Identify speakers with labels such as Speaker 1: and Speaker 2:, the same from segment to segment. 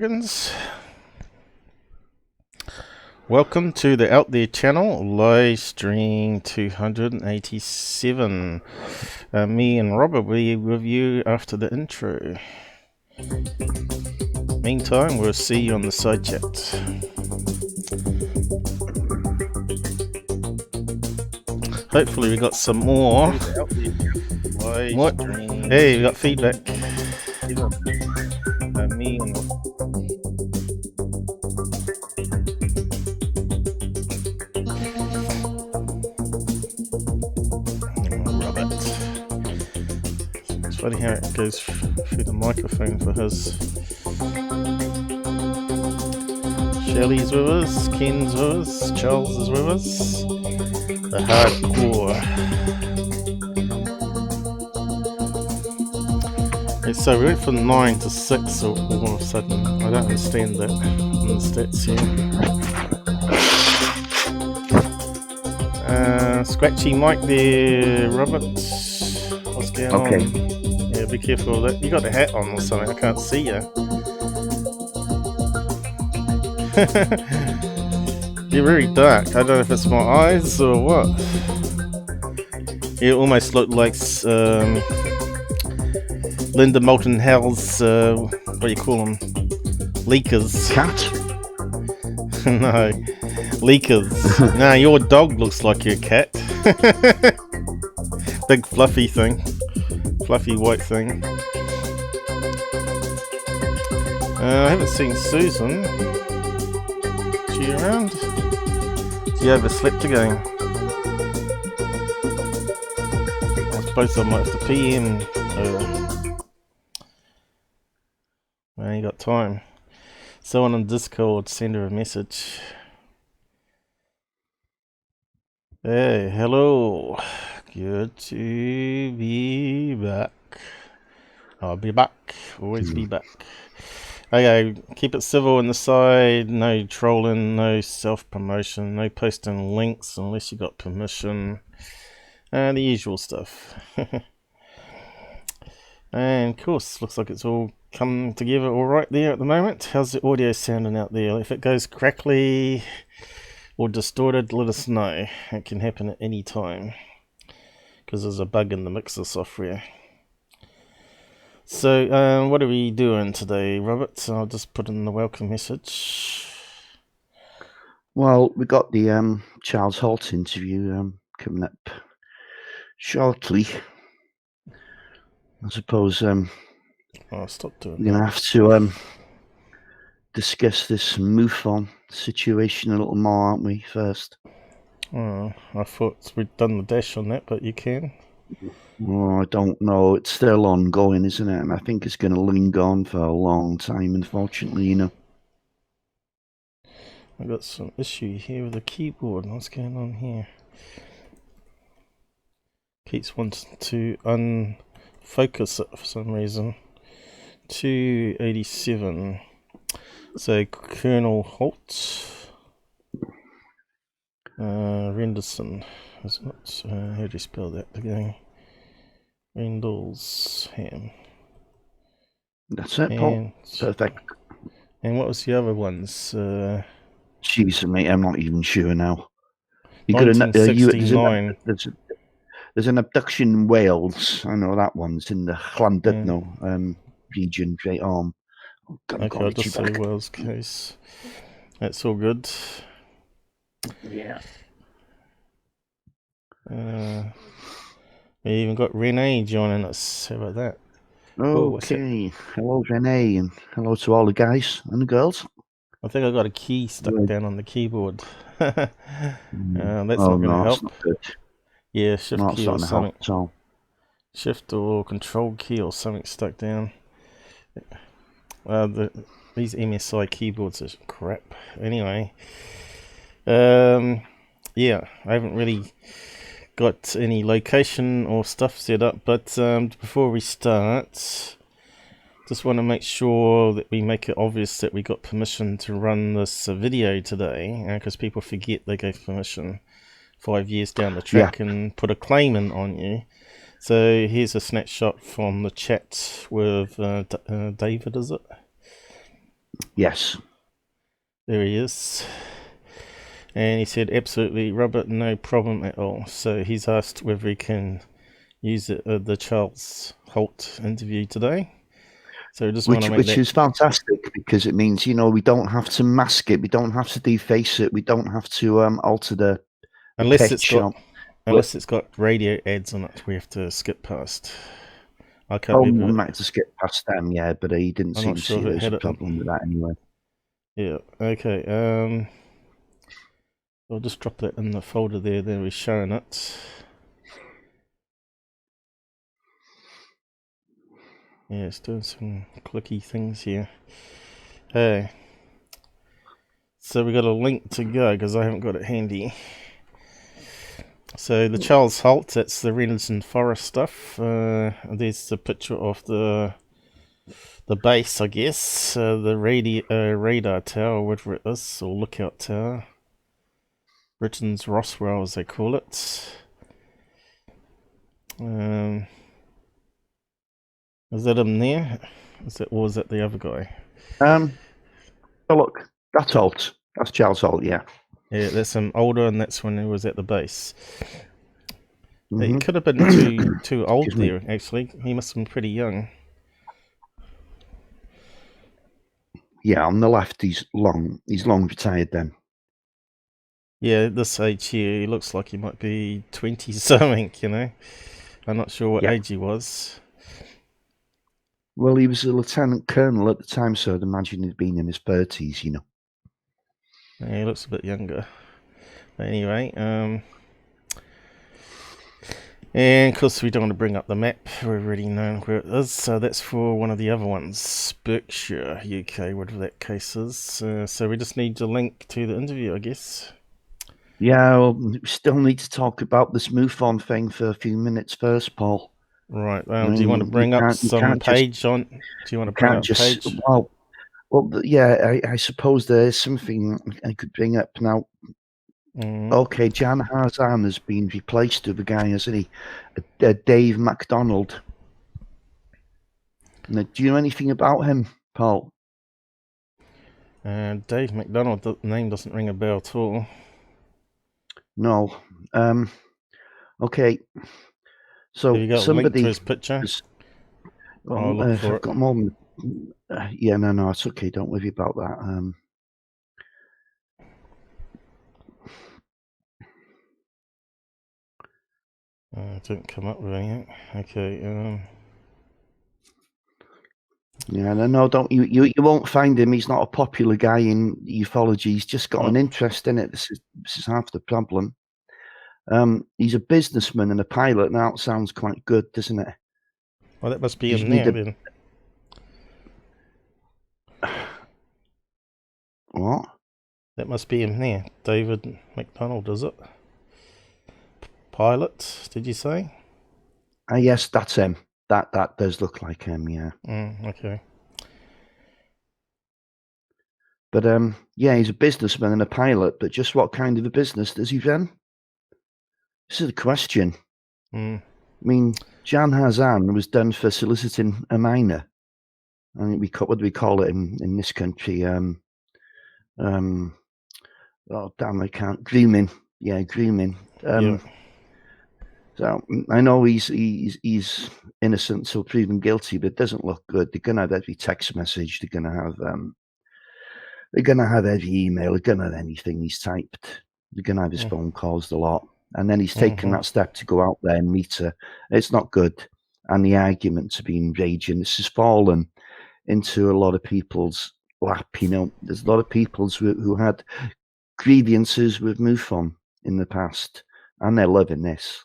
Speaker 1: Friends, welcome to the Out There channel, live stream 287. Me and Robert will be with you after the intro. Meantime, we'll see you on the side chat. Hopefully we got some more. What? Hey, we got feedback. Me and Robert. It's funny how it goes through the microphone for his. Shelley's with us, Ken's with us, Charles is with us. The hardcore. So we went from 9 to 6 all of a sudden. I don't understand that in the stats here. Scratchy mic there, Robert. What's going on? Yeah, be careful of that. You got the hat on or something, I can't see you. You're very dark. I don't know if it's my eyes or what. You almost look like Linda Moulton Howell's, what do you call them? Leakers.
Speaker 2: Cat?
Speaker 1: No, leakers. No, your dog looks like your cat. Big fluffy thing. Fluffy white thing. I haven't seen Susan. Is she around? She overslept again. I suppose I might have to PM. I ain't got time. Someone on Discord send her a message. Hey, hello. Good to be back. I'll be back. Always be back. Okay, keep it civil on the side. No trolling, no self-promotion, no posting links unless you got permission. And the usual stuff. And of course, looks like it's all come together all right there at the moment. How's the audio sounding out there? If it goes crackly or distorted, let us know. It can happen at any time because there's a bug in the mixer software. So what are we doing today, Robert? I'll just put in the welcome message.
Speaker 2: Well, we got the Charles Halt interview coming up shortly. I suppose
Speaker 1: I'll stop doing
Speaker 2: we're going to have to discuss this MUFON situation a little more, aren't we, first?
Speaker 1: Oh, I thought we'd done the dash on that, but you can.
Speaker 2: Oh, I don't know. It's still ongoing, isn't it? And I think it's going to linger on for a long time, unfortunately, you know.
Speaker 1: I got some issue here with the keyboard. What's going on here? Keeps wanting to unfocus it for some reason. 287. So Col.Halt, Rendlesham. Is not. How do you spell that again? Rendlesham.
Speaker 2: That's it, Paul. Perfect.
Speaker 1: And what was the other ones?
Speaker 2: Jeez, mate, I'm not even sure now. You
Speaker 1: 1969.
Speaker 2: There's an abduction in Wales. I know that one's in the Llandudno region, Great Orme.
Speaker 1: Okay, I'll just say Wales case. That's all good.
Speaker 2: Yeah.
Speaker 1: We even got Renee joining us. How about that?
Speaker 2: Okay. Hello, Renee, and hello to all the guys and the girls.
Speaker 1: I think I got a key stuck down on the keyboard. That's not going to help.
Speaker 2: Not good.
Speaker 1: Yeah, shift key or something.
Speaker 2: Help,
Speaker 1: Shift or control key or something stuck down. These MSI keyboards are crap. Anyway, yeah, I haven't really got any location or stuff set up, but before we start, just want to make sure that we make it obvious that we got permission to run this video today, because people forget they gave permission 5 years down the track and put a claim in on you. So here's a snapshot from the chat with David, is it?
Speaker 2: Yes.
Speaker 1: There he is. And he said, absolutely, Robert, no problem at all. So he's asked whether he can use the Charles Halt interview today. So I just want to make
Speaker 2: which is fantastic, because it means, you know, we don't have to mask it, we don't have to deface it, we don't have to alter the
Speaker 1: unless
Speaker 2: pitch.
Speaker 1: it's got radio ads on it, we have to skip past. I can't
Speaker 2: Oh,
Speaker 1: remember.
Speaker 2: we might have to skip past them, yeah, but he didn't
Speaker 1: I'm
Speaker 2: seem
Speaker 1: not
Speaker 2: to
Speaker 1: sure
Speaker 2: see
Speaker 1: if it
Speaker 2: there's
Speaker 1: had
Speaker 2: a
Speaker 1: it.
Speaker 2: problem with that anyway.
Speaker 1: Yeah. Okay. I'll just drop that in the folder there. There we're showing it. Yeah, it's doing some clicky things here. Hey. So we got a link to go because I haven't got it handy. So the Charles Halt, that's the Rendlesham forest stuff. There's the picture of the base, I guess. The radar tower, whatever it is, or lookout tower. Britain's Roswell, as they call it. Is that him there? Or is that the other guy?
Speaker 2: Oh, look, that's Halt. That's Charles Halt, yeah.
Speaker 1: Yeah, that's him older, and that's when he was at the base.
Speaker 2: Mm-hmm.
Speaker 1: He could have been too old there, actually. He must have been pretty young.
Speaker 2: Yeah, on the left, he's long retired then.
Speaker 1: Yeah, at this age here, he looks like he might be 20-something, you know? I'm not sure what age he was.
Speaker 2: Well, he was a lieutenant colonel at the time, so I'd imagine he'd been in his 30s, you know.
Speaker 1: Yeah, he looks a bit younger. But anyway, and of course we don't want to bring up the map. We've already known where it is, so that's for one of the other ones. Berkshire, UK, whatever that case is. So we just need to link to the interview, I guess.
Speaker 2: Yeah, well, we still need to talk about this MUFON thing for a few minutes first, Paul.
Speaker 1: Right. Well, do you want to bring up some page on? Do you want to bring up page?
Speaker 2: Well, yeah. I suppose there is something I could bring up now. Okay, Jan Harzan has been replaced with a guy, hasn't he? Dave MacDonald. Now, do you know anything about him, Paul?
Speaker 1: Dave MacDonald, the name doesn't ring a bell at all.
Speaker 2: No. Okay. So
Speaker 1: have you got
Speaker 2: somebody
Speaker 1: a link to his picture?
Speaker 2: Well,
Speaker 1: look for
Speaker 2: I've got more than. Yeah, no, it's okay. Don't worry about that.
Speaker 1: It didn't come up with anything. Okay.
Speaker 2: Yeah, no, don't you won't find him. He's not a popular guy in ufology. He's just got an interest in it. This is half the problem. He's a businessman and a pilot. Now it sounds quite good, doesn't it?
Speaker 1: Well, that must be him there then.
Speaker 2: What?
Speaker 1: That must be him there. David MacDonald, is it? Pilot, did you say?
Speaker 2: Yes, that's him. That does look like him, yeah.
Speaker 1: Okay.
Speaker 2: But yeah, he's a businessman and a pilot. But just what kind of a business does he run? This is the question. I mean, Jan Harzan was done for soliciting a minor. I mean, what do we call it in this country? Oh damn, I can't. Grooming. Yeah, grooming. So I know he's innocent till proven guilty, but it doesn't look good. They're gonna have every text message. They're gonna have every email. They're gonna have anything he's typed. They're gonna have his phone calls a lot. And then he's taken that step to go out there and meet her. It's not good. And the arguments have been raging. This has fallen into a lot of people's lap. You know, there's a lot of people who had grievances with MUFON in the past, and they're loving this.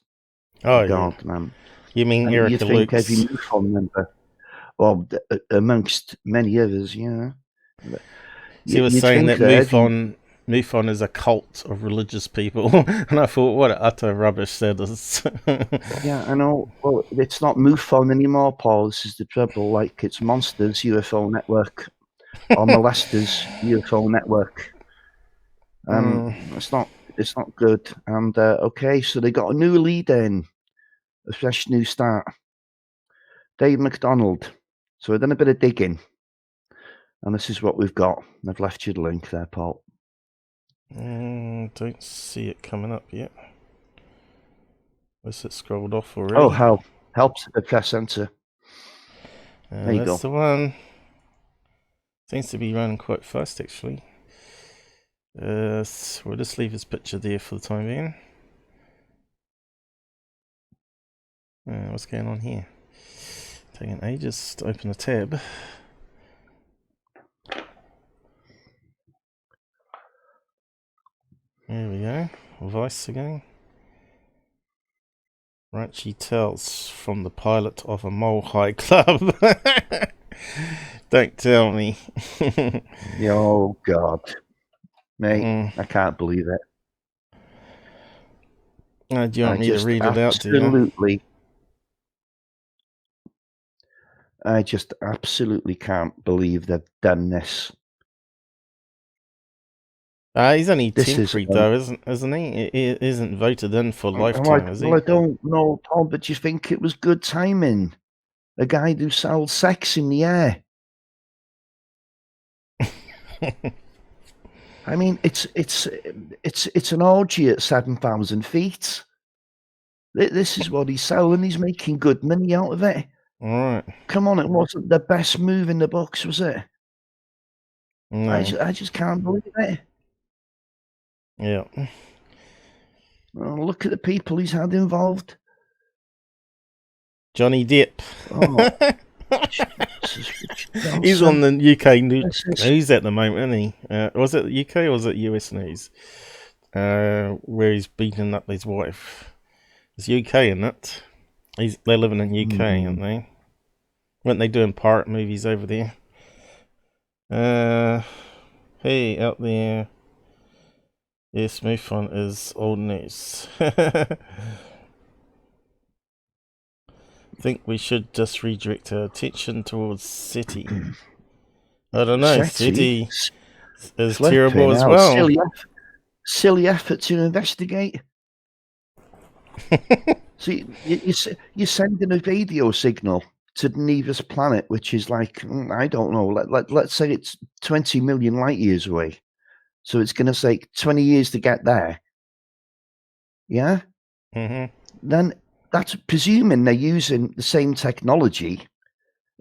Speaker 1: Oh,
Speaker 2: God, man.
Speaker 1: You mean
Speaker 2: and
Speaker 1: Erica
Speaker 2: you think
Speaker 1: Lukes?
Speaker 2: Every MUFON member, well, amongst many others, yeah.
Speaker 1: She was saying that MUFON is a cult of religious people, and I thought, what utter rubbish that is.
Speaker 2: Yeah, I know. Well, it's not MUFON anymore, Paul. This is the trouble. Like, it's Monsters UFO Network or Molesters UFO Network. It's not good. And okay, so they got a new leader in, a fresh new start. Dave MacDonald. So we've done a bit of digging. And this is what we've got. I've left you the link there, Paul.
Speaker 1: Don't see it coming up yet. Was it scrolled off already?
Speaker 2: Oh, helps to press enter. There you
Speaker 1: that's
Speaker 2: go.
Speaker 1: the one. Seems to be running quite fast, actually. So we'll just leave his picture there for the time being. What's going on here? Taking ages to open a tab. There we go. Voice again. Raunchy tales from the pilot of a Mole High Club. Don't tell me.
Speaker 2: Oh, God. Mate, I can't believe it.
Speaker 1: Do you want me to read it out, do you?
Speaker 2: Absolutely. I just absolutely can't believe they've done this.
Speaker 1: He's only temporary, though, isn't he? He isn't voted in for lifetime, is he?
Speaker 2: Well, I don't know, Paul, but do you think it was good timing? A guy who sells sex in the air. I mean, it's an orgy at 7,000 feet. This is what he's selling. He's making good money out of it.
Speaker 1: All right.
Speaker 2: Come on, it wasn't the best move in the books, was it?
Speaker 1: No.
Speaker 2: I just can't believe it.
Speaker 1: Yeah.
Speaker 2: Oh, look at the people he's had involved.
Speaker 1: Johnny Depp.
Speaker 2: Oh,
Speaker 1: he's on the UK news at the moment, isn't he? Was it UK or was it US news? Where he's beating up his wife. It's UK, isn't it? They're living in UK, aren't they? Weren't they doing pirate movies over there? Hey, out there. Yes, MUFON is old news. Think we should just redirect our attention towards SETI. I don't know. SETI is terrible as well.
Speaker 2: Silly effort to investigate. See, you're sending a radio signal to the nearest planet, which is like, I don't know, let's say it's 20 million light years away. So it's going to take 20 years to get there. Yeah? Then that's presuming they're using the same technology.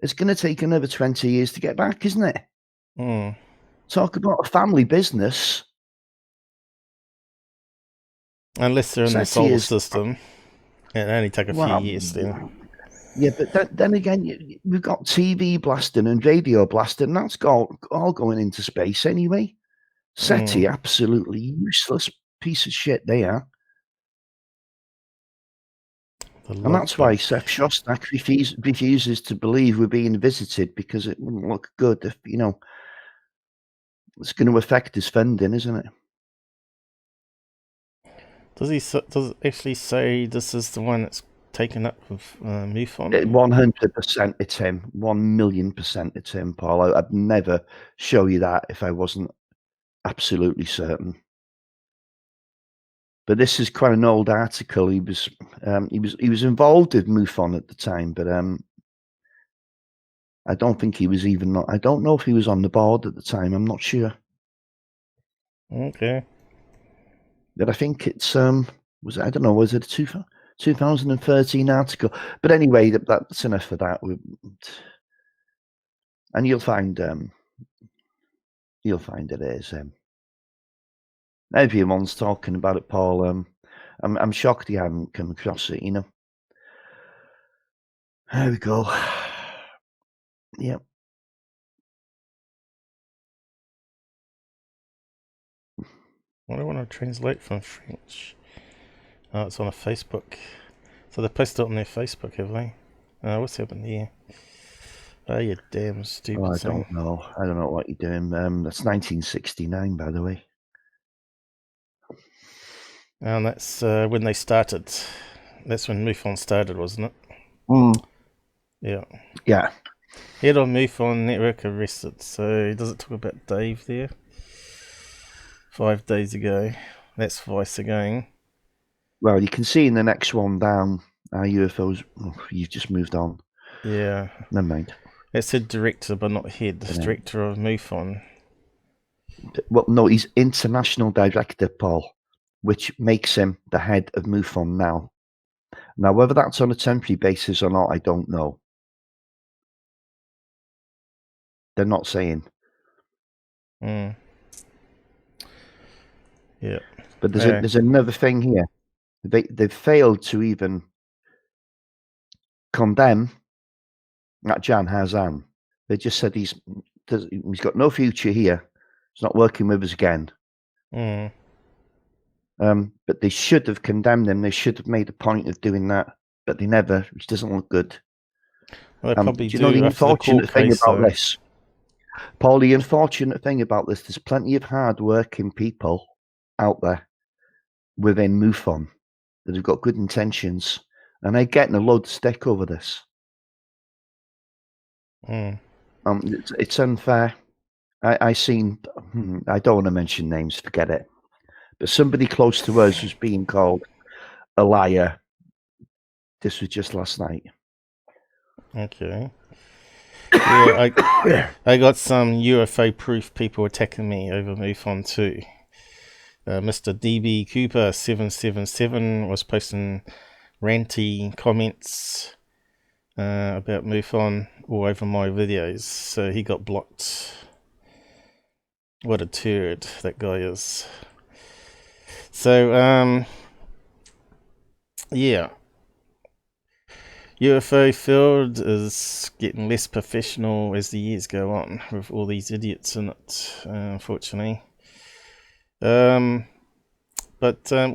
Speaker 2: It's going to take another 20 years to get back, isn't it? Talk about a family business.
Speaker 1: Unless they're in the solar system. It only take a few years then.
Speaker 2: Yeah, but then again, we've got TV blasting and radio blasting. That's all going into space anyway. SETI, absolutely useless piece of shit they are. And that's why Seth Shostak refuses to believe we're being visited, because it wouldn't look good if, it's going to affect his funding, isn't it?
Speaker 1: Does it actually say this is the one that's taken up with MUFON?
Speaker 2: 100% it's him. 1,000,000% it's him, Paul. I'd never show you that if I wasn't absolutely certain. But this is quite an old article. He was involved with MUFON at the time, but I don't think he was even. I don't know if he was on the board at the time. I'm not sure.
Speaker 1: Okay.
Speaker 2: But I think it's I don't know. Was it a 2013 article? But anyway, that's enough for that. And you'll find it is. Everyone's talking about it, Paul. I'm shocked you haven't come across it. There we go. Yep.
Speaker 1: What do I want to translate from French? Oh, it's on a Facebook. So they posted it on their Facebook, have they? What's happened here? Oh, you damn stupid thing.
Speaker 2: I don't know. I don't know what you're doing. That's 1969, by the way.
Speaker 1: And that's when they started. That's when MUFON started, wasn't it? Yeah.
Speaker 2: Yeah.
Speaker 1: Head of MUFON network arrested. So does it talk about Dave there? 5 days ago. That's Vice again.
Speaker 2: Well, you can see in the next one down, our UFOs. Oh, you've just moved on.
Speaker 1: Yeah.
Speaker 2: Never mind.
Speaker 1: It said director, but not head. Director of MUFON.
Speaker 2: Well, no, he's international director, Paul, which makes him the head of MUFON now. Now, whether that's on a temporary basis or not, I don't know. They're not saying.
Speaker 1: Yeah.
Speaker 2: But there's another thing here. They've failed to even condemn that Jan Hazan. They just said he's got no future here. He's not working with us again. But they should have condemned him. They should have made a point of doing that, but they never, which doesn't look good.
Speaker 1: Well, they probably
Speaker 2: do you know the unfortunate thing about this? Paul, the unfortunate thing about this, there's plenty of hard-working people out there within MUFON that have got good intentions, and they're getting a load of stick over this. It's unfair. I don't want to mention names, forget it. But somebody close to us was being called a liar. This was just last night.
Speaker 1: Okay. Yeah, I got some UFO proof people attacking me over MUFON too. Mr. DB Cooper 777 was posting ranty comments about MUFON all over my videos, so he got blocked. What a turd that guy is. So yeah, UFO field is getting less professional as the years go on, with all these idiots in it, unfortunately. But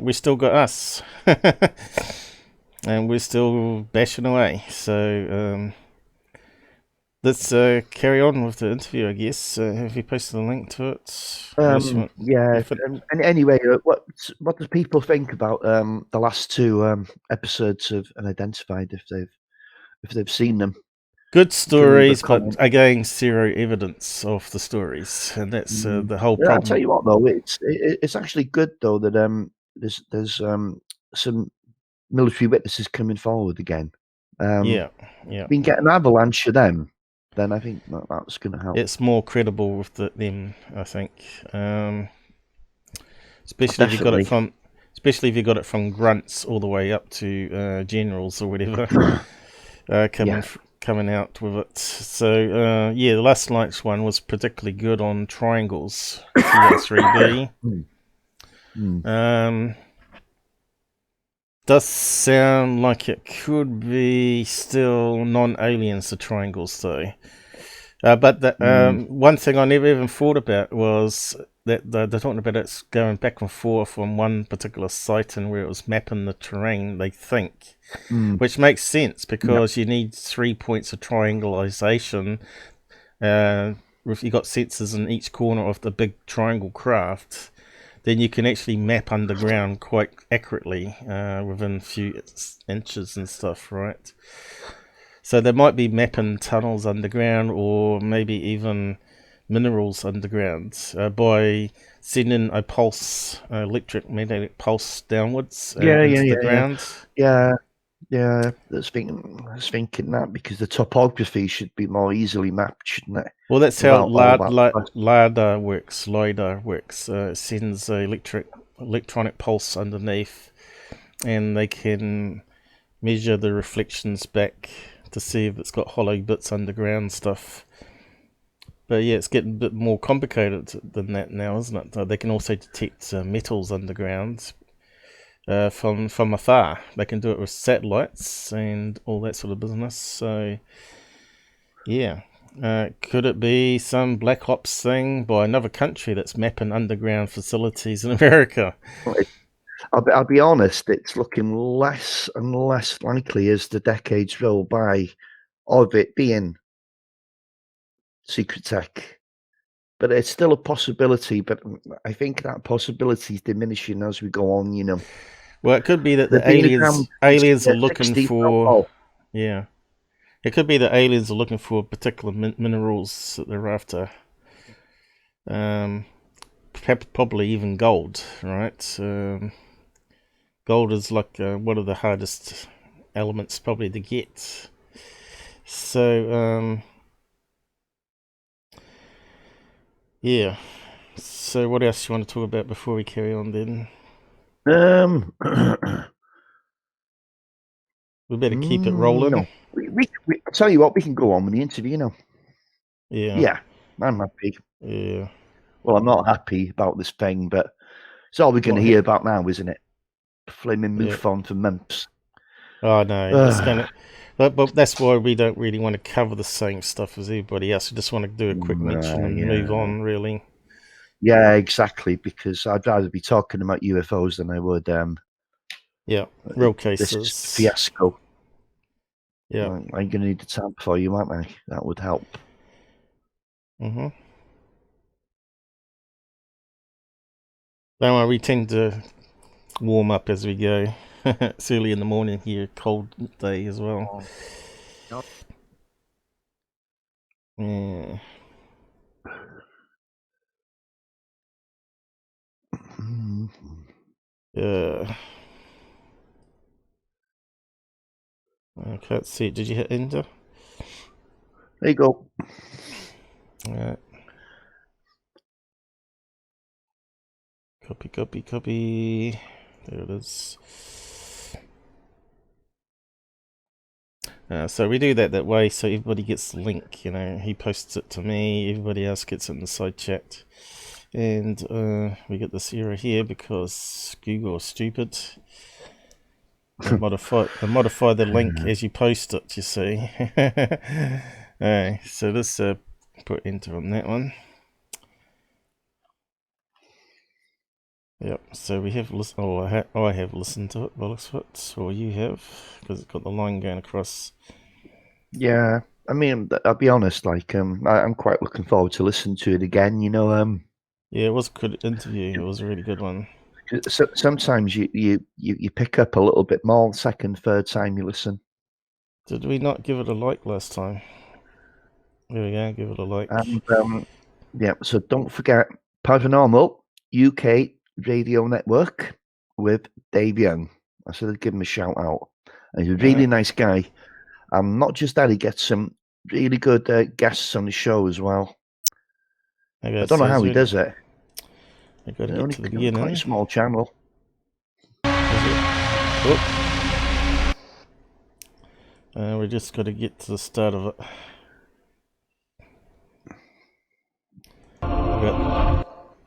Speaker 1: we still got us, and we're still bashing away. So let's carry on with the interview, I guess. Have you posted a link to it?
Speaker 2: Yeah. And anyway, what do people think about the last two episodes of Unidentified, if they've seen them?
Speaker 1: Good stories, but again, zero evidence of the stories, and that's the whole problem.
Speaker 2: I'll tell you what, though, it's actually good though that there's some military witnesses coming forward again.
Speaker 1: Yeah.
Speaker 2: We can get an avalanche of them, then I think that's going to help.
Speaker 1: It's more credible with them, I think. Especially if you got it from grunts all the way up to generals or whatever coming out with it. So yeah, the last night's one was particularly good on triangles, TR3B. Does sound like it could be still non-aliens, the triangles, though. But one thing I never even thought about was that they're talking about it's going back and forth on one particular site and where it was mapping the terrain, they think. Which makes sense because you need 3 points of triangulation. If you got sensors in each corner of the big triangle craft, then you can actually map underground quite accurately within a few inches and stuff, right? So they might be mapping tunnels underground or maybe even minerals underground by sending a pulse, electromagnetic pulse downwards into the ground.
Speaker 2: Yeah, I was thinking that because the topography should be more easily mapped, shouldn't it?
Speaker 1: Well, that's how LiDAR works. It sends an electronic pulse underneath, and they can measure the reflections back to see if it's got hollow bits underground stuff. But yeah, it's getting a bit more complicated than that now, isn't it? They can also detect metals underground from afar. They can do it with satellites and all that sort of business. So yeah, could it be some black ops thing by another country that's mapping underground facilities in America?
Speaker 2: I'll be honest, it's looking less and less likely as the decades roll by of it being secret tech. But it's still a possibility, but I think that possibility is diminishing as we go on, you know.
Speaker 1: Well, it could be that the aliens are looking for... Yeah. It could be that aliens are looking for particular minerals that they're after. Probably even gold, right? Gold is like one of the hardest elements probably to get. So, Yeah. So what else you want to talk about before we carry on then? We better keep it rolling.
Speaker 2: No. I tell you what, we can go on with the interview now.
Speaker 1: Yeah.
Speaker 2: Yeah, I'm happy.
Speaker 1: Yeah.
Speaker 2: Well, I'm not happy about this thing, but it's all we're going to hear about now, isn't it? Flaming MUFON for months.
Speaker 1: Oh no, it's gonna. But that's why we don't really want to cover the same stuff as everybody else. We just want to do a quick mention and move on, really.
Speaker 2: Yeah, exactly. Because I'd rather be talking about UFOs than I would.
Speaker 1: Real cases.
Speaker 2: This fiasco.
Speaker 1: Yeah,
Speaker 2: I'm going to need the tab for you, aren't I? That would help.
Speaker 1: Don't worry, we tend to warm up as we go. It's early in the morning here, cold day as well. Yeah. I can't see it. Did you hit enter?
Speaker 2: There you go.
Speaker 1: Alright. Copy. There it is. So we do that way so everybody gets the link, you know. He posts it to me, everybody else gets it in the side chat. And we get this error here because Google is stupid. They modify the link as you post it, you see. Alright, so let's put enter on that one. Yep, so we have listened. Oh, I have listened to it, by the looks of it, or you have, because it's got the line going across.
Speaker 2: Yeah, I mean, I'll be honest. Like, I'm quite looking forward to listening to it again. You know,
Speaker 1: yeah, it was a good interview. It was a really good one.
Speaker 2: So, sometimes you pick up a little bit more second, third time you listen.
Speaker 1: Did we not give it a like last time? There we go, give it a like.
Speaker 2: And yeah, so don't forget Paranormal UK Radio Network with Dave Young. I said I'd give him a shout out. And he's a really nice guy. And not just that, he gets some really good guests on the show as well. I don't know how he does it.
Speaker 1: I got to get to the beginning.
Speaker 2: Quite a small channel.
Speaker 1: We just got to get to the start of it.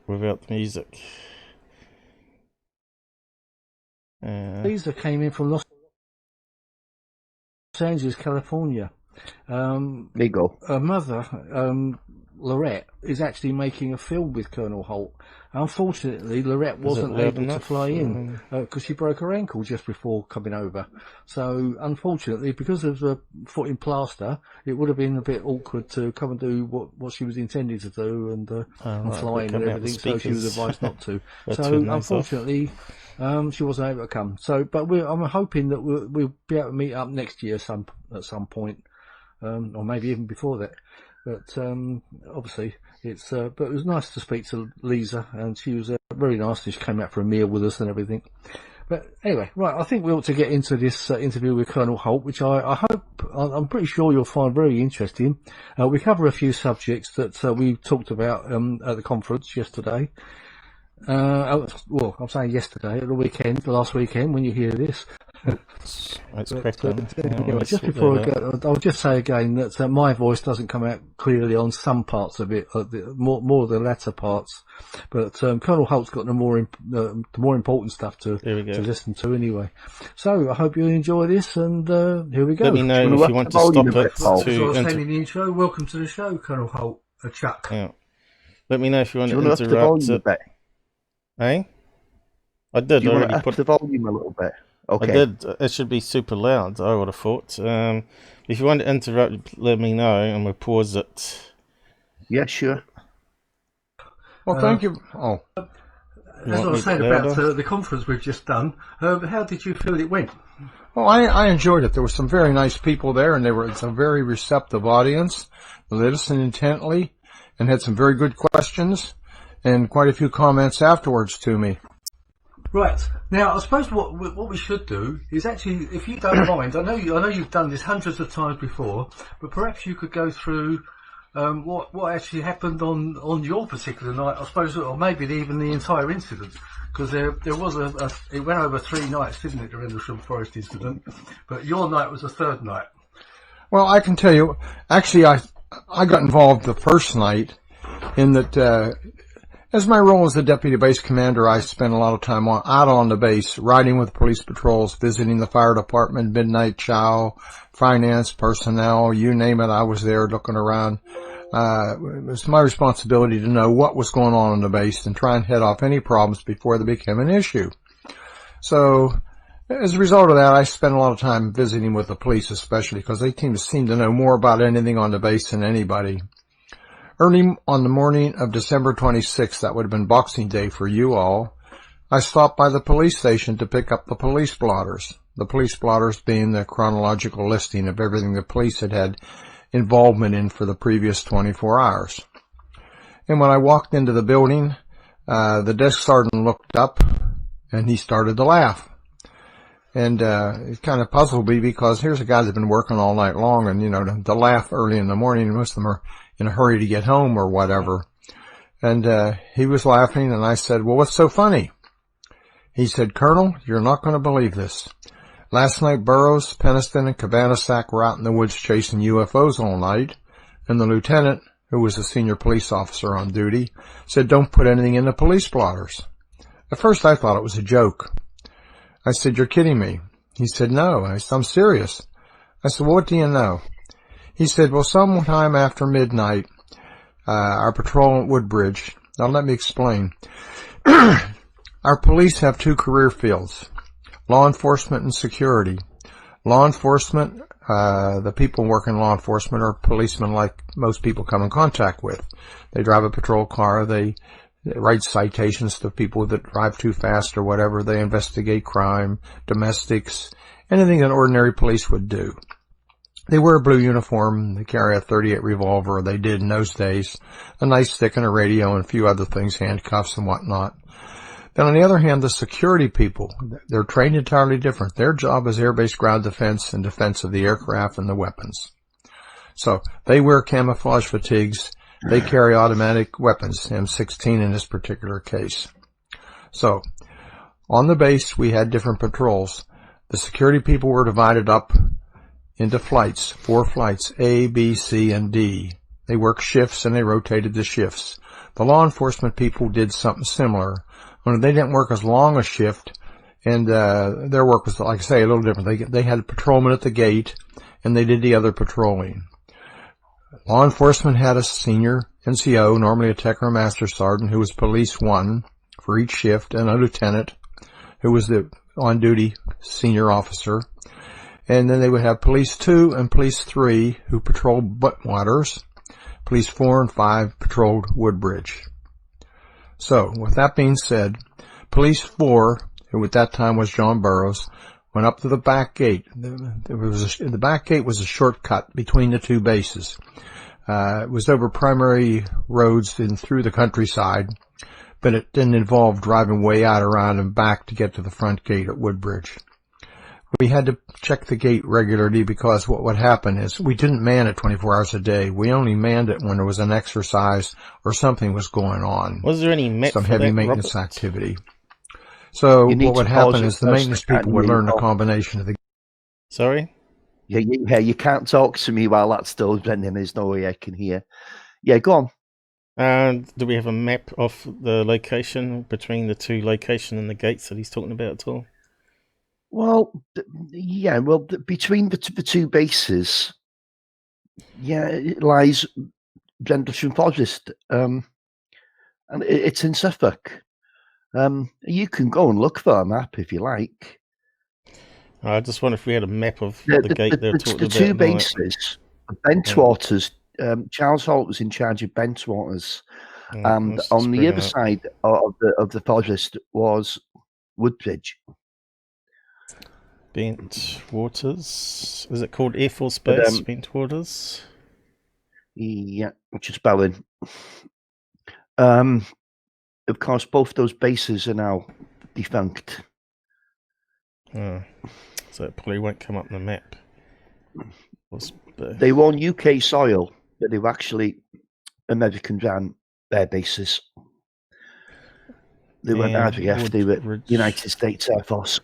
Speaker 1: Without the music.
Speaker 3: Lisa came in from Los Angeles, California.
Speaker 2: There you go.
Speaker 3: Her mother, Lorette, is actually making a film with Col.Halt. Unfortunately, Lorette wasn't able to fly in because she broke her ankle just before coming over. So, unfortunately, because of the foot in plaster, it would have been a bit awkward to come and do what she was intending to do and fly in and everything. So she was advised not to. So, unfortunately, she wasn't able to come. So, but I'm hoping that we'll be able to meet up next year at some point, or maybe even before that. But obviously, but it was nice to speak to Lisa, and she was very nice. And she came out for a meal with us and everything. But anyway, right, I think we ought to get into this interview with Col.Halt, which I hope, I'm pretty sure you'll find very interesting. We cover a few subjects that we talked about at the conference yesterday. Well, I'm saying yesterday, at the last weekend, when you hear this.
Speaker 1: Anyway,
Speaker 3: just before I go, I'll just say again that my voice doesn't come out clearly on some parts of it, more the latter parts. But Col.Halt's got the more important stuff to listen to anyway. So I hope you enjoy this, and here we go.
Speaker 1: Let me know if you want to stop it.
Speaker 3: So I was saying in the intro, welcome to the show, Col.Halt, Chuck.
Speaker 1: Yeah. Let me know if you want to interrupt it. Eh? I did.
Speaker 2: Do you want to up the volume a little bit? Okay.
Speaker 1: I did. It should be super loud, I would have thought. If you want to interrupt, let me know and we'll pause it.
Speaker 2: Yeah, sure.
Speaker 4: Well, thank you.
Speaker 3: As I was saying about the conference we've just done, how did you feel it went?
Speaker 4: Well, I enjoyed it. There were some very nice people there, and it's a very receptive audience. They listened intently and had some very good questions and quite a few comments afterwards to me.
Speaker 3: Right. Now, I suppose what we should do is actually, if you don't mind, I know you've done this hundreds of times before, but perhaps you could go through what actually happened on your particular night, I suppose, or maybe even the entire incident, because there was it went over 3 nights, didn't it, the Rendlesham Forest incident, but your night was the 3rd night.
Speaker 4: Well, I can tell you, actually, I got involved the first night in that, as my role as the deputy base commander, I spent a lot of time out on the base, riding with police patrols, visiting the fire department, midnight chow, finance, personnel, you name it, I was there looking around. It was my responsibility to know what was going on the base and try and head off any problems before they became an issue. So, as a result of that, I spent a lot of time visiting with the police, especially because they seem to know more about anything on the base than anybody. Early on the morning of December 26th, that would have been Boxing Day for you all, I stopped by the police station to pick up the police blotters. The police blotters being the chronological listing of everything the police had had involvement in for the previous 24 hours. And when I walked into the building, the desk sergeant looked up and he started to laugh. And it kind of puzzled me because here's a guy that's been working all night long, and, you know, to laugh early in the morning, most of them are in a hurry to get home or whatever. And he was laughing, and I said, well, what's so funny? He said, Colonel, you're not going to believe this. Last night, Burroughs, Peniston, and Cabanas were out in the woods chasing UFOs all night, and the lieutenant, who was a senior police officer on duty, said, don't put anything in the police blotters. At first, I thought it was a joke. I said, you're kidding me. He said, no. I said, I'm serious. I said, well, what do you know? He said, well, sometime after midnight, our patrol at Woodbridge. Now, let me explain. Our police have 2 career fields, law enforcement and security. Law enforcement, the people working in law enforcement are policemen like most people come in contact with. They drive a patrol car. They write citations to people that drive too fast or whatever. They investigate crime, domestics, anything that ordinary police would do. They wear a blue uniform. They carry a .38 revolver. They did in those days. A nice stick and a radio and a few other things, handcuffs and whatnot. Then on the other hand, the security people, they're trained entirely different. Their job is air-based ground defense and defense of the aircraft and the weapons. So they wear camouflage fatigues. They carry automatic weapons, M16 in this particular case. So on the base, we had different patrols. The security people were divided up into flights, 4 flights, A, B, C, and D. They worked shifts and they rotated the shifts. The law enforcement people did something similar. Only they didn't work as long a shift, and their work was, like I say, a little different. They had a patrolman at the gate, and they did the other patrolling. Law enforcement had a senior NCO, normally a tech or master sergeant, who was police 1 for each shift, and a lieutenant who was the on-duty senior officer. And then they would have police 2 and police 3 who patrolled Buttwaters. Police 4 and 5 patrolled Woodbridge. So, with that being said, police 4, who at that time was John Burroughs, went up to the back gate. The back gate was a shortcut between the 2 bases. It was over primary roads and through the countryside, but it didn't involve driving way out around and back to get to the front gate at Woodbridge. We had to check the gate regularly because what would happen is we didn't man it 24 hours a day. We only manned it when there was an exercise or something was going on.
Speaker 1: Was there any
Speaker 4: some heavy maintenance activity? So what would happen is the maintenance people would learn the combination of the...
Speaker 1: Sorry?
Speaker 2: Yeah, you can't talk to me while that's still blending. There's no way I can hear. Yeah, go on.
Speaker 1: And do we have a map of the location between the 2 locations and the gates that he's talking about at all?
Speaker 2: Well, yeah, between the 2 bases, yeah, it lies Rendlesham Forest, and it's in Suffolk. You can go and look for a map if you like.
Speaker 1: I just wonder if we had a map of the gate they're talking about.
Speaker 2: The 2 bases, Bentwaters, Charles Halt was in charge of Bentwaters, and on the other side of the forest was Woodbridge.
Speaker 1: Bentwaters. Is it called Air Force Base, Bentwaters?
Speaker 2: Yeah, which is spelling. Of course, both those bases are now defunct.
Speaker 1: Oh, so it probably won't come up on the map.
Speaker 2: They were on UK soil, but they were actually Americans on their bases. They weren't RAF, they were United States Air Force.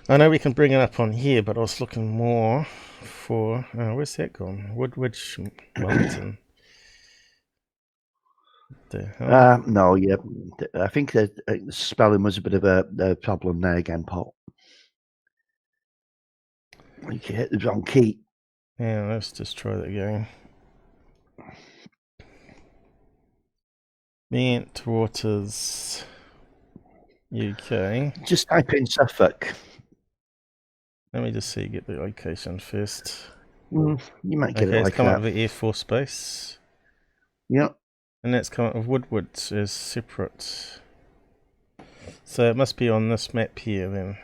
Speaker 1: I know we can bring it up on here, but I was looking more for... where's that gone? Woodward Wellington.
Speaker 2: No, yeah. I think the spelling was a bit of a problem there again, Paul. You hit the wrong key.
Speaker 1: Yeah, let's just try that again. Bentwaters, UK.
Speaker 2: Just type in Suffolk.
Speaker 1: Let me just see, get the location first.
Speaker 2: You might get it like
Speaker 1: it's come
Speaker 2: that.
Speaker 1: up with Air Force Base.
Speaker 2: Yep.
Speaker 1: And that's come up with Woodward as separate. So it must be on this map here then.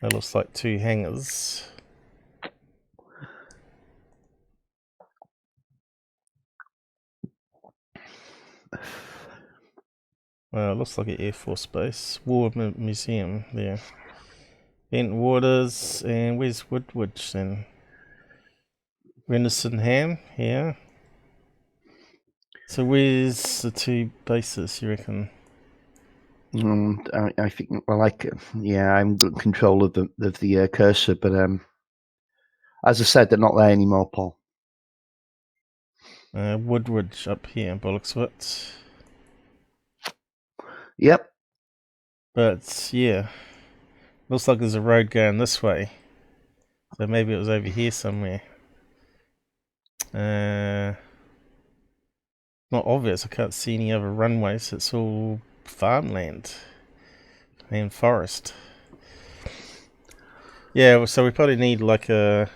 Speaker 1: That looks like two hangars. Well, it looks like an Air Force Base. War Museum there. Bentwaters, and where's Woodward then? Rendlesham, yeah. So where's the two bases, you reckon?
Speaker 2: I think, well, I'm got control of the cursor, but as I said, they're not there anymore, Paul.
Speaker 1: Woodward up here, bollocks of it.
Speaker 2: Yep.
Speaker 1: But yeah, looks like there's a road going this way, so maybe it was over here somewhere. Not obvious. I can't see any other runways. It's all farmland and forest. Yeah, so we probably need like a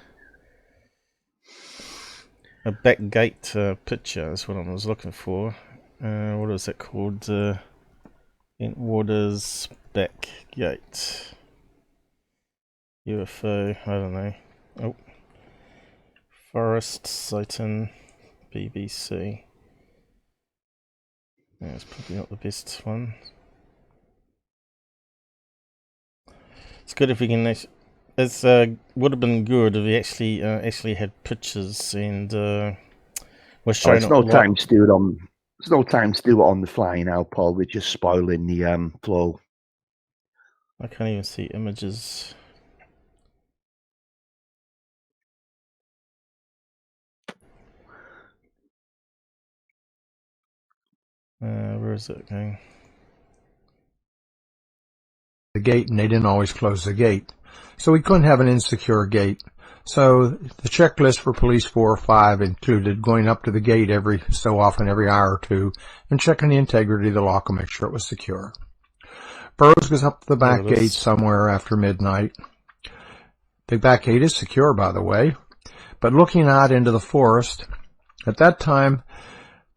Speaker 1: back gate picture. That's what I was looking for. What was it called? Bentwaters back gate. UFO. I don't know. Oh, forest sighting. BBC. Yeah, it's probably not the best one. It's good if we can. It would have been good if we actually had pictures and was showing.
Speaker 2: There's no time to do it on. There's no time to do it on the fly now, Paul. We're just spoiling the flow.
Speaker 1: I can't even see images. Where is it going?
Speaker 4: The gate, and they didn't always close the gate. So we couldn't have an insecure gate. So the checklist for police 4 or 5 included going up to the gate every so often, every hour or two, and checking the integrity of the lock and make sure it was secure. Burroughs goes up to the back gate somewhere after midnight. The back gate is secure, by the way, but looking out into the forest, at that time,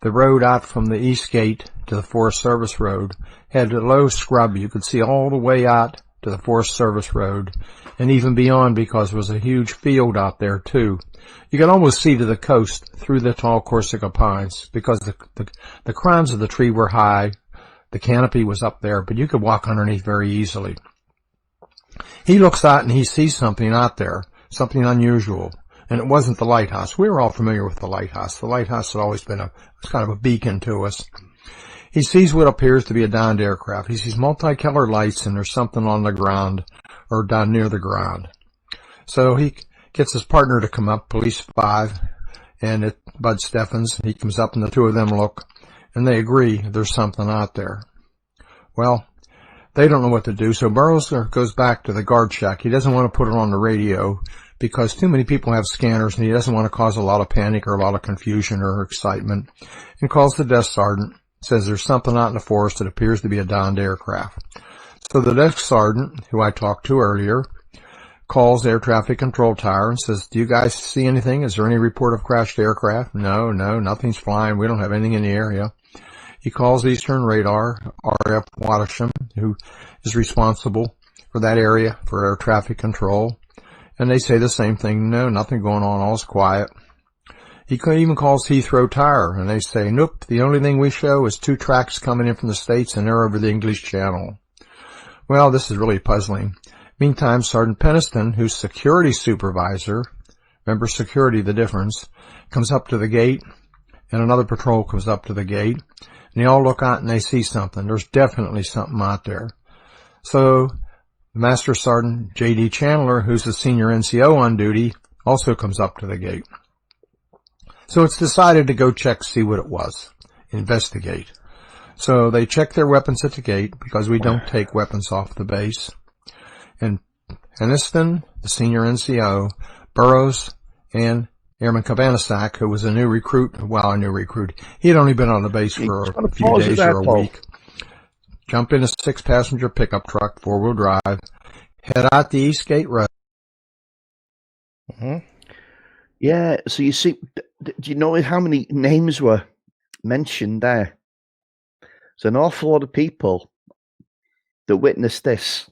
Speaker 4: the road out from the east gate to the Forest Service Road had a low scrub. You could see all the way out to the Forest Service Road and even beyond because there was a huge field out there too. You could almost see to the coast through the tall Corsica pines because the crowns of the tree were high. The canopy was up there, but you could walk underneath very easily. He looks out and he sees something out there, something unusual. And it wasn't the lighthouse. We were all familiar with the lighthouse. The lighthouse had always been kind of a beacon to us. He sees what appears to be a downed aircraft. He sees multicolored lights and there's something on the ground or down near the ground. So he gets his partner to come up, Police 5, and Bud Steffens. He comes up and the two of them look and they agree there's something out there. Well, they don't know what to do. So Burroughs goes back to the guard shack. He doesn't want to put it on the radio because too many people have scanners and he doesn't want to cause a lot of panic or a lot of confusion or excitement, and calls the desk sergeant, says there's something out in the forest that appears to be a downed aircraft. So the desk sergeant, who I talked to earlier, calls Air Traffic Control Tower and says, do you guys see anything? Is there any report of crashed aircraft? No, nothing's flying. We don't have anything in the area. He calls Eastern Radar, RF Watersham, who is responsible for that area for air traffic control. And they say the same thing. No, nothing going on. All's quiet. He even calls Heathrow Tower, and they say, nope, the only thing we show is 2 tracks coming in from the States, and they're over the English Channel. Well, this is really puzzling. Meantime, Sergeant Peniston, who's security supervisor Remember security, the difference. Comes up to the gate, and another patrol comes up to the gate, and they all look out and they see something. There's definitely something out there. So the Master Sergeant J.D. Chandler, who's the senior NCO on duty, also comes up to the gate. So it's decided to go check, see what it was, investigate. So they check their weapons at the gate, because we don't take weapons off the base. And Aniston, the senior NCO, Burroughs, and Airman Cabanasac, who was a new recruit, well, a new recruit. He had only been on the base for a few days or a week. Jump in a 6-passenger pickup truck, 4-wheel drive, head out the East Gate Road.
Speaker 2: Mm-hmm. Yeah, so you see, do you know how many names were mentioned there? There's an awful lot of people that witnessed this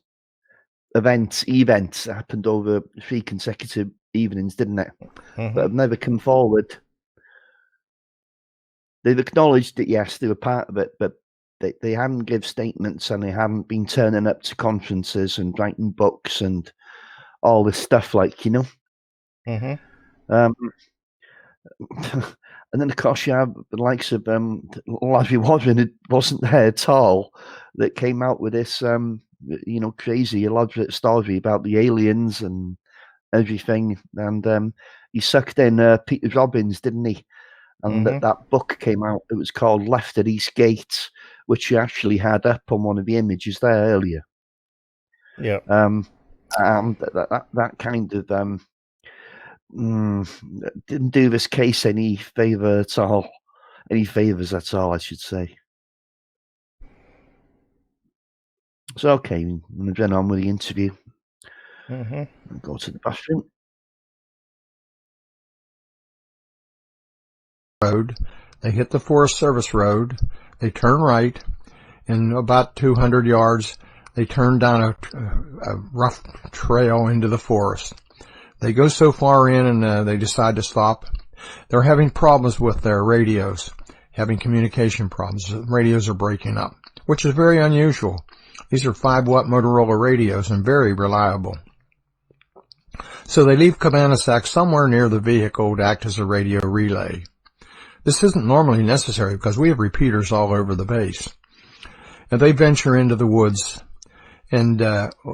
Speaker 2: event that happened over 3 consecutive evenings, didn't it?
Speaker 1: Mm-hmm.
Speaker 2: But have never come forward. They've acknowledged that, yes, they were part of it, but they hadn't give statements, and they hadn't been turning up to conferences and writing books and all this stuff, like, you know.
Speaker 1: Mm-hmm.
Speaker 2: And then, of course, you have the likes of Larry Warren, who wasn't there at all, that came out with this, you know, crazy, elaborate story about the aliens and everything. And he sucked in Peter Robbins, didn't he? And that book came out. It was called Left at East Gate, which you actually had up on one of the images there earlier.
Speaker 1: Yeah.
Speaker 2: And that kind of didn't do this case any favor at all. Any favors at all, I should say. So, okay, I'm going to get on with the interview. I'll go to the bathroom.
Speaker 4: Road. They hit the Forest Service Road. They turn right. In about 200 yards, they turn down a rough trail into the forest. They go so far in, and they decide to stop. They're having problems with their radios, having communication problems. The radios are breaking up, which is very unusual. These are 5-watt Motorola radios and very reliable. So they leave Cabanasac somewhere near the vehicle to act as a radio relay. This isn't normally necessary because we have repeaters all over the base. And they venture into the woods. And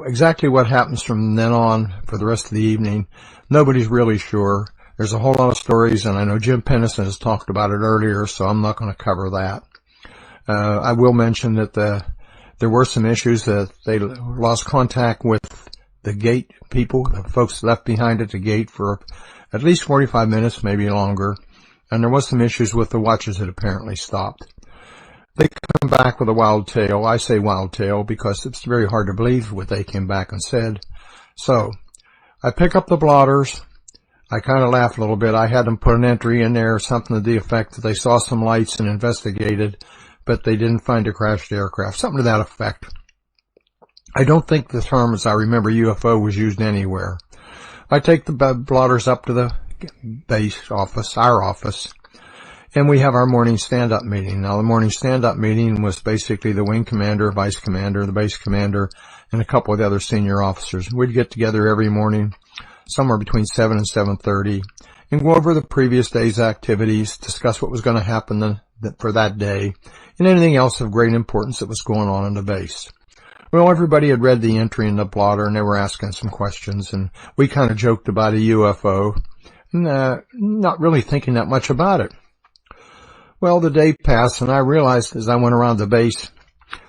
Speaker 4: exactly what happens from then on for the rest of the evening, nobody's really sure. There's a whole lot of stories, and I know Jim Pennison has talked about it earlier, so I'm not going to cover that. I will mention that there were some issues that they lost contact with the gate people, the folks left behind at the gate for at least 45 minutes, maybe longer. And there was some issues with the watches that apparently stopped. They come back with a wild tale. I say wild tale because it's very hard to believe what they came back and said. So I pick up the blotters. I kind of laugh a little bit. I had them put an entry in there, something to the effect that they saw some lights and investigated, but they didn't find a crashed aircraft, something to that effect. I don't think the term, as I remember, UFO was used anywhere. I take the blotters up to the base office, our office, and we have our morning stand-up meeting. Now, the morning stand-up meeting was basically the wing commander, vice commander, the base commander, and a couple of the other senior officers. We'd get together every morning, somewhere between 7 and 7:30, and go over the previous day's activities, discuss what was going to happen for that day, and anything else of great importance that was going on in the base. Well, everybody had read the entry in the blotter, and they were asking some questions, and we kind of joked about a UFO, and not really thinking that much about it. Well, the day passed, and I realized as I went around the base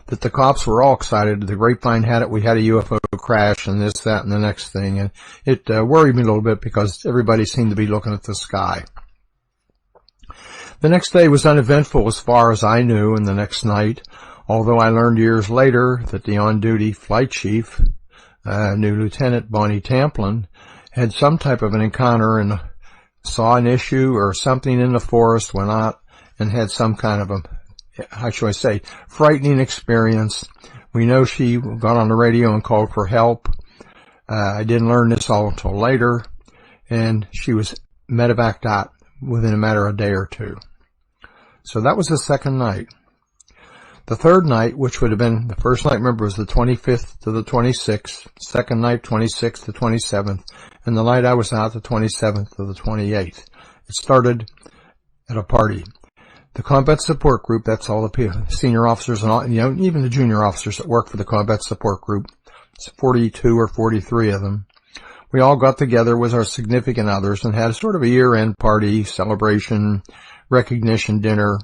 Speaker 4: that the cops were all excited. The grapevine had it. We had a UFO crash and this, that, and the next thing. And it worried me a little bit because everybody seemed to be looking at the sky. The next day was uneventful as far as I knew, and the next night, although I learned years later that the on-duty flight chief, new Lieutenant Bonnie Tamplin, had some type of an encounter and saw an issue or something in the forest, went out and had some kind of a, how should I say, frightening experience. We know she got on the radio and called for help. I didn't learn this all until later, and she was medevaced out within a matter of a day or two. So that was the second night. The third night, which would have been, the first night, remember, was the 25th to the 26th, second night, 26th to 27th, and the night I was out, the 27th to the 28th. It started at a party. The Combat Support Group, that's all the senior officers and all, even the junior officers that work for the Combat Support Group, it's 42 or 43 of them. We all got together with our significant others and had sort of a year-end party, celebration, recognition dinner,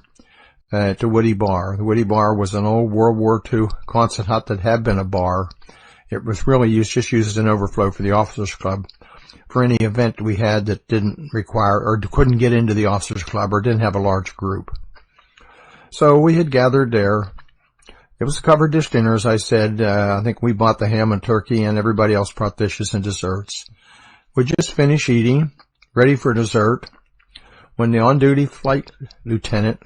Speaker 4: at the Woody Bar. The Woody Bar was an old World War II concert hut that had been a bar. It was really just used as an overflow for the officers club for any event we had that didn't require or couldn't get into the officers club or didn't have a large group. So we had gathered there. It was a covered dish dinner, as I said. I think we bought the ham and turkey and everybody else brought dishes and desserts. We just finished eating, ready for dessert, when the on-duty flight lieutenant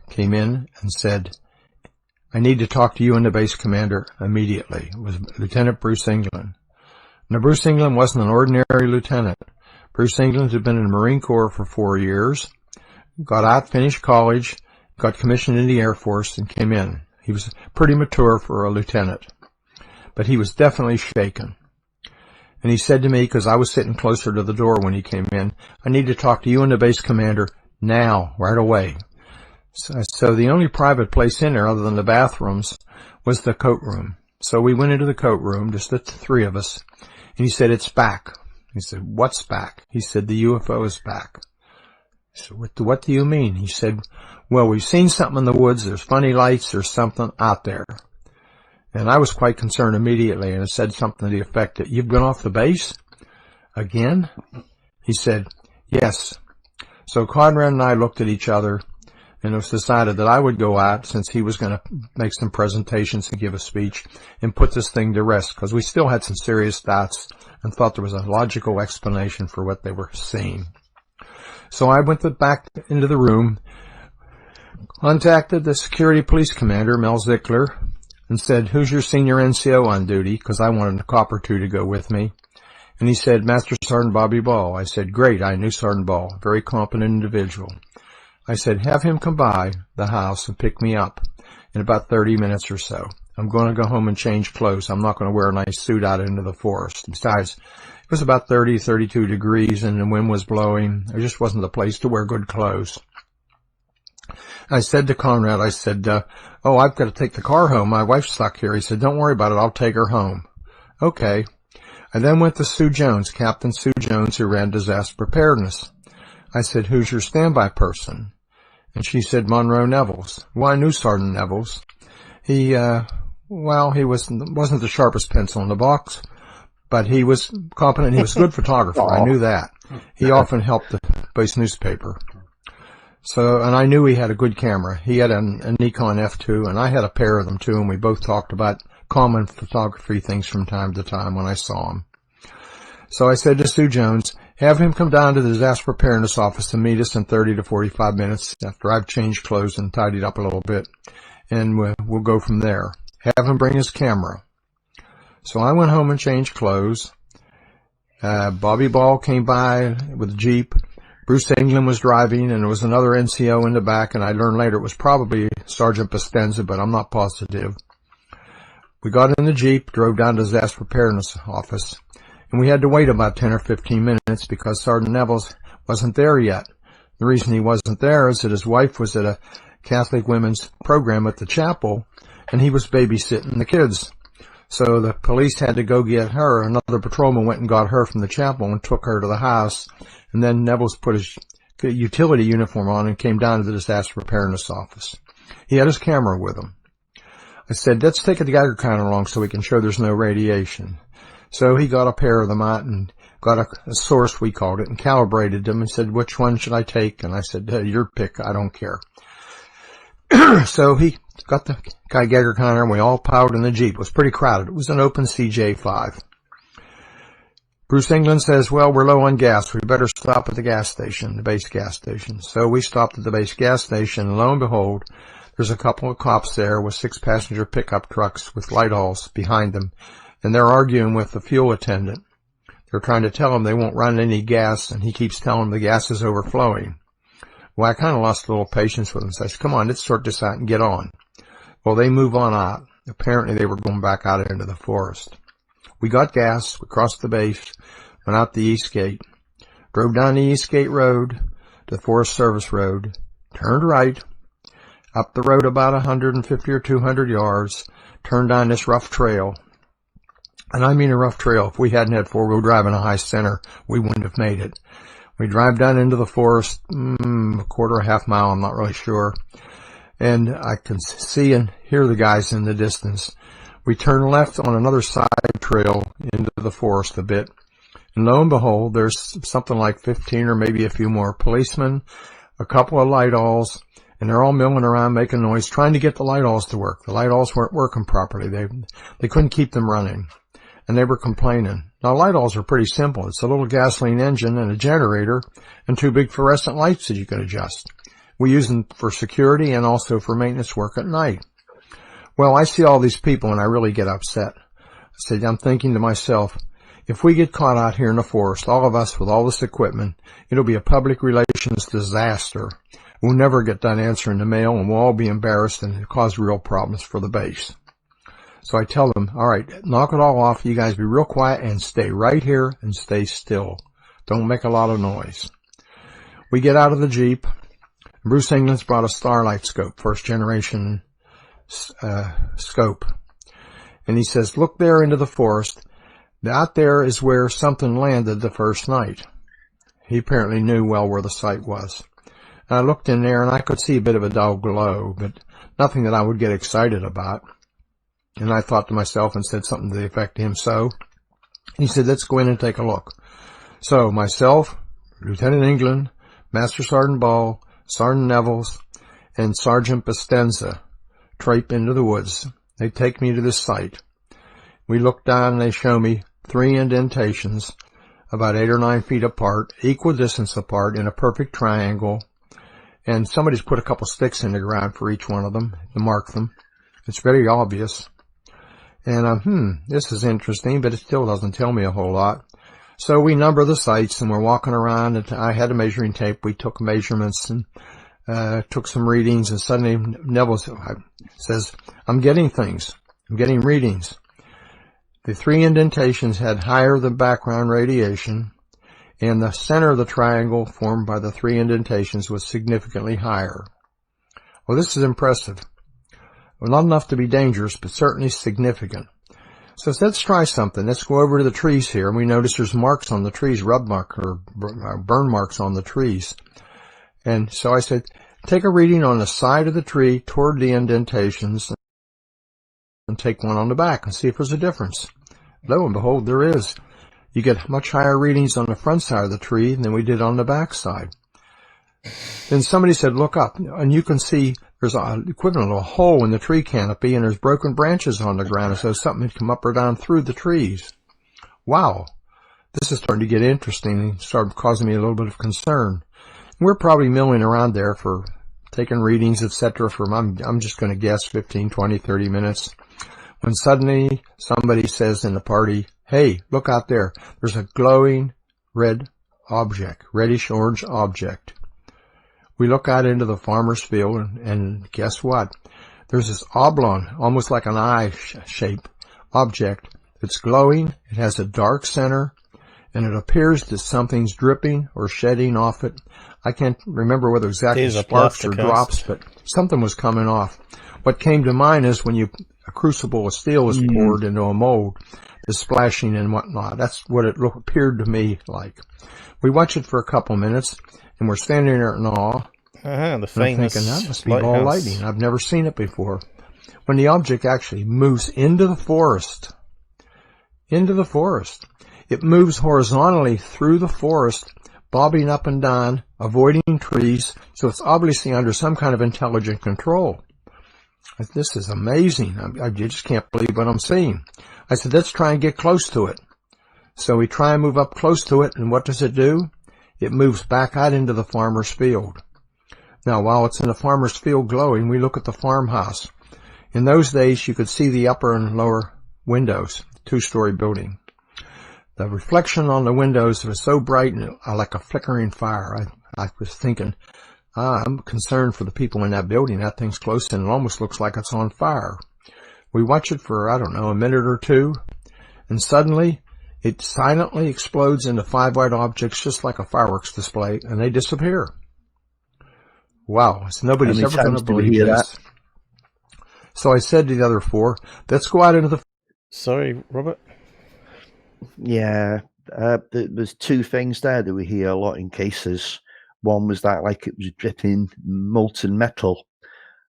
Speaker 4: came in and said, "I need to talk to you and the base commander immediately." It was Lieutenant Bruce England. Now, Bruce England wasn't an ordinary lieutenant. Bruce England had been in the Marine Corps for 4 years, got out, finished college, got commissioned in the Air Force, and came in. He was pretty mature for a lieutenant, but he was definitely shaken. And he said to me, because I was sitting closer to the door when he came in, "I need to talk to you and the base commander now, right away." So the only private place in there other than the bathrooms was the coat room. So we went into the coat room, just the three of us, and he said, "It's back." He said, "What's back?" He said, "The UFO is back." I said, What do you mean?" He said, "Well, we've seen something in the woods. There's funny lights. There's something out there." And I was quite concerned immediately, and I said something to the effect that, "You've gone off the base? Again?" He said, "Yes." So Conrad and I looked at each other, and it was decided that I would go out, since he was going to make some presentations and give a speech, and put this thing to rest, because we still had some serious doubts and thought there was a logical explanation for what they were seeing. So I went back into the room, contacted the security police commander, Mel Zickler, and said, "Who's your senior NCO on duty?" because I wanted a cop or two to go with me. And he said, "Master Sergeant Bobby Ball." I said, "Great." I knew Sergeant Ball, very competent individual. I said, "Have him come by the house and pick me up in about 30 minutes or so. I'm going to go home and change clothes. I'm not going to wear a nice suit out into the forest." Besides, it was about 30, 32 degrees and the wind was blowing. There just wasn't a place to wear good clothes. I said to Conrad, I said, "Oh, I've got to take the car home. My wife's stuck here." He said, "Don't worry about it. I'll take her home." Okay. I then went to Sue Jones, Captain Sue Jones, who ran disaster preparedness. I said, "Who's your standby person?" And she said, "Monroe Nevels." Well, I knew Sergeant Nevels. He wasn't the sharpest pencil in the box, but he was competent. He was a good photographer. I knew that. He often helped the base newspaper. So, and I knew he had a good camera. He had a Nikon F2, and I had a pair of them too, and we both talked about common photography things from time to time when I saw him. So I said to Sue Jones, "Have him come down to the disaster preparedness office to meet us in 30 to 45 minutes after I've changed clothes and tidied up a little bit, and we'll go from there. Have him bring his camera." So I went home and changed clothes. Bobby Ball came by with a Jeep. Bruce England was driving, and there was another NCO in the back, and I learned later it was probably Sergeant Pastenza, but I'm not positive. We got in the Jeep, drove down to the disaster preparedness office, and we had to wait about 10 or 15 minutes because Sergeant Nevels wasn't there yet. The reason he wasn't there is that his wife was at a Catholic women's program at the chapel, and he was babysitting the kids. So the police had to go get her. Another patrolman went and got her from the chapel and took her to the house. And then Nevels put his utility uniform on and came down to the disaster preparedness office. He had his camera with him. I said, "Let's take a Geiger counter along so we can show there's no radiation." So he got a pair of them out and got a source, we called it, and calibrated them and said, "Which one should I take?" And I said, "Your pick, I don't care." So he got the Geiger counter and we all piled in the Jeep. It was pretty crowded. It was an open CJ5. Bruce England says, "Well, we're low on gas. We better stop at the gas station, the base gas station." So we stopped at the base gas station, and lo and behold, there's a couple of cops there with 6-passenger pickup trucks with light-alls behind them, and they're arguing with the fuel attendant. They're trying to tell him they won't run any gas, and he keeps telling them the gas is overflowing. Well, I kind of lost a little patience with them. So I said, come on, let's sort this out and get on. Well, they move on out. Apparently, they were going back out into the forest. We got gas. We crossed the base, went out the East Gate, drove down the East Gate Road to the Forest Service Road, turned right, up the road about 150 or 200 yards, turned down this rough trail. And I mean a rough trail. If we hadn't had four-wheel drive and a high center, we wouldn't have made it. We drive down into the forest, a quarter or half mile, I'm not really sure. And I can see and hear the guys in the distance. We turn left on another side trail into the forest a bit. And lo and behold, there's something like 15 or maybe a few more policemen, a couple of light-alls, and they're all milling around making noise, trying to get the light-alls to work. The light-alls weren't working properly. They couldn't keep them running. And they were complaining. Now, light-alls are pretty simple. It's a little gasoline engine and a generator and two big fluorescent lights that you can adjust. We use them for security and also for maintenance work at night. Well, I see all these people and I really get upset. I'm thinking to myself, if we get caught out here in the forest, all of us with all this equipment, it'll be a public relations disaster. We'll never get done answering the mail and we'll all be embarrassed and cause real problems for the base. So I tell them, all right, knock it all off. You guys be real quiet and stay right here and stay still. Don't make a lot of noise. We get out of the Jeep. Bruce England's brought a starlight scope, first generation scope. And he says, look there into the forest. Out there is where something landed the first night. He apparently knew well where the site was. And I looked in there and I could see a bit of a dull glow, but nothing that I would get excited about. And I thought to myself and said something to the effect of him, so. He said, let's go in and take a look. So myself, Lieutenant England, Master Sergeant Ball, Sergeant Nevels, and Sergeant Bastenza trape into the woods. They take me to this site. We look down and they show me 3 indentations about 8 or 9 feet apart, equal distance apart in a perfect triangle. And somebody's put a couple sticks in the ground for each one of them to mark them. It's very obvious. And, this is interesting, but it still doesn't tell me a whole lot. So we number the sites and we're walking around and I had a measuring tape. We took measurements and, took some readings and suddenly Neville says, I'm getting things. I'm getting readings. The 3 indentations had higher than background radiation and the center of the triangle formed by the 3 indentations was significantly higher. Well, this is impressive. Well, not enough to be dangerous, but certainly significant. So let's try something. Let's go over to the trees here, and we notice there's marks on the trees, rub mark or burn marks on the trees. And so I said, take a reading on the side of the tree toward the indentations and take one on the back and see if there's a difference. Lo and behold, there is. You get much higher readings on the front side of the tree than we did on the back side. Then somebody said, look up, and you can see there's an equivalent of a hole in the tree canopy, and there's broken branches on the ground, as though something had come up or down through the trees. Wow, this is starting to get interesting and started causing me a little bit of concern. We're probably milling around there for taking readings, etc. for, I'm just going to guess, 15, 20, 30 minutes. When suddenly somebody says in the party, hey, look out there. There's a glowing red object, reddish-orange object. We look out into the farmer's field, and guess what? There's this oblong, almost like an eye shape object. It's glowing. It has a dark center, and it appears that something's dripping or shedding off it. I can't remember whether exactly sparks or drops, but something was coming off. What came to mind is when a crucible of steel is poured into a mold, the splashing and whatnot. That's what it appeared to me like. We watched it for a couple minutes, and we're standing there in awe.
Speaker 1: The famous
Speaker 4: thinking, that must be ball lightning. I've never seen it before. When the object actually moves into the forest, it moves horizontally through the forest, bobbing up and down, avoiding trees, so it's obviously under some kind of intelligent control. This is amazing. I just can't believe what I'm seeing. I said, let's try and get close to it. So we try and move up close to it, and what does it do? It moves back out into the farmer's field. Now, while it's in the farmer's field glowing, we look at the farmhouse. In those days, you could see the upper and lower windows, 2-story building. The reflection on the windows was so bright and like a flickering fire. I was thinking, I'm concerned for the people in that building. That thing's close and it almost looks like it's on fire. We watch it for, I don't know, a minute or two, and suddenly it silently explodes into 5 white objects just like a fireworks display, and they disappear. Wow, so nobody's ever going to believe this. So I said to the other 4, let's go out into the...
Speaker 1: Sorry, Robert?
Speaker 2: Yeah, there's 2 things there that we hear a lot in cases. One was that like it was dripping molten metal,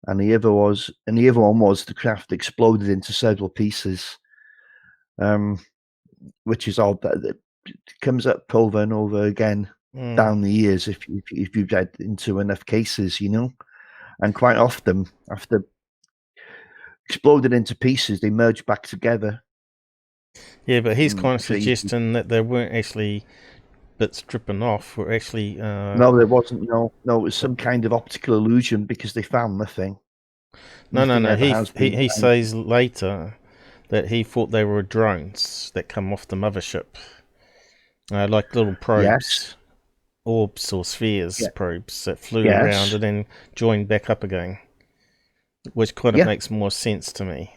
Speaker 2: and the other one was the craft exploded into several pieces, which is odd. That it comes up over and over again down the years if you've read into enough cases, you know. And quite often, after exploded into pieces, they merge back together.
Speaker 1: Yeah, but he's kind of suggesting that there weren't actually bits dripping off. Were actually
Speaker 2: no, there wasn't. No, it was some kind of optical illusion because they found nothing.
Speaker 1: No. He says later that he thought they were drones that come off the mothership, like little probes, orbs or spheres, probes that flew around and then joined back up again, which kind of makes more sense to me.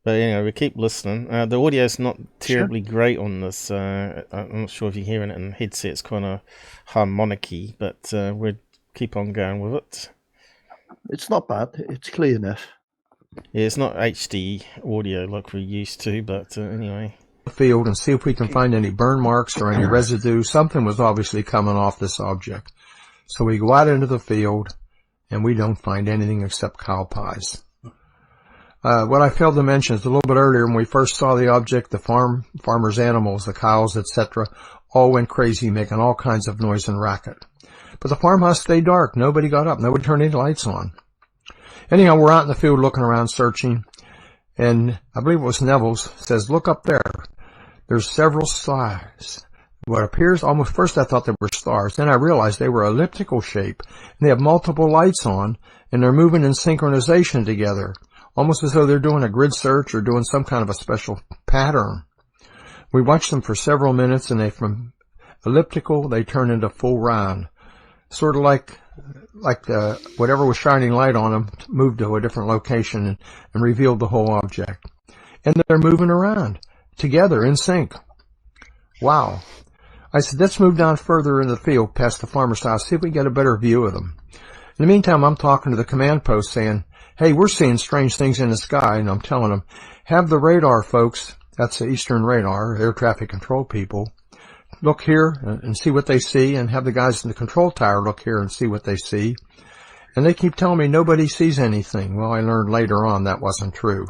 Speaker 1: But anyway, we keep listening. The audio's not terribly great on this. I'm not sure if you're hearing it in headset. It's kind of harmonic-y, but we'll keep on going with it.
Speaker 2: It's not bad. It's clear enough.
Speaker 1: Yeah, it's not HD audio like we're used to, but anyway.
Speaker 4: Field and see if we can find any burn marks or any residue. Something was obviously coming off this object. So we go out into the field, and we don't find anything except cow pies. What I failed to mention is a little bit earlier when we first saw the object, the farmers' animals, the cows, etc., all went crazy, making all kinds of noise and racket. But the farmhouse stayed dark. Nobody got up. Nobody turned any lights on. Anyhow, we're out in the field looking around, searching, and I believe it was Neville's says, look up there. There's several stars. What appears almost, first I thought they were stars. Then I realized they were elliptical shape, and they have multiple lights on, and they're moving in synchronization together, almost as though they're doing a grid search or doing some kind of a special pattern. We watched them for several minutes, and from elliptical, they turn into full round. Sort of like whatever was shining light on them moved to a different location and revealed the whole object. And they're moving around together in sync. Wow. I said, let's move down further in the field past the farmer's house, see if we can get a better view of them. In the meantime, I'm talking to the command post saying, hey, we're seeing strange things in the sky, and I'm telling them, have the radar folks, that's the Eastern Radar, air traffic control people, look here and see what they see, and have the guys in the control tower look here and see what they see. And they keep telling me nobody sees anything. Well, I learned later on that wasn't true.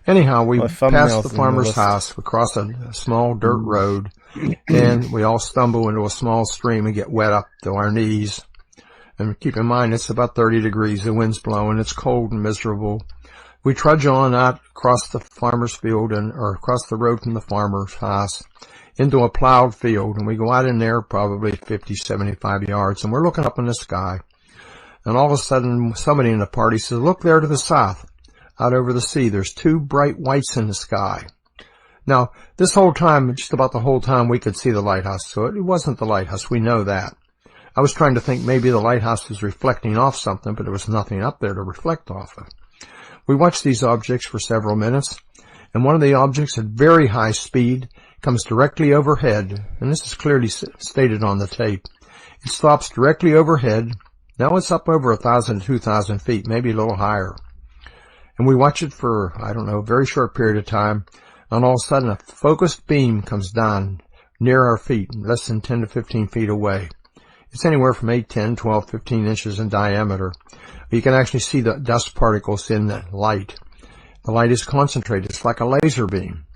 Speaker 4: Anyhow, we pass the farmer's house, we cross a small dirt road, and we all stumble into a small stream and get wet up to our knees. And keep in mind, it's about 30 degrees, the wind's blowing, it's cold and miserable. We trudge on out across the farmer's field or across the road from the farmer's house into a plowed field, and we go out in there probably 50, 75 yards, and we're looking up in the sky. And all of a sudden, somebody in the party says, look there to the south, out over the sea. There's 2 bright whites in the sky. Now, this whole time, just about the whole time, we could see the lighthouse, so it wasn't the lighthouse. We know that. I was trying to think maybe the lighthouse was reflecting off something, but there was nothing up there to reflect off of. We watched these objects for several minutes, and one of the objects at very high speed comes directly overhead, and this is clearly stated on the tape. It stops directly overhead. Now it's up over 1,000 to 2,000 feet, maybe a little higher. And we watch it for, I don't know, a very short period of time, and all of a sudden a focused beam comes down near our feet, less than 10 to 15 feet away. It's anywhere from 8, 10, 12, 15 inches in diameter. You can actually see the dust particles in the light. The light is concentrated. It's like a laser beam.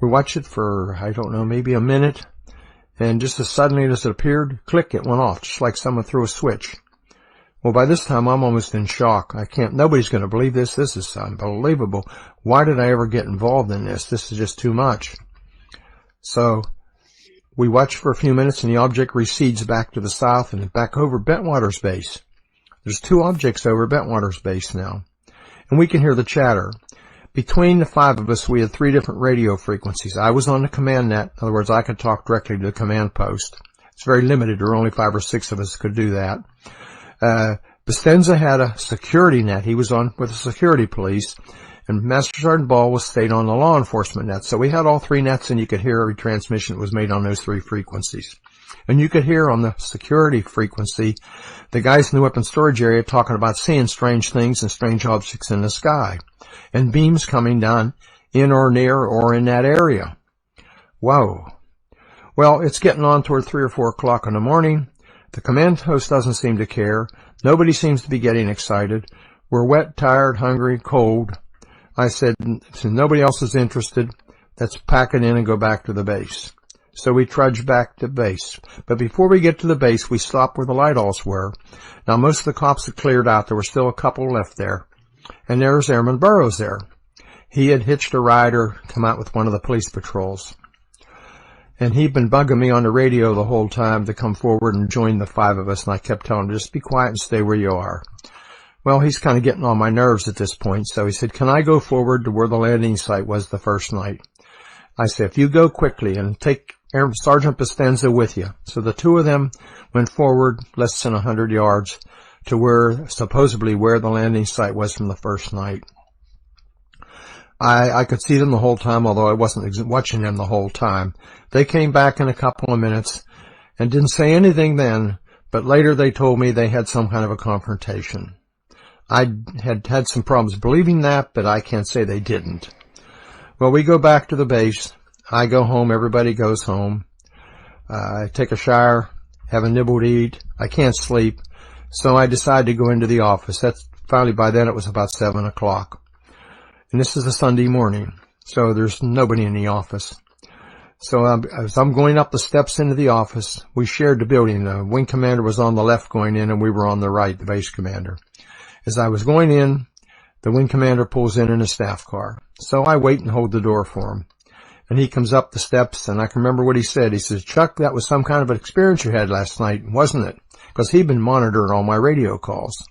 Speaker 4: We watch it for, I don't know, maybe a minute, and just as suddenly as it appeared, click, it went off, just like someone threw a switch. Well, by this time, I'm almost in shock. Nobody's going to believe this. This is unbelievable. Why did I ever get involved in this? This is just too much. So, we watch for a few minutes, and the object recedes back to the south and back over Bentwater's base. There's 2 objects over Bentwater's base now, and we can hear the chatter. Between the 5 of us, we had 3 different radio frequencies. I was on the command net. In other words, I could talk directly to the command post. It's very limited. There were only 5 or 6 of us could do that. Bestenza had a security net. He was on with the security police, and Master Sergeant Ball stayed on the law enforcement net. So we had all 3 nets, and you could hear every transmission that was made on those 3 frequencies. And you could hear on the security frequency the guys in the weapons storage area talking about seeing strange things and strange objects in the sky, and beams coming down in or near or in that area. Whoa. Well, it's getting on toward 3 or 4 o'clock in the morning. The command post doesn't seem to care. Nobody seems to be getting excited. We're wet, tired, hungry, cold. I said, since nobody else is interested, let's pack it in and go back to the base. So we trudged back to base. But before we get to the base, we stop where the light-alls were. Now, most of the cops had cleared out. There were still a couple left there. And there was Airman Burroughs there. He had hitched a ride or come out with one of the police patrols. And he'd been bugging me on the radio the whole time to come forward and join the 5 of us, and I kept telling him, just be quiet and stay where you are. Well, he's kind of getting on my nerves at this point, so he said, can I go forward to where the landing site was the first night? I said, if you go quickly and take Sergeant Bestenza with you. So the 2 of them went forward less than 100 yards to supposedly where the landing site was from the first night. I could see them the whole time, although I wasn't watching them the whole time. They came back in a couple of minutes and didn't say anything then, but later they told me they had some kind of a confrontation. I had some problems believing that, but I can't say they didn't. Well, we go back to the base. I go home. Everybody goes home. I take a shower, have a nibble to eat. I can't sleep, so I decide to go into the office. Finally, by then it was about 7 o'clock. And this is a Sunday morning, so there's nobody in the office. So as I'm going up the steps into the office, we shared the building. The wing commander was on the left going in, and we were on the right, the base commander. As I was going in, the wing commander pulls in a staff car. So I wait and hold the door for him. And he comes up the steps, and I can remember what he said. He says, Chuck, that was some kind of an experience you had last night, wasn't it? Because he'd been monitoring all my radio calls.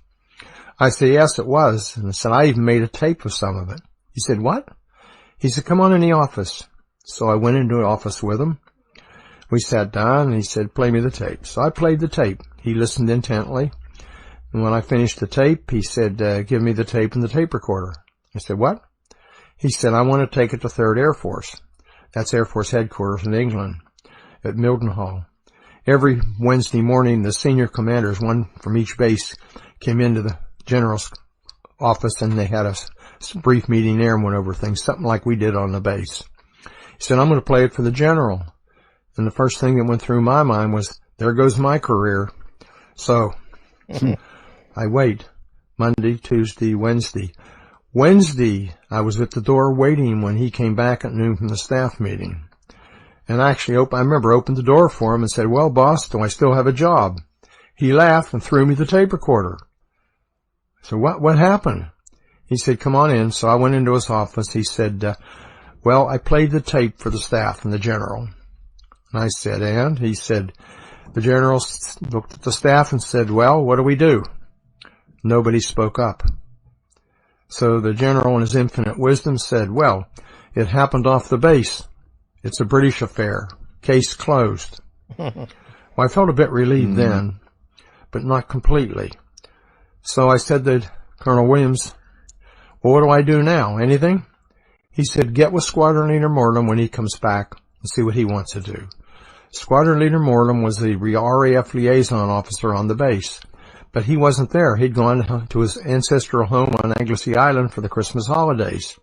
Speaker 4: I said, yes, it was. And I said, I even made a tape of some of it. He said, what? He said, come on in the office. So I went into the office with him. We sat down, and he said, play me the tape. So I played the tape. He listened intently. And when I finished the tape, he said, give me the tape and the tape recorder. I said, what? He said, I want to take it to 3rd Air Force. That's Air Force headquarters in England at Mildenhall. Every Wednesday morning, the senior commanders, one from each base, came into the general's office, and they had a brief meeting there and went over things, something like we did on the base. He said, I'm going to play it for the general. And the first thing that went through my mind was, there goes my career. So I wait. Monday, Tuesday, Wednesday. Wednesday, I was at the door waiting when he came back at noon from the staff meeting. And I remember opened the door for him and said, well, boss, do I still have a job? He laughed and threw me the tape recorder. So what happened? He said, come on in. So I went into his office. He said, well, I played the tape for the staff and the general. And I said, and? He said, the general looked at the staff and said, well, what do we do? Nobody spoke up. So the general, in his infinite wisdom, said, well, it happened off the base. It's a British affair. Case closed. Well, I felt a bit relieved then, but not completely. So I said to Colonel Williams, well, what do I do now? Anything? He said, get with Squadron Leader Morlem when he comes back and see what he wants to do. Squadron Leader Morlem was the RAF liaison officer on the base, but he wasn't there. He'd gone to his ancestral home on Anglesey Island for the Christmas holidays.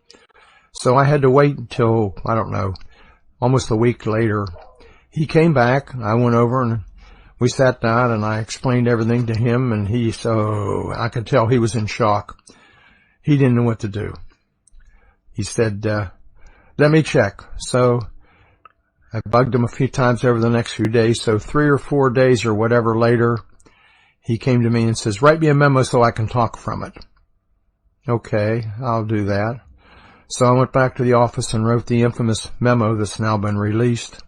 Speaker 4: So I had to wait until, I don't know, almost a week later. He came back. I went over and we sat down and I explained everything to him, and I could tell he was in shock. He didn't know what to do. He said, let me check. So I bugged him a few times over the next few days. So 3 or 4 days or whatever later, he came to me and says, write me a memo so I can talk from it. Okay, I'll do that. So I went back to the office and wrote the infamous memo that's now been released.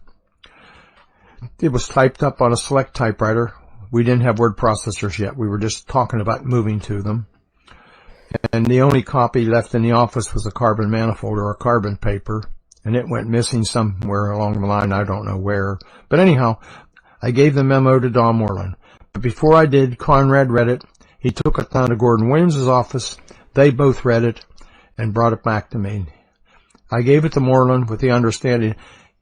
Speaker 4: It was typed up on a select typewriter. We didn't have word processors yet. We were just talking about moving to them. And the only copy left in the office was a carbon manifold or a carbon paper, and it went missing somewhere along the line. I don't know where. But anyhow, I gave the memo to Don Moreland. But before I did, Conrad read it. He took it down to Gordon Williams' office. They both read it and brought it back to me. I gave it to Moreland with the understanding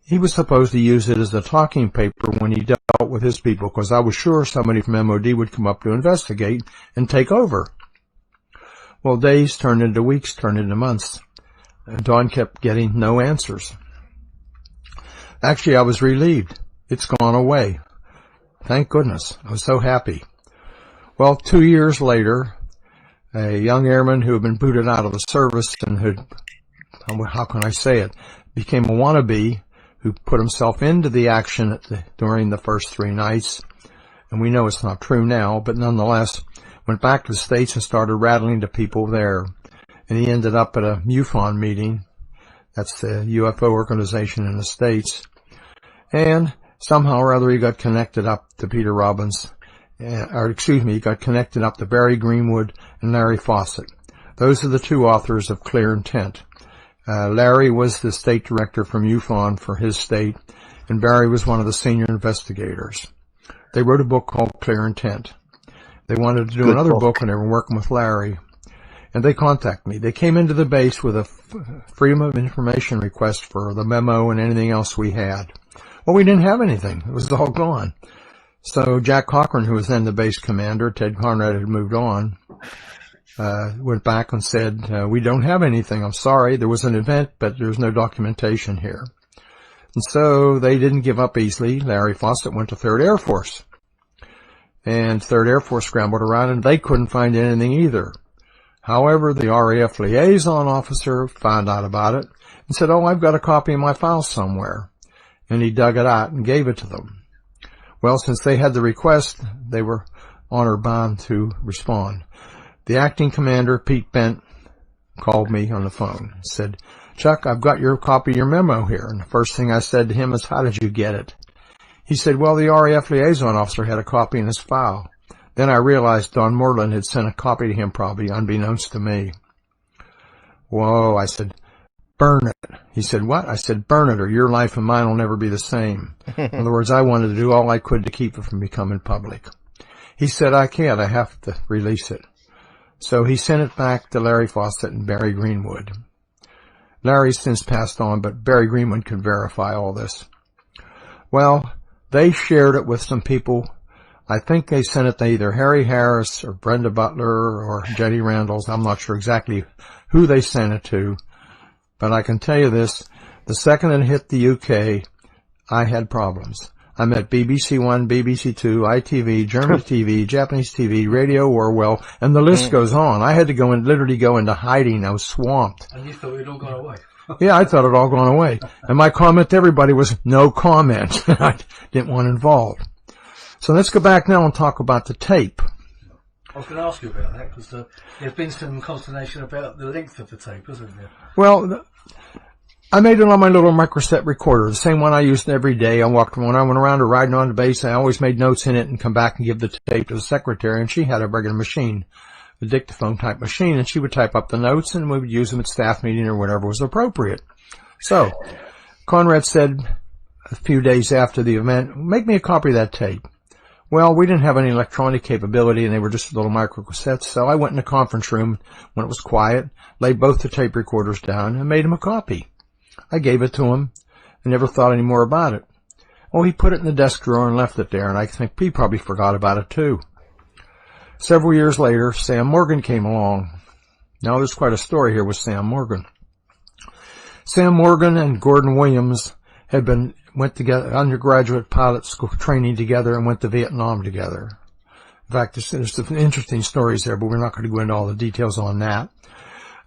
Speaker 4: he was supposed to use it as a talking paper when he dealt with his people, because I was sure somebody from MOD would come up to investigate and take over. Well, days turned into weeks, turned into months, and Don kept getting no answers. Actually, I was relieved. It's gone away. Thank goodness. I was so happy. Well, 2 years later, a young airman who had been booted out of the service and had, how can I say it, became a wannabe, who put himself into the action during the first 3 nights. And we know it's not true now, but nonetheless, went back to the States and started rattling to people there. And he ended up at a MUFON meeting. That's the UFO organization in the States. And somehow or other he got connected up to Peter Robbins, he got connected up to Barry Greenwood and Larry Fawcett. Those are the 2 authors of Clear Intent. Larry was the state director from MUFON for his state, and Barry was one of the senior investigators. They wrote a book called Clear Intent. They wanted to do another book, and they were working with Larry. And they contacted me. They came into the base with a Freedom of Information request for the memo and anything else we had. Well, we didn't have anything. It was all gone. So Jack Cochran, who was then the base commander, Ted Conrad had moved on, went back and said, we don't have anything. I'm sorry. There was an event, but there's no documentation here. And so they didn't give up easily. Larry Fawcett went to 3rd Air Force. And 3rd Air Force scrambled around, and they couldn't find anything either. However, the RAF liaison officer found out about it and said, I've got a copy of my file somewhere. And he dug it out and gave it to them. Well, since they had the request, they were honor bound to respond. The acting commander, Pete Bent, called me on the phone and said, Chuck, I've got your copy of your memo here. And the first thing I said to him is, how did you get it? He said, well, the RAF liaison officer had a copy in his file. Then I realized Don Moreland had sent a copy to him, probably unbeknownst to me. Whoa, I said, burn it. He said, what? I said, burn it, or your life and mine will never be the same. In other words, I wanted to do all I could to keep it from becoming public. He said, I can't. I have to release it. So he sent it back to Larry Fawcett and Barry Greenwood. Larry's since passed on, but Barry Greenwood could verify all this. Well, they shared it with some people. I think they sent it to either Harry Harris or Brenda Butler or Jenny Randalls. I'm not sure exactly who they sent it to. But I can tell you this, the second it hit the UK, I had problems. I met BBC One, BBC Two, ITV, German TV, Japanese TV, Radio Orwell, and the list goes on. I had to literally go into hiding. I was swamped.
Speaker 3: And you thought it had all gone away?
Speaker 4: Yeah, I thought it had all gone away. And my comment to everybody was, no comment. I didn't want involved. So let's go back now and talk about the tape.
Speaker 3: I was going to ask you about that, because there's been some consternation about the length of the tape, hasn't there?
Speaker 4: Well, I made it on my little microset recorder, the same one I used every day. When I went around or riding on the base, I always made notes in it and come back and give the tape to the secretary, and she had a regular machine, the dictaphone type machine, and she would type up the notes, and we would use them at staff meeting or whatever was appropriate. So, Conrad said a few days after the event, make me a copy of that tape. Well, we didn't have any electronic capability, and they were just little microcassettes, so I went in the conference room when it was quiet, laid both the tape recorders down, and made him a copy. I gave it to him and never thought any more about it. Oh, he put it in the desk drawer and left it there, and I think he probably forgot about it too. Several years later, Sam Morgan came along. Now, there's quite a story here with Sam Morgan. Sam Morgan and Gordon Williams went together, undergraduate pilot school training together, and went to Vietnam together. In fact, there's some interesting stories there, but we're not going to go into all the details on that.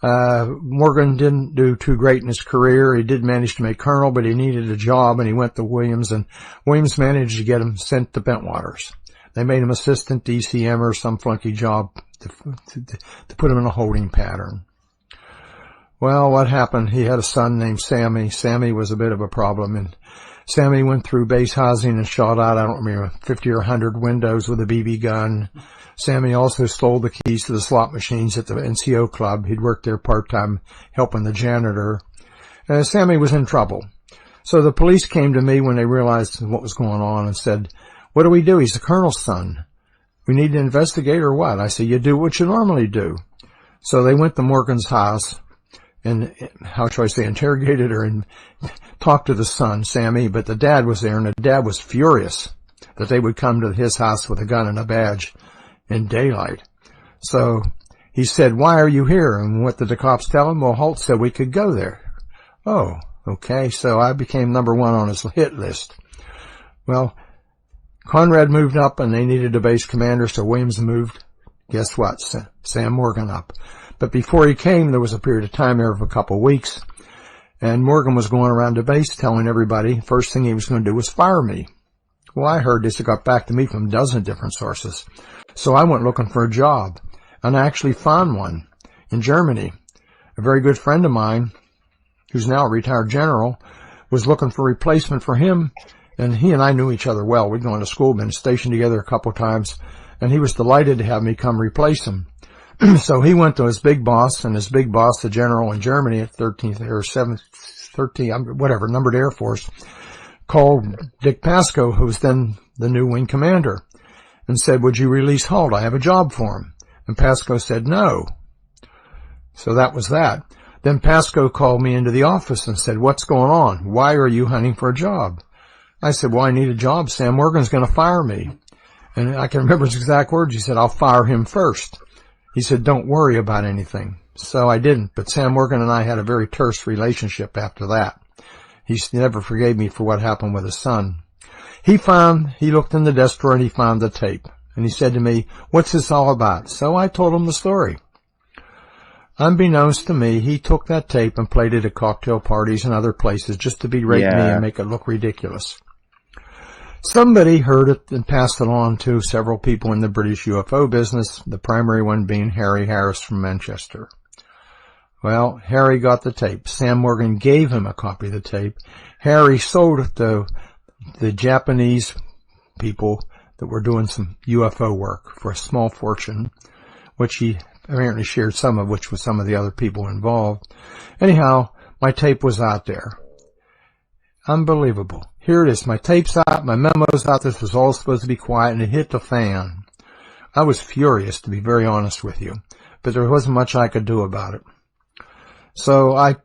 Speaker 4: Morgan didn't do too great in his career. He did manage to make colonel, but he needed a job, and he went to Williams, and Williams managed to get him sent to Bentwaters. They made him assistant DCM or some flunky job to put him in a holding pattern. Well, what happened? He had a son named Sammy. Sammy was a bit of a problem, and Sammy went through base housing and shot out, I don't remember, 50 or 100 windows with a BB gun. Sammy also stole the keys to the slot machines at the NCO club. He'd worked there part-time helping the janitor. Sammy was in trouble. So the police came to me when they realized what was going on and said, what do we do? He's the colonel's son. We need to investigate or what? I said, you do what you normally do. So they went to Morgan's house and, how shall I say, interrogated her and talked to the son, Sammy, but the dad was there, and the dad was furious that they would come to his house with a gun and a badge in daylight. So he said, why are you here? And what did the cops tell him? Well, Halt said we could go there. Oh, okay. So I became number one on his hit list. Well, Conrad moved up and they needed a base commander, so Williams moved, guess what, Sam Morgan up. But before he came, there was a period of time there of a couple of weeks, and Morgan was going around the base telling everybody first thing he was going to do was fire me. Well, I heard this. It got back to me from a dozen different sources. So I went looking for a job, and I actually found one in Germany. A very good friend of mine, who's now a retired general, was looking for a replacement for him, and he and I knew each other well. We'd gone to school, been stationed together a couple of times, and he was delighted to have me come replace him. So he went to his big boss, and his big boss, the general in Germany at 13th or 7th, 13th, whatever, numbered Air Force, called Dick Pascoe, who was then the new wing commander, and said, would you release Halt? I have a job for him. And Pascoe said no. So that was that. Then Pascoe called me into the office and said, what's going on? Why are you hunting for a job? I said, well, I need a job. Sam Morgan's going to fire me. And I can remember his exact words. He said, I'll fire him first. He said, don't worry about anything. So I didn't. But Sam Morgan and I had a very terse relationship after that. He never forgave me for what happened with his son. He looked in the desk drawer and he found the tape. And he said to me, what's this all about? So I told him the story. Unbeknownst to me, he took that tape and played it at cocktail parties and other places just to berate me and make it look ridiculous. Somebody heard it and passed it on to several people in the British UFO business, the primary one being Harry Harris from Manchester. Well, Harry got the tape. Sam Morgan gave him a copy of the tape. Harry sold it to the Japanese people that were doing some UFO work for a small fortune, which he apparently shared some of, which was some of the other people involved. Anyhow, my tape was out there. Unbelievable. Here it is. My tape's out, my memo's out. This was all supposed to be quiet, and it hit the fan. I was furious, to be very honest with you, but there wasn't much I could do about it. So I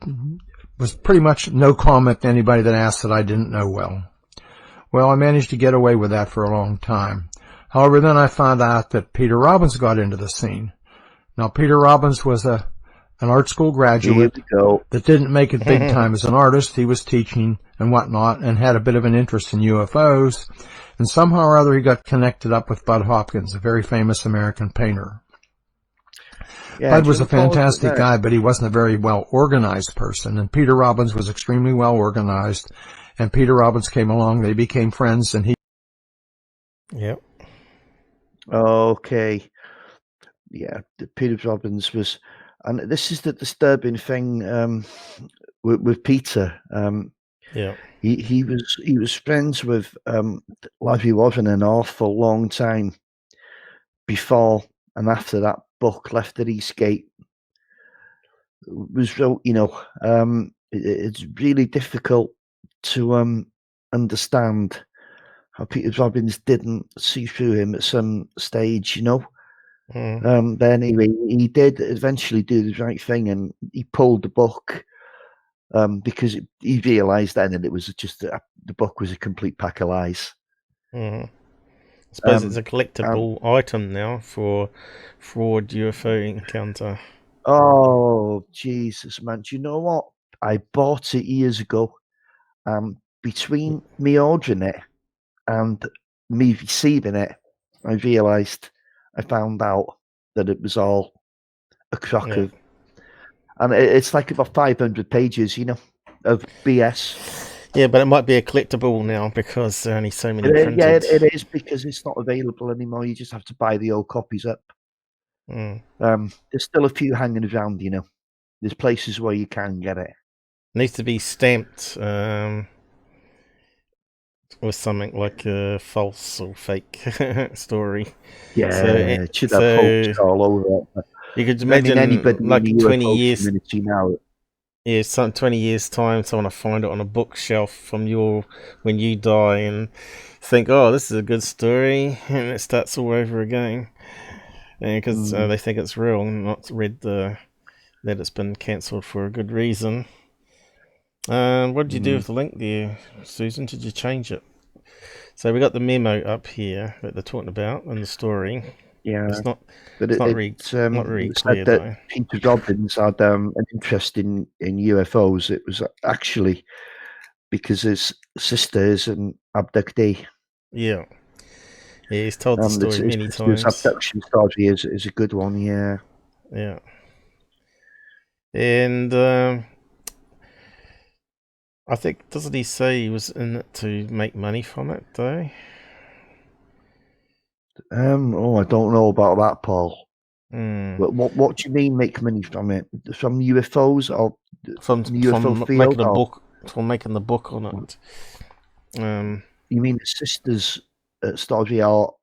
Speaker 4: was pretty much no comment to anybody that asked that I didn't know well. Well, I managed to get away with that for a long time. However, then I found out that Peter Robbins got into the scene. Now, Peter Robbins was an art school graduate that didn't make it big time as an artist. He was teaching and whatnot and had a bit of an interest in UFOs. And somehow or other he got connected up with Bud Hopkins, a very famous American painter. Yeah, Bud was a fantastic guy, but he wasn't a very well-organized person. And Peter Robbins was extremely well-organized. And Peter Robbins came along. They became friends, and he...
Speaker 1: Yep.
Speaker 2: Okay. Yeah, Peter Robbins was... And this is the disturbing thing with Peter.
Speaker 1: Yeah.
Speaker 2: He was friends with Larry Warren an awful long time before and after that book Left at Eastgate was wrote. It's really difficult to understand how Peter Robbins didn't see through him at some stage, But anyway, he did eventually do the right thing, and he pulled the book because he realised then that it was just the book was a complete pack of lies.
Speaker 1: I suppose it's a collectible item now for fraud UFO encounter.
Speaker 2: Oh, Jesus, man. Do you know what? I bought it years ago. Between me ordering it and me receiving it, I realised I found out that it was all a crock of... And it's like about 500 pages, of BS.
Speaker 1: Yeah, but it might be a collectible now because there are only so many printed.
Speaker 2: Yeah, it is because it's not available anymore. You just have to buy the old copies up. There's still a few hanging around, There's places where you can get it.
Speaker 1: It needs to be stamped with something like a false or fake story.
Speaker 2: Yeah, it should have hoax all over it.
Speaker 1: You could imagine, like 20 years...
Speaker 2: Now,
Speaker 1: yeah, some 20 years time, someone will find it on a bookshelf from when you die and think, oh, this is a good story, and it starts all over again. Because they think it's real and not read that it's been cancelled for a good reason. What did you do with the link there, Susan? Did you change it? So we got the memo up here that they're talking about in the story.
Speaker 2: Yeah,
Speaker 1: it's not very
Speaker 2: it
Speaker 1: clear
Speaker 2: said that
Speaker 1: though.
Speaker 2: Peter Dobbins had an interest in UFOs. It was actually because his sister is an abductee.
Speaker 1: Yeah, he's told the story many times.
Speaker 2: His abduction story is a good one. Yeah.
Speaker 1: And I think, doesn't he say he was in it to make money from it though?
Speaker 2: I don't know about that, Paul.
Speaker 1: But
Speaker 2: what do you mean make money from it? From UFOs or
Speaker 1: from
Speaker 2: UFO field?
Speaker 1: Making a book, from making the book on it.
Speaker 2: You mean the sister's story or?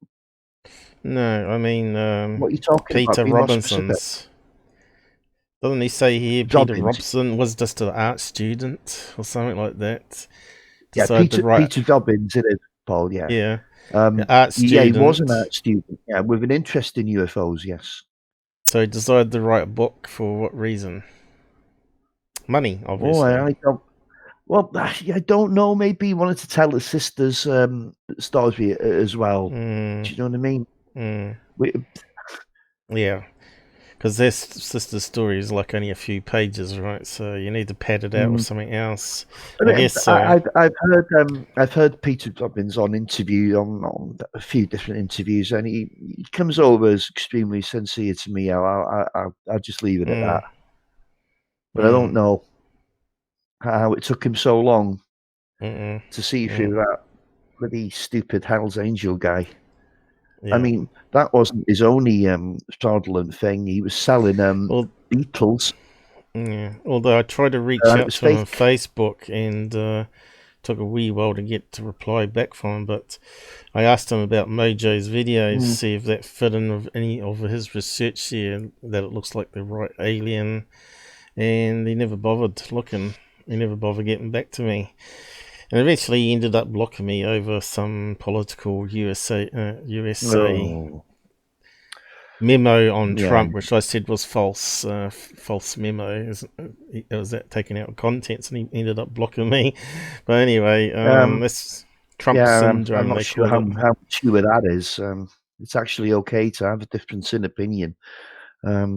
Speaker 1: No, I mean
Speaker 2: what are you talking
Speaker 1: Peter
Speaker 2: about?
Speaker 1: Robinson's. Doesn't he say here Peter Robson was just an art student or something like that?
Speaker 2: Yeah, Peter Dobbins, it is, Paul. Yeah.
Speaker 1: Yeah.
Speaker 2: Art student. Yeah, he was an art student. Yeah, with an interest in UFOs. Yes.
Speaker 1: So he decided to write a book for what reason? Money, obviously.
Speaker 2: I don't know. Maybe he wanted to tell his sister's story as well. Do you know what I mean?
Speaker 1: Yeah, because their sister's story is like only a few pages, right? So you need to pad it out with something else. I guess so.
Speaker 2: I've heard Peter Dobbins on a few different interviews, and he comes over as extremely sincere to me. I'll just leave it at that. But I don't know how it took him so long to see through that bloody stupid Hell's Angel guy. Yeah. I mean, that wasn't his only fraudulent thing. He was selling Beatles.
Speaker 1: Yeah. Although I tried to reach out to him on Facebook and took a wee while to get to reply back from him, but I asked him about Mojo's videos, see if that fit in with any of his research here, that it looks like the right alien, and he never bothered looking. He never bothered getting back to me. And eventually he ended up blocking me over some political USA memo on Trump, which I said was false memo. It was that taken out of context, and he ended up blocking me. But anyway, that's Trump syndrome.
Speaker 2: I'm not sure how true that is. It's actually okay to have a difference in opinion.
Speaker 1: Yeah,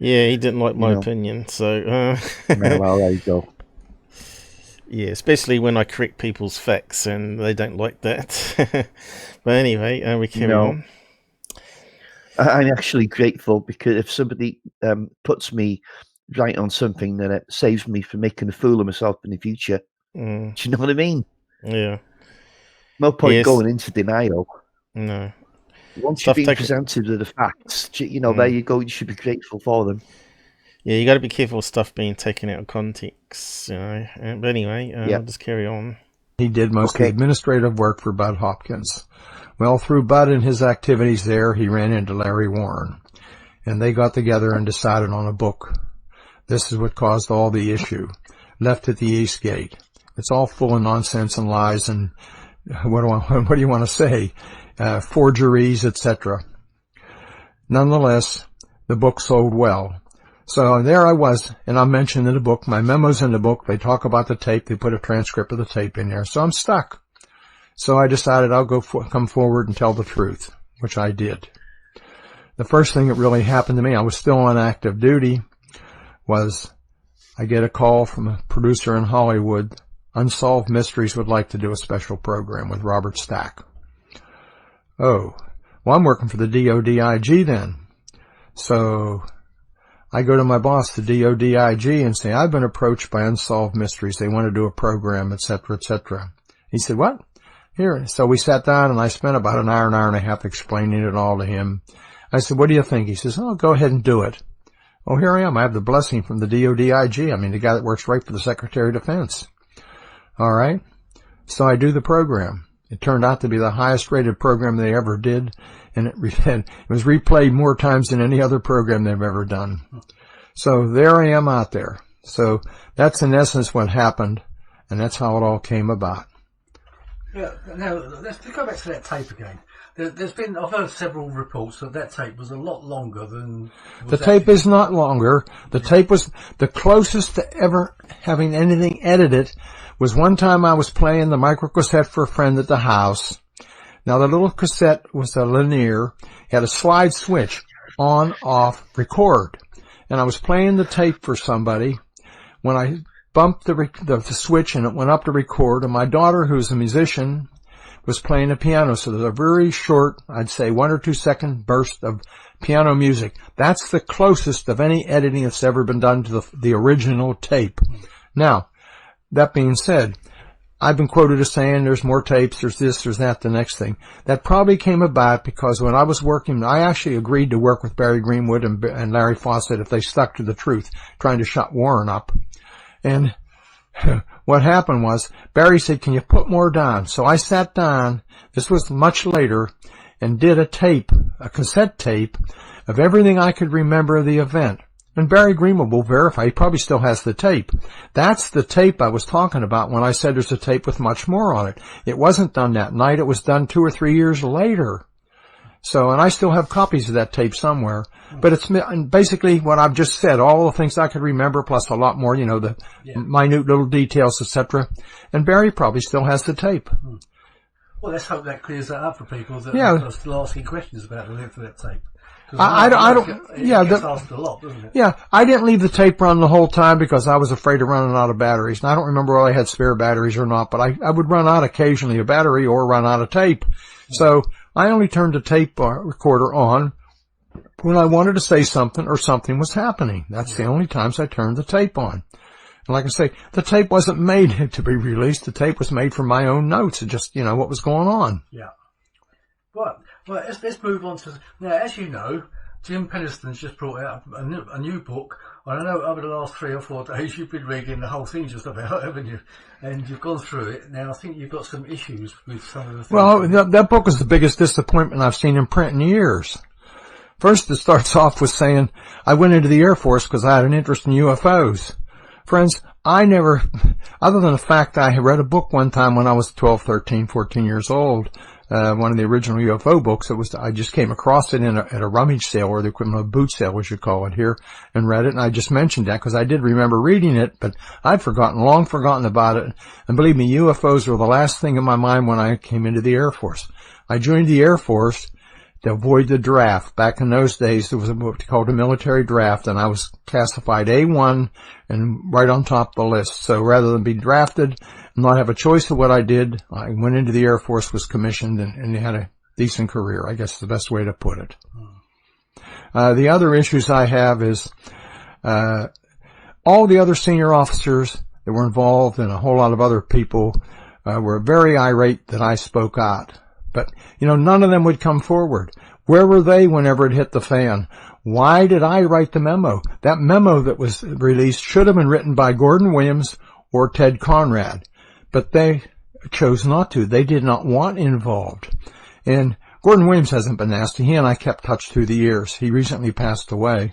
Speaker 1: he didn't like my opinion, so...
Speaker 2: well, there you go.
Speaker 1: Yeah, especially when I correct people's facts, and they don't like that. But anyway, we carry on.
Speaker 2: I'm actually grateful, because if somebody puts me right on something, then it saves me from making a fool of myself in the future. Do you know what I mean?
Speaker 1: Yeah.
Speaker 2: No point going into denial.
Speaker 1: No.
Speaker 2: Once you've been presented with the facts, there you go. You should be grateful for them.
Speaker 1: Yeah, you got to be careful of stuff being taken out of context, But anyway, I'll just carry on.
Speaker 4: He did most of the administrative work for Bud Hopkins. Well, through Bud and his activities there, he ran into Larry Warren, and they got together and decided on a book. This is what caused all the issue. Left at the East Gate. It's all full of nonsense and lies and what do you want to say? Forgeries, etc. Nonetheless, the book sold well. So there I was, and I mentioned in the book, my memo's in the book, they talk about the tape, they put a transcript of the tape in there, so I'm stuck. So I decided I'll come forward and tell the truth, which I did. The first thing that really happened to me, I was still on active duty, was I get a call from a producer in Hollywood. Unsolved Mysteries would like to do a special program with Robert Stack. Oh, well, I'm working for the DODIG then. So I go to my boss, the DODIG, and say, I've been approached by Unsolved Mysteries. They want to do a program, etc., etc. He said, what? Here. So we sat down, and I spent about an hour and a half explaining it all to him. I said, what do you think? He says, oh, go ahead and do it. Oh, here I am. I have the blessing from the DODIG. I mean, the guy that works right for the Secretary of Defense. All right. So I do the program. It turned out to be the highest rated program they ever did, and it was replayed more times than any other program they've ever done. So there I am out there. So that's in essence what happened, and that's how it all came about.
Speaker 3: Yeah, now, let's go back to that tape again. I've heard several reports that tape was a lot longer than...
Speaker 4: The tape is not longer. The tape was the closest to ever having anything edited was one time I was playing the microcassette for a friend at the house. Now, the little cassette was a linear, had a slide switch, on, off, record. And I was playing the tape for somebody when I bumped the switch and it went up to record, and my daughter, who's a musician, was playing the piano. So there's a very short, I'd say 1 or 2 second burst of piano music. That's the closest of any editing that's ever been done to the original tape. Now, that being said, I've been quoted as saying there's more tapes, there's this, there's that, the next thing. That probably came about because when I was working, I actually agreed to work with Barry Greenwood and Larry Fawcett if they stuck to the truth, trying to shut Warren up. And what happened was, Barry said, can you put more down? So I sat down, this was much later, and did a cassette tape, of everything I could remember of the event. And Barry Greenwood will verify, he probably still has the tape. That's the tape I was talking about when I said there's a tape with much more on it. It wasn't done that night, it was done 2 or 3 years later. So, and I still have copies of that tape somewhere. But it's basically what I've just said, all the things I could remember, plus a lot more, the minute little details, etc. And Barry probably still has the tape.
Speaker 3: Well, let's hope that clears that up for people that are still asking questions about the length of that tape.
Speaker 4: I don't.
Speaker 3: It gets asked a lot, doesn't it?
Speaker 4: Yeah, I didn't leave the tape running the whole time because I was afraid of running out of batteries. And I don't remember whether I had spare batteries or not, but I would run out occasionally of battery or run out of tape. So I only turned the tape recorder on when I wanted to say something or something was happening. That's the only times I turned the tape on. And like I say, the tape wasn't made to be released. The tape was made from my own notes and just, what was going on.
Speaker 3: Yeah. Well, let's move on to... Now, as you know, Jim Penniston's just brought out a new book. I know over the last 3 or 4 days you've been reading the whole thing just about, haven't you? And you've gone through it. Now, I think you've got some issues with some of the things.
Speaker 4: Well, that book is the biggest disappointment I've seen in print in years. First, it starts off with saying, I went into the Air Force because I had an interest in UFOs. Friends, I never, other than the fact that I had read a book one time when I was 12, 13, 14 years old, one of the original UFO books. I just came across it at a rummage sale, or the equivalent of a boot sale, we should call it here, and read it. And I just mentioned that because I did remember reading it, but I'd long forgotten about it. And believe me, UFOs were the last thing in my mind when I came into the Air Force. I joined the Air Force to avoid the draft. Back in those days, there was what called a military draft, and I was classified A1 and right on top of the list. So rather than be drafted and not have a choice of what I did, I went into the Air Force, was commissioned, and had a decent career, I guess is the best way to put it. The other issues I have is all the other senior officers that were involved and a whole lot of other people were very irate that I spoke out. But, none of them would come forward. Where were they whenever it hit the fan? Why did I write the memo? That memo that was released should have been written by Gordon Williams or Ted Conrad. But they chose not to. They did not want involved. And Gordon Williams hasn't been nasty. He and I kept touch through the years. He recently passed away.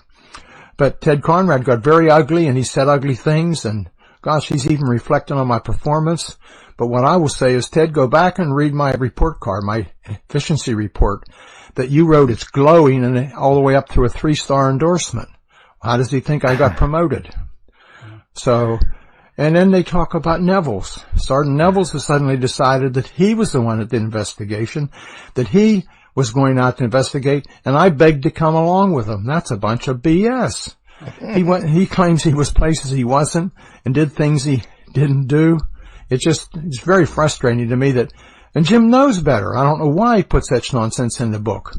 Speaker 4: But Ted Conrad got very ugly, and he said ugly things, and gosh, he's even reflecting on my performance. But what I will say is, Ted, go back and read my report card, my efficiency report that you wrote. It's glowing and all the way up to a 3-star endorsement. How does he think I got promoted? So, and then they talk about Neville's. Sergeant Neville's has suddenly decided that he was the one at the investigation, that he was going out to investigate, and I begged to come along with him. That's a bunch of BS. He claims he was places he wasn't and did things he didn't do. It's very frustrating to me that, and Jim knows better. I don't know why he put such nonsense in the book.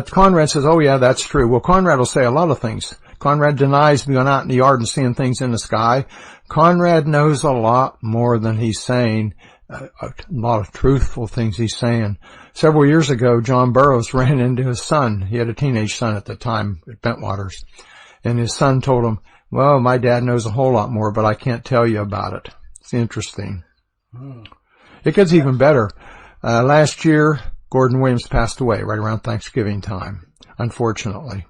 Speaker 4: Conrad says, oh yeah, that's true. Well, Conrad will say a lot of things. Conrad denies going out in the yard and seeing things in the sky. Conrad knows a lot more than he's saying, a lot of truthful things he's saying. Several years ago, John Burroughs ran into his son. He had a teenage son at the time at Bentwaters. And his son told him, well, my dad knows a whole lot more, but I can't tell you about it. It's interesting. It gets even better. Last year, Gordon Williams passed away right around Thanksgiving time, unfortunately.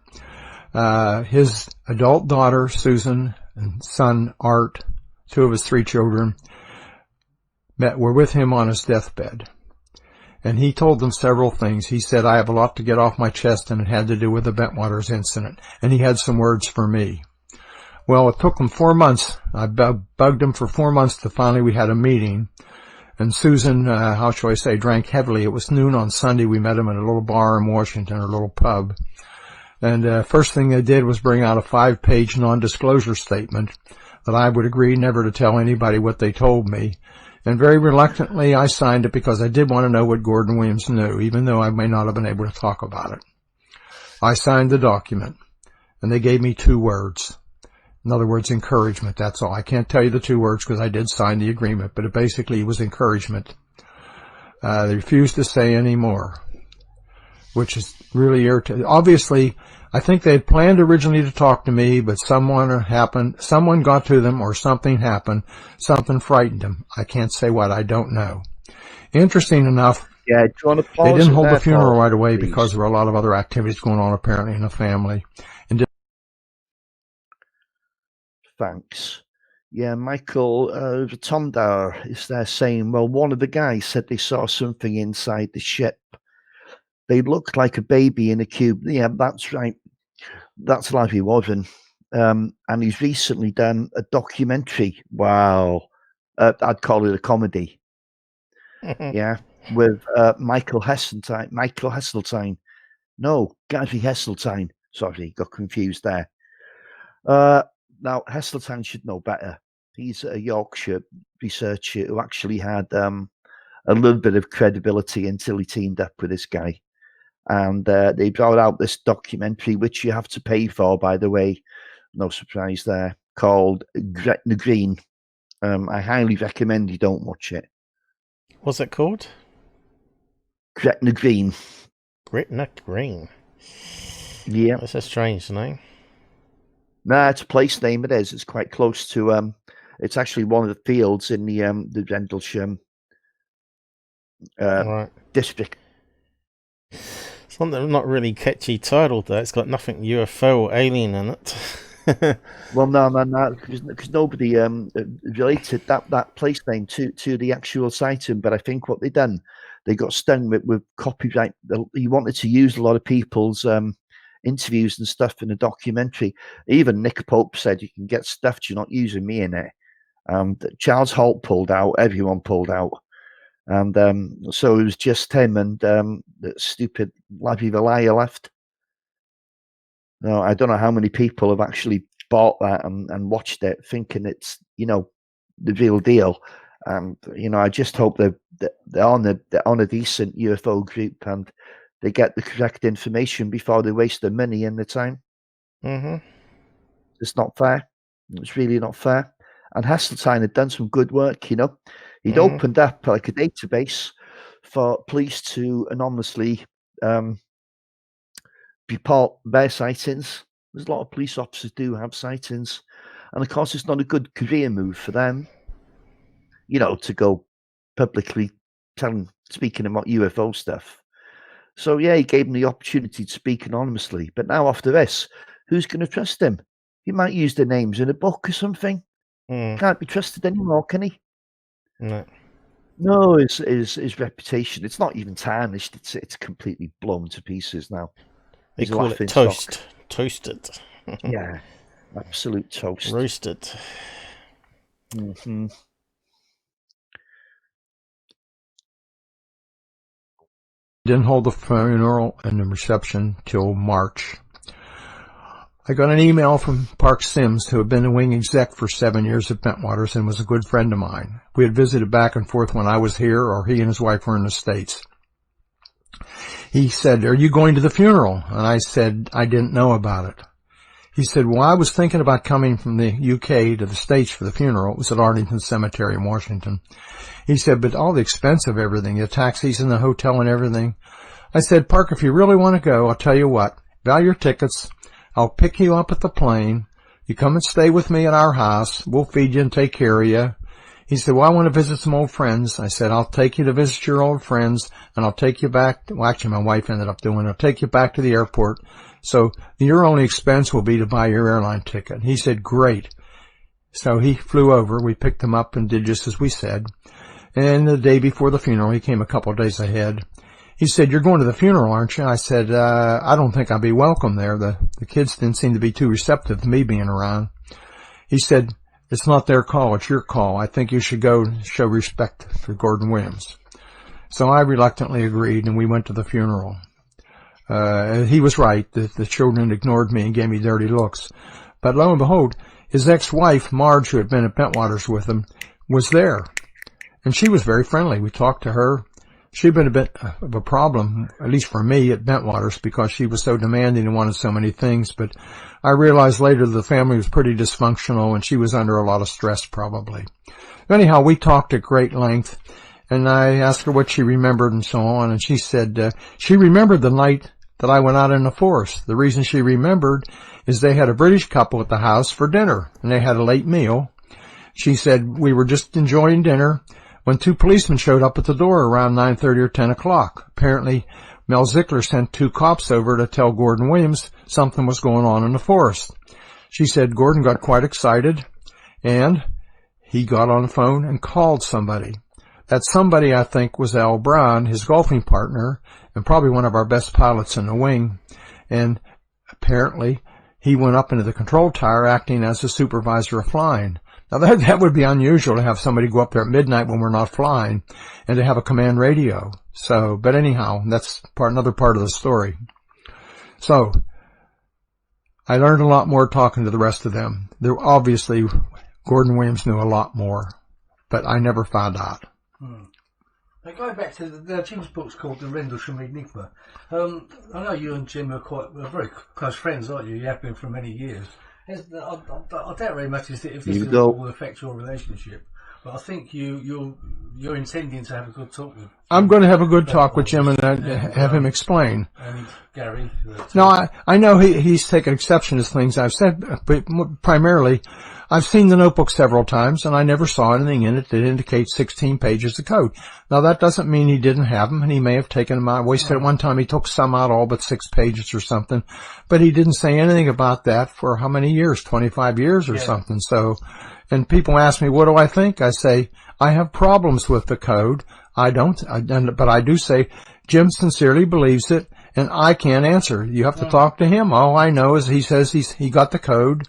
Speaker 4: His adult daughter, Susan, and son Art, 2 of his 3 children, were with him on his deathbed. And he told them several things. He said, I have a lot to get off my chest, and it had to do with the Bentwaters incident. And he had some words for me. Well, it took them 4 months. I bugged him for 4 months to finally we had a meeting. And Susan, how shall I say, drank heavily. It was noon on Sunday. We met him at a little bar in Washington, a little pub. And first thing they did was bring out a 5-page non-disclosure statement that I would agree never to tell anybody what they told me. And very reluctantly, I signed it because I did want to know what Gordon Williams knew, even though I may not have been able to talk about it. I signed the document, and they gave me 2 words. In other words, encouragement, that's all. I can't tell you the 2 words because I did sign the agreement, but it basically was encouragement. They refused to say any more, which is really irritating. Obviously, I think they had planned originally to talk to me, but someone got to them or something happened. Something frightened them. I can't say what. I don't know. Interesting enough,
Speaker 2: yeah, do you want to pause
Speaker 4: they didn't hold the funeral right away
Speaker 2: please?
Speaker 4: Because there were a lot of other activities going on apparently in the family. And
Speaker 2: thanks. Yeah, Michael Tomdar is there saying, well, one of the guys said they saw something inside the ship. They looked like a baby in a cube. Yeah, that's right. That's Larry Warren. And he's recently done a documentary. Wow. I'd call it a comedy. Yeah. With Michael Heseltine. No, Gary Heseltine. Sorry, got confused there. Now, Heseltine should know better. He's a Yorkshire researcher who actually had a little bit of credibility until he teamed up with this guy. And they brought out this documentary, which you have to pay for, by the way. No surprise there. Called Gretna Green. I highly recommend you don't watch it.
Speaker 1: What's it called?
Speaker 2: Gretna Green.
Speaker 1: Gretna Green.
Speaker 2: Yeah.
Speaker 1: That's a strange name.
Speaker 2: Nah, it's a place name. It is. It's quite close to. It's actually one of the fields in the Rendlesham
Speaker 1: right.
Speaker 2: district.
Speaker 1: It's not really catchy title, though. It's got nothing UFO or alien in it.
Speaker 2: Well, no, because nobody related that place name to the actual sighting. But I think what they done, they got stung with copyright. He wanted to use a lot of people's interviews and stuff in a documentary. Even Nick Pope said, you can get stuff, you're not using me in it. Charles Halt pulled out, everyone pulled out. And so it was just him and the stupid Larry the Liar left. No, I don't know how many people have actually bought that and watched it thinking it's, the real deal. I just hope they're on a decent UFO group and they get the correct information before they waste their money and their time.
Speaker 1: Mm-hmm.
Speaker 2: It's not fair. It's really not fair. And Heseltine had done some good work, He'd opened up like a database for police to anonymously report their sightings. There's a lot of police officers do have sightings. And of course, it's not a good career move for them, to go publicly speaking about UFO stuff. So, yeah, he gave him the opportunity to speak anonymously. But now after this, who's going to trust him? He might use their names in a book or something. Can't be trusted anymore, can he? No, his reputation, it's not even tarnished. It's completely blown to pieces now.
Speaker 1: They call it toast.
Speaker 2: Stock.
Speaker 1: Toasted.
Speaker 2: Yeah, absolute toast.
Speaker 1: Roasted.
Speaker 2: Mm-hmm.
Speaker 4: Didn't hold the funeral and the reception till March. I got an email from Park Sims, who had been a wing exec for 7 years at Bentwaters and was a good friend of mine. We had visited back and forth when I was here, or he and his wife were in the States. He said, "Are you going to the funeral?" And I said, I didn't know about it. He said, "Well, I was thinking about coming from the UK to the States for the funeral." It was at Arlington Cemetery in Washington. He said, "But all the expense of everything, the taxis and the hotel and everything." I said, "Park, if you really want to go, I'll tell you what, buy your tickets. I'll pick you up at the plane. You come and stay with me at our house. We'll feed you and take care of you." He said, "Well, I want to visit some old friends." I said, "I'll take you to visit your old friends, and I'll take you back." Well, actually, my wife ended up doing it. "I'll take you back to the airport. So your only expense will be to buy your airline ticket." He said, "Great." So he flew over. We picked him up and did just as we said. And the day before the funeral, he came a couple of days ahead. He said, "You're going to the funeral, aren't you?" I said, "I don't think I'll be welcome there. The kids didn't seem to be too receptive to me being around." He said, "It's not their call, it's your call. I think you should go and show respect for Gordon Williams." So I reluctantly agreed, and we went to the funeral. He was right. The children ignored me and gave me dirty looks. But lo and behold, his ex-wife, Marge, who had been at Bentwaters with him, was there. And she was very friendly. We talked to her. She'd been a bit of a problem, at least for me, at Bentwaters, because she was so demanding and wanted so many things. But I realized later the family was pretty dysfunctional, and she was under a lot of stress, probably. Anyhow, we talked at great length, and I asked her what she remembered and so on, and she said she remembered the night that I went out in the forest. The reason she remembered is they had a British couple at the house for dinner, and they had a late meal. She said, "We were just enjoying dinner when two policemen showed up at the door around 9:30 or 10 o'clock. Apparently, Mel Zickler sent two cops over to tell Gordon Williams something was going on in the forest." She said Gordon got quite excited, and he got on the phone and called somebody. That somebody, I think, was Al Brown, his golfing partner, and probably one of our best pilots in the wing. And apparently, he went up into the control tower acting as the supervisor of flying. Now, that would be unusual to have somebody go up there at midnight when we're not flying and to have a command radio. So, but anyhow, that's another part of the story. So, I learned a lot more talking to the rest of them. Obviously, Gordon Williams knew a lot more, but I never found out.
Speaker 3: Now, going back to Jim's book's called The Rendlesham Enigma. I know you and Jim are very close friends, aren't you? You have been for many years. I doubt very much if this will affect your relationship, but I think you're intending to have a good talk with.
Speaker 4: I'm going to have a good talk with Jim and have him explain.
Speaker 3: And Gary.
Speaker 4: No, I know he's taken exception to things I've said, but primarily, I've seen the notebook several times, and I never saw anything in it that indicates 16 pages of code. Now, that doesn't mean he didn't have them, and he may have taken them out. Well, he said at one time he took some out, all but 6 pages or something, but he didn't say anything about that for how many years? 25 years or something. So, and people ask me, what do I think? I say, I have problems with the code. But I do say, Jim sincerely believes it, and I can't answer. You have to talk to him. All I know is he says he got the code.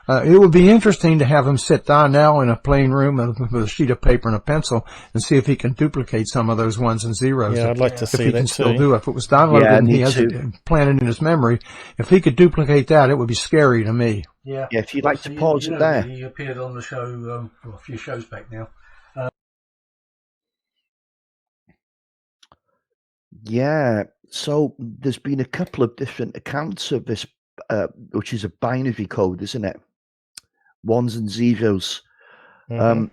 Speaker 4: It would be interesting to have him sit down now in a plain room with a sheet of paper and a pencil and see if he can duplicate some of those ones and zeros.
Speaker 1: Yeah, I'd like to see that too.
Speaker 4: If he can still do it. If it was downloaded and he has it planted in his memory, if he could duplicate that, it would be scary to me.
Speaker 3: Yeah,
Speaker 2: if you'd like to pause it there.
Speaker 3: He appeared on the show a few shows back now.
Speaker 2: Yeah, so there's been a couple of different accounts of this, which is a binary code, isn't it? Ones and zeros. I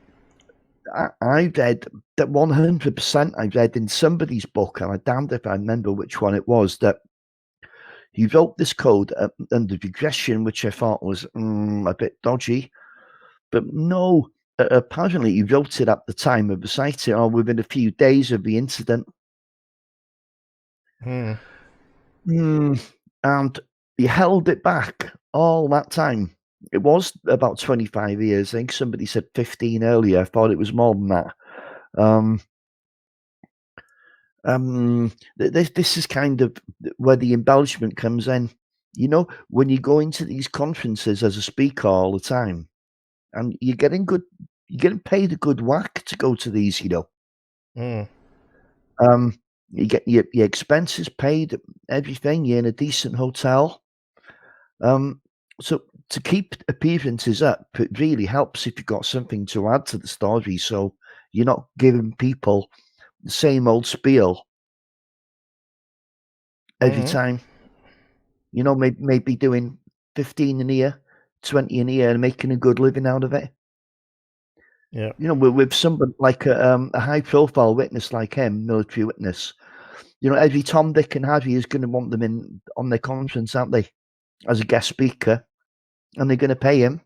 Speaker 2: read that 100%. I read in somebody's book, and I damned if I remember which one it was, that he wrote this code under regression, which I thought was a bit dodgy. But no, apparently he wrote it at the time of the sighting or within a few days of the incident. And he held it back all that time. It was about 25 years. I think somebody said 15 earlier. I thought it was more than that. This is kind of where the embellishment comes in. You know, when you go into these conferences as a speaker all the time, and you're getting paid a good whack to go to these, you know. You get your expenses paid, everything. You're in a decent hotel. So to keep appearances up, it really helps if you've got something to add to the story. So you're not giving people the same old spiel every time. You know, maybe doing 15 in a year, 20 in a year, and making a good living out of it.
Speaker 1: Yeah.
Speaker 2: You know, with somebody like a high-profile witness like him, military witness, you know, every Tom, Dick, and Harry is going to want them on their conference, aren't they, as a guest speaker, and they're going to pay him.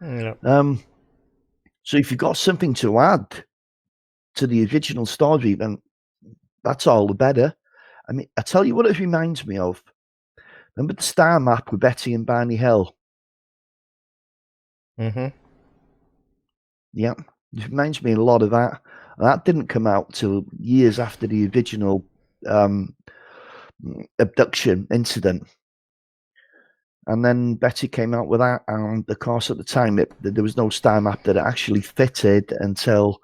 Speaker 1: Yeah.
Speaker 2: So if you've got something to add to the original story, then that's all the better. I mean, I tell you what it reminds me of. Remember the star map with Betty and Barney Hill? Yeah, it reminds me a lot of that. That didn't come out till years after the original Abduction incident. And then Betty came out with that, and of course at the time there was no star map that actually fitted until,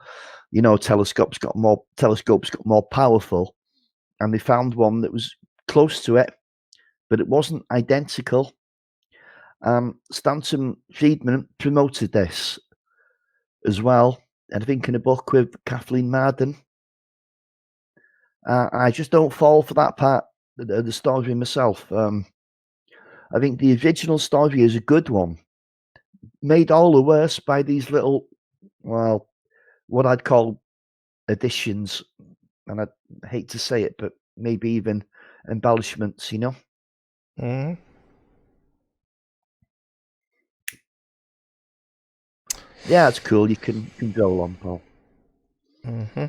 Speaker 2: you know, telescopes got more powerful, and they found one that was close to it, but it wasn't identical. Stanton Friedman promoted this as well, and I think in a book with Kathleen Marden. I just don't fall for that part of the story myself. I think the original story is a good one, made all the worse by these little, well, what I'd call additions, and I hate to say it, but maybe even embellishments, you know?
Speaker 1: Mm-hmm.
Speaker 2: Yeah, it's cool. You can go on, Paul.
Speaker 1: Mm-hmm.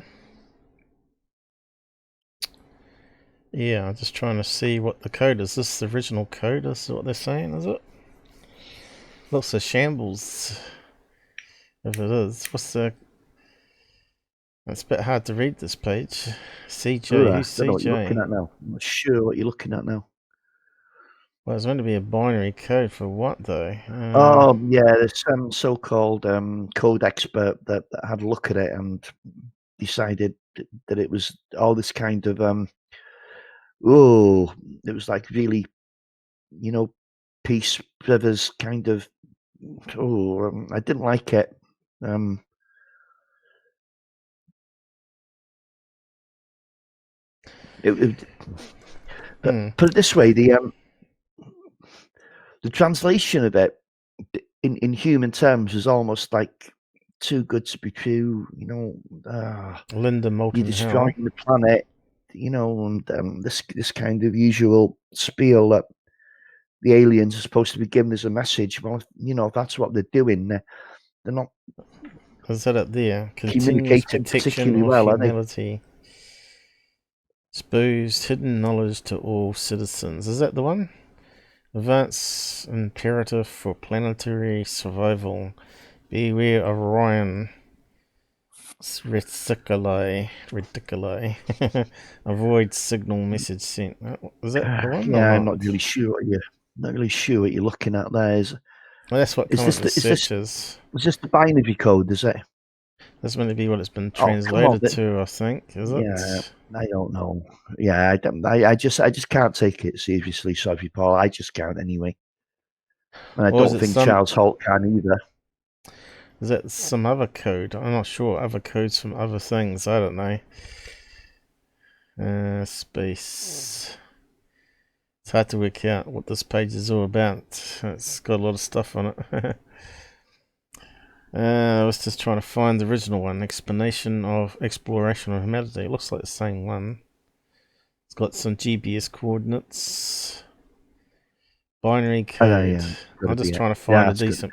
Speaker 1: Yeah, I'm just trying to see what the code is. This the original code? Is what they're saying, is it? Looks a shambles. If it is. What's the... It's a bit hard to read this page. CJ, who's
Speaker 2: I don't know what you're
Speaker 1: CJ?
Speaker 2: looking at now. I'm not sure what you're looking at now.
Speaker 1: Well, it's meant to be a binary code for what, though?
Speaker 2: Yeah, there's some so-called code expert that had a look at it and decided that it was all this kind of it was like really, you know, Peace Brothers kind of. I didn't like it. Put it this way: the translation of it in human terms is almost like too good to be true. You know,
Speaker 1: Linda Moulton
Speaker 2: you're destroying the planet. You know, and this kind of usual spiel that the aliens are supposed to be giving us a message. Well, you know, if that's what they're doing, they're not.
Speaker 1: Is that it there?
Speaker 2: Communicating particularly well,
Speaker 1: humanity. Exposed hidden knowledge to all citizens. Is that the one? Advance imperative for planetary survival. Beware of Orion. Reticuli. Avoid signal message sent. Is that the one?
Speaker 2: Yeah, I'm not really sure what you're looking at there.
Speaker 1: Well, that's what
Speaker 2: is
Speaker 1: this
Speaker 2: is this the binary code, is it?
Speaker 1: That's meant to be what it's been translated to, I think. Is it?
Speaker 2: Yeah, I don't know. Yeah, I just can't take it seriously. Sorry, Paul. I just can't anyway. And I don't think Charles Halt can either.
Speaker 1: Is that some other code? I'm not sure. Other codes from other things. I don't know. Space. It's hard to work out what this page is all about. It's got a lot of stuff on it. I was just trying to find the original one. Exploration of humanity. It looks like the same one. It's got some GPS coordinates. Binary code. I'm just trying to find a decent...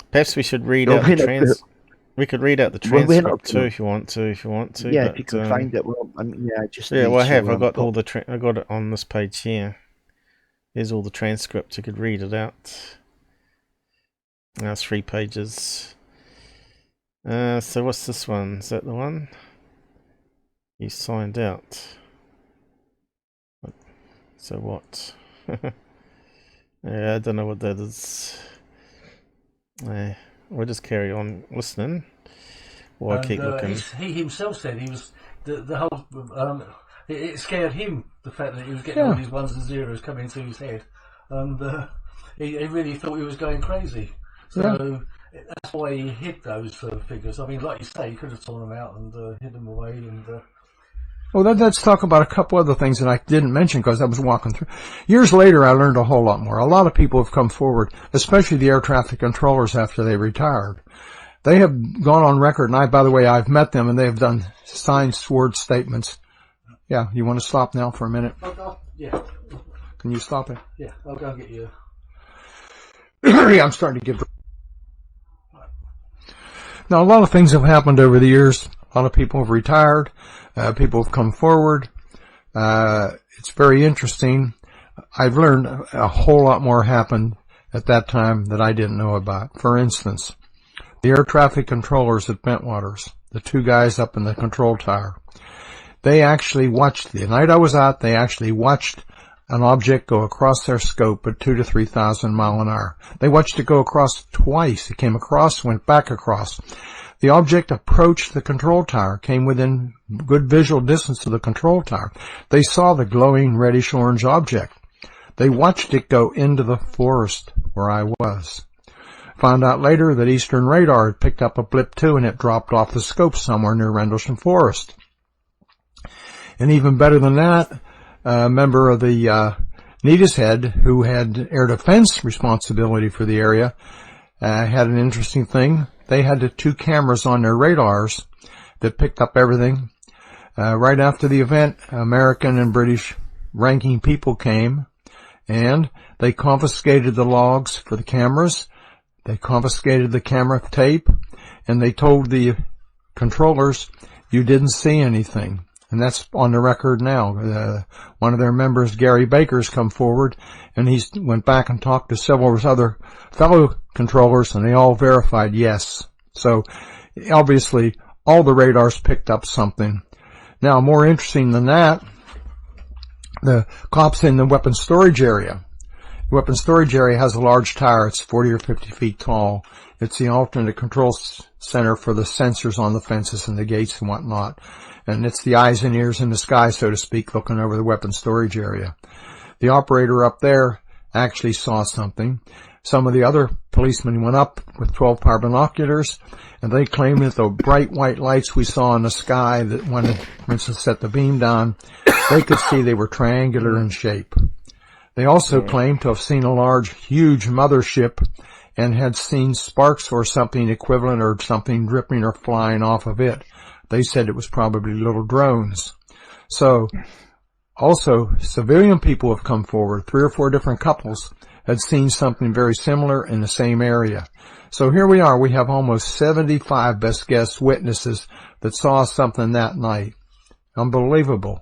Speaker 1: Perhaps we should read out the We could read out the transcript too if you want to.
Speaker 2: Yeah, if you can find it. Well, I mean, yeah, just
Speaker 1: well, I have. I got all the. I got it on this page here. Here's all the transcript. You could read it out. Now it's 3 pages. So what's this one? Is that the one? You signed out. So what? Yeah, I don't know what that is. We'll just carry on listening. While I keep looking.
Speaker 3: He himself said he was the whole. It scared him, the fact that he was getting all these ones and zeros coming into his head, and he really thought he was going crazy. So that's why he hid those figures. I mean, like you say, he could have torn them out and hid them away. And
Speaker 4: well, let's talk about a couple other things that I didn't mention because I was walking through. Years later, I learned a whole lot more. A lot of people have come forward, especially the air traffic controllers after they retired. They have gone on record, and by the way, I've met them, and they have done signed, sword statements. Yeah, you want to stop now for a minute?
Speaker 3: Yeah.
Speaker 4: Can you stop it?
Speaker 3: Yeah, I'll go and get you.
Speaker 4: Yeah, I'm starting to give. Now, a lot of things have happened over the years. A lot of people have retired. People have come forward. It's very interesting. I've learned a whole lot more happened at that time that I didn't know about. For instance, the air traffic controllers at Bentwaters, the two guys up in the control tower, they actually watched, the night I was out, they actually watched an object go across their scope at 2,000 to 3,000 miles an hour. They watched it go across twice. It came across, went back across. The object approached the control tower, came within good visual distance of the control tower. They saw the glowing reddish-orange object. They watched it go into the forest where I was. Found out later that Eastern Radar had picked up a blip too, and it dropped off the scope somewhere near Rendlesham Forest. And even better than that, a member of the Neatus Head, who had air defense responsibility for the area, had an interesting thing. They had the two cameras on their radars that picked up everything. Right after the event, American and British ranking people came, and they confiscated the logs for the cameras. They confiscated the camera tape, and they told the controllers, you didn't see anything. And that's on the record now. One of their members, Gary Baker's come forward, and he went back and talked to several of his other fellow controllers, and they all verified yes. So obviously all the radars picked up something. Now, more interesting than that, the cops in the weapons storage area. The weapons storage area has a large tower. It's 40 or 50 feet tall. It's the alternate control center for the sensors on the fences and the gates and whatnot. And it's the eyes and ears in the sky, so to speak, looking over the weapons storage area. The operator up there actually saw something. Some of the other policemen went up with 12-power binoculars, and they claimed that the bright white lights we saw in the sky, that when, for instance, set the beam down, they could see they were triangular in shape. They also claimed to have seen a large, huge mothership and had seen sparks or something equivalent or something dripping or flying off of it. They said it was probably little drones. So, also, civilian people have come forward. 3 or 4 different couples had seen something very similar in the same area. So here we are. We have almost 75 best guess witnesses that saw something that night. Unbelievable.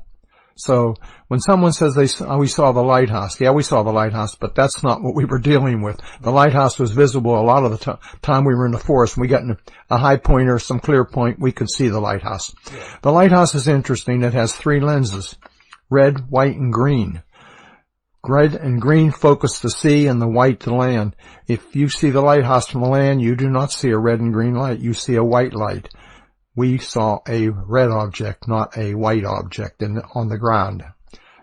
Speaker 4: So when someone says we saw the lighthouse, yeah, we saw the lighthouse, but that's not what we were dealing with. The lighthouse was visible a lot of the time we were in the forest. When we got in a high point or some clear point, we could see the lighthouse. Yeah. The lighthouse is interesting. It has 3 lenses, red, white, and green. Red and green focus the sea and the white the land. If you see the lighthouse from the land, you do not see a red and green light. You see a white light. We saw a red object, not a white object on the ground.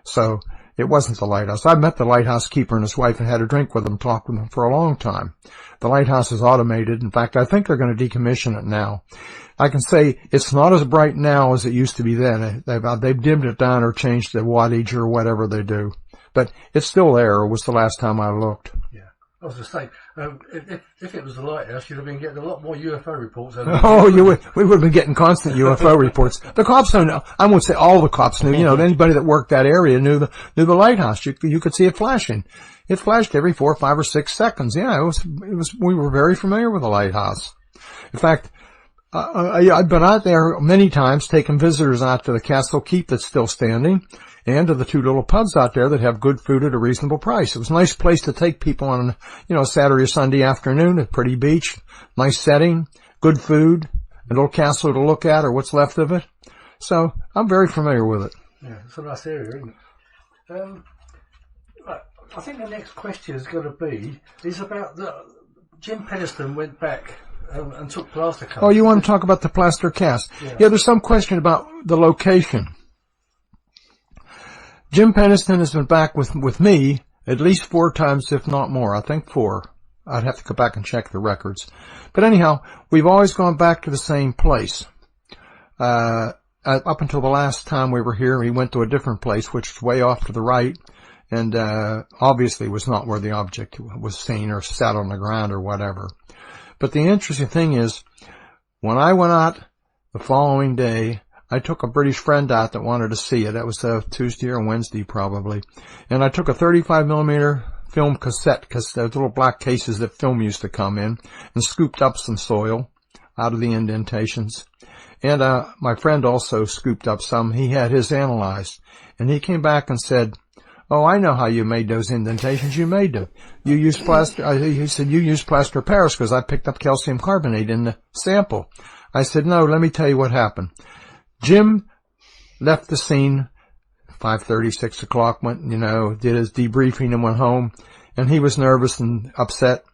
Speaker 4: So it wasn't the lighthouse. I met the lighthouse keeper and his wife and had a drink with them, talked with them for a long time. The lighthouse is automated. In fact, I think they're going to decommission it now. I can say it's not as bright now as it used to be then. They've dimmed it down or changed the wattage or whatever they do. But it's still there. It was the last time I looked.
Speaker 3: Yeah. I was just saying, if it was the lighthouse, you'd have been getting a lot more UFO reports.
Speaker 4: Oh, we would have been getting constant UFO reports. The cops don't know. I won't say all the cops knew. You know, anybody that worked that area knew the lighthouse. You could see it flashing. It flashed every 4, 5, or 6 seconds. Yeah, it was. We were very familiar with the lighthouse. In fact, I've been out there many times, taking visitors out to the Castle Keep that's still standing, and to the 2 little pubs out there that have good food at a reasonable price. It was a nice place to take people on, Saturday or Sunday afternoon, a pretty beach, nice setting, good food, a little castle to look at, or what's left of it. So I'm very familiar with it.
Speaker 3: Yeah, it's a nice area, isn't it? I think the next question is going to is about Jim Penniston went back and took plaster cast.
Speaker 4: Oh, you want to talk about the plaster cast? Yeah, there's some question about the location. Jim Penniston has been back with me at least 4 times, if not more. I think 4. I'd have to go back and check the records. But anyhow, we've always gone back to the same place. Up until the last time we were here, we went to a different place, which was way off to the right, and obviously was not where the object was seen or sat on the ground or whatever. But the interesting thing is, when I went out the following day, I took a British friend out that wanted to see it. That was Tuesday or Wednesday probably. And I took a 35mm film cassette, because those little black cases that film used to come in, and scooped up some soil out of the indentations. And my friend also scooped up some. He had his analyzed. And he came back and said, Oh, I know how you made those indentations. You made them. You used plaster. He said, you used plaster of Paris because I picked up calcium carbonate in the sample. I said, no, let me tell you what happened. Jim left the scene 5:30, 6 o'clock, went, did his debriefing and went home. And he was nervous and upset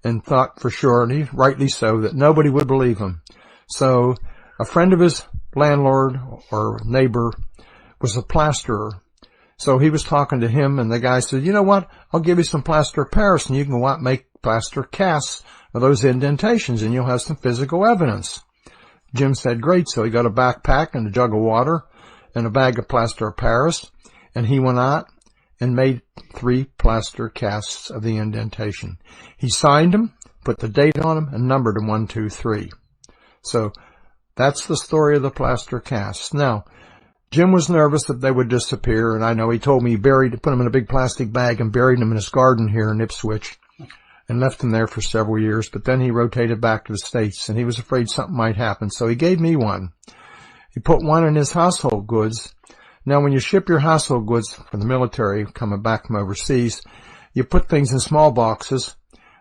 Speaker 4: and thought for sure, and he rightly so, that nobody would believe him. So a friend of his landlord or neighbor was a plasterer. So he was talking to him, and the guy said, you know what, I'll give you some plaster of Paris, and you can go out and make plaster casts of those indentations, and you'll have some physical evidence. Jim said, great. So he got a backpack and a jug of water and a bag of plaster of Paris, and he went out and made 3 plaster casts of the indentation. He signed them, put the date on them, and numbered them 1, 2, 3. So that's the story of the plaster casts. Now, Jim was nervous that they would disappear, and I know he told me he put them in a big plastic bag and buried them in his garden here in Ipswich and left them there for several years, but then he rotated back to the States, and he was afraid something might happen, so he gave me one. He put one in his household goods. Now, when you ship your household goods from the military coming back from overseas, you put things in small boxes,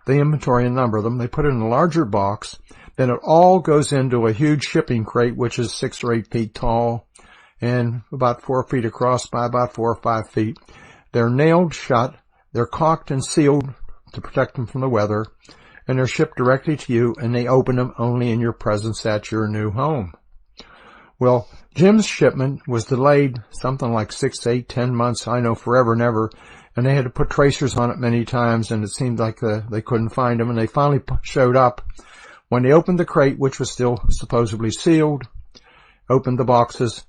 Speaker 4: they inventory and number them, they put it in a larger box, then it all goes into a huge shipping crate, which is 6 or 8 feet tall and about 4 feet across by about 4 or 5 feet. They're nailed shut, they're caulked and sealed to protect them from the weather, and they're shipped directly to you, and they open them only in your presence at your new home. Well, Jim's shipment was delayed something like 6, 8, 10 months, I know, forever and ever, and they had to put tracers on it many times, and it seemed like they couldn't find them, and they finally showed up. When they opened the crate, which was still supposedly sealed, opened the boxes,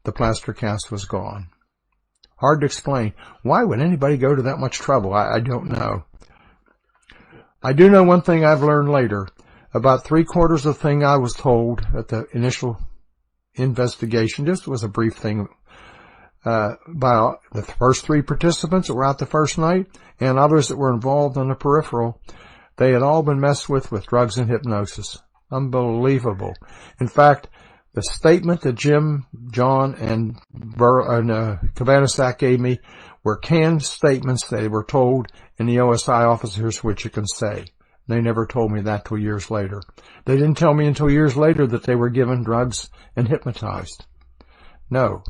Speaker 4: the plaster cast was gone. Hard to explain. Why would anybody go to that much trouble? I don't know. I do know one thing I've learned later. About 3/4 of the thing I was told at the initial investigation, this was a brief thing, by the first 3 participants that were out the first night and others that were involved on the peripheral, they had all been messed with drugs and hypnosis. Unbelievable. In fact, the statement that Jim, John, and Cabanasac gave me were canned statements they were told in the OSI officers, which you can say. They never told me that till years later. They didn't tell me until years later that they were given drugs and hypnotized. No.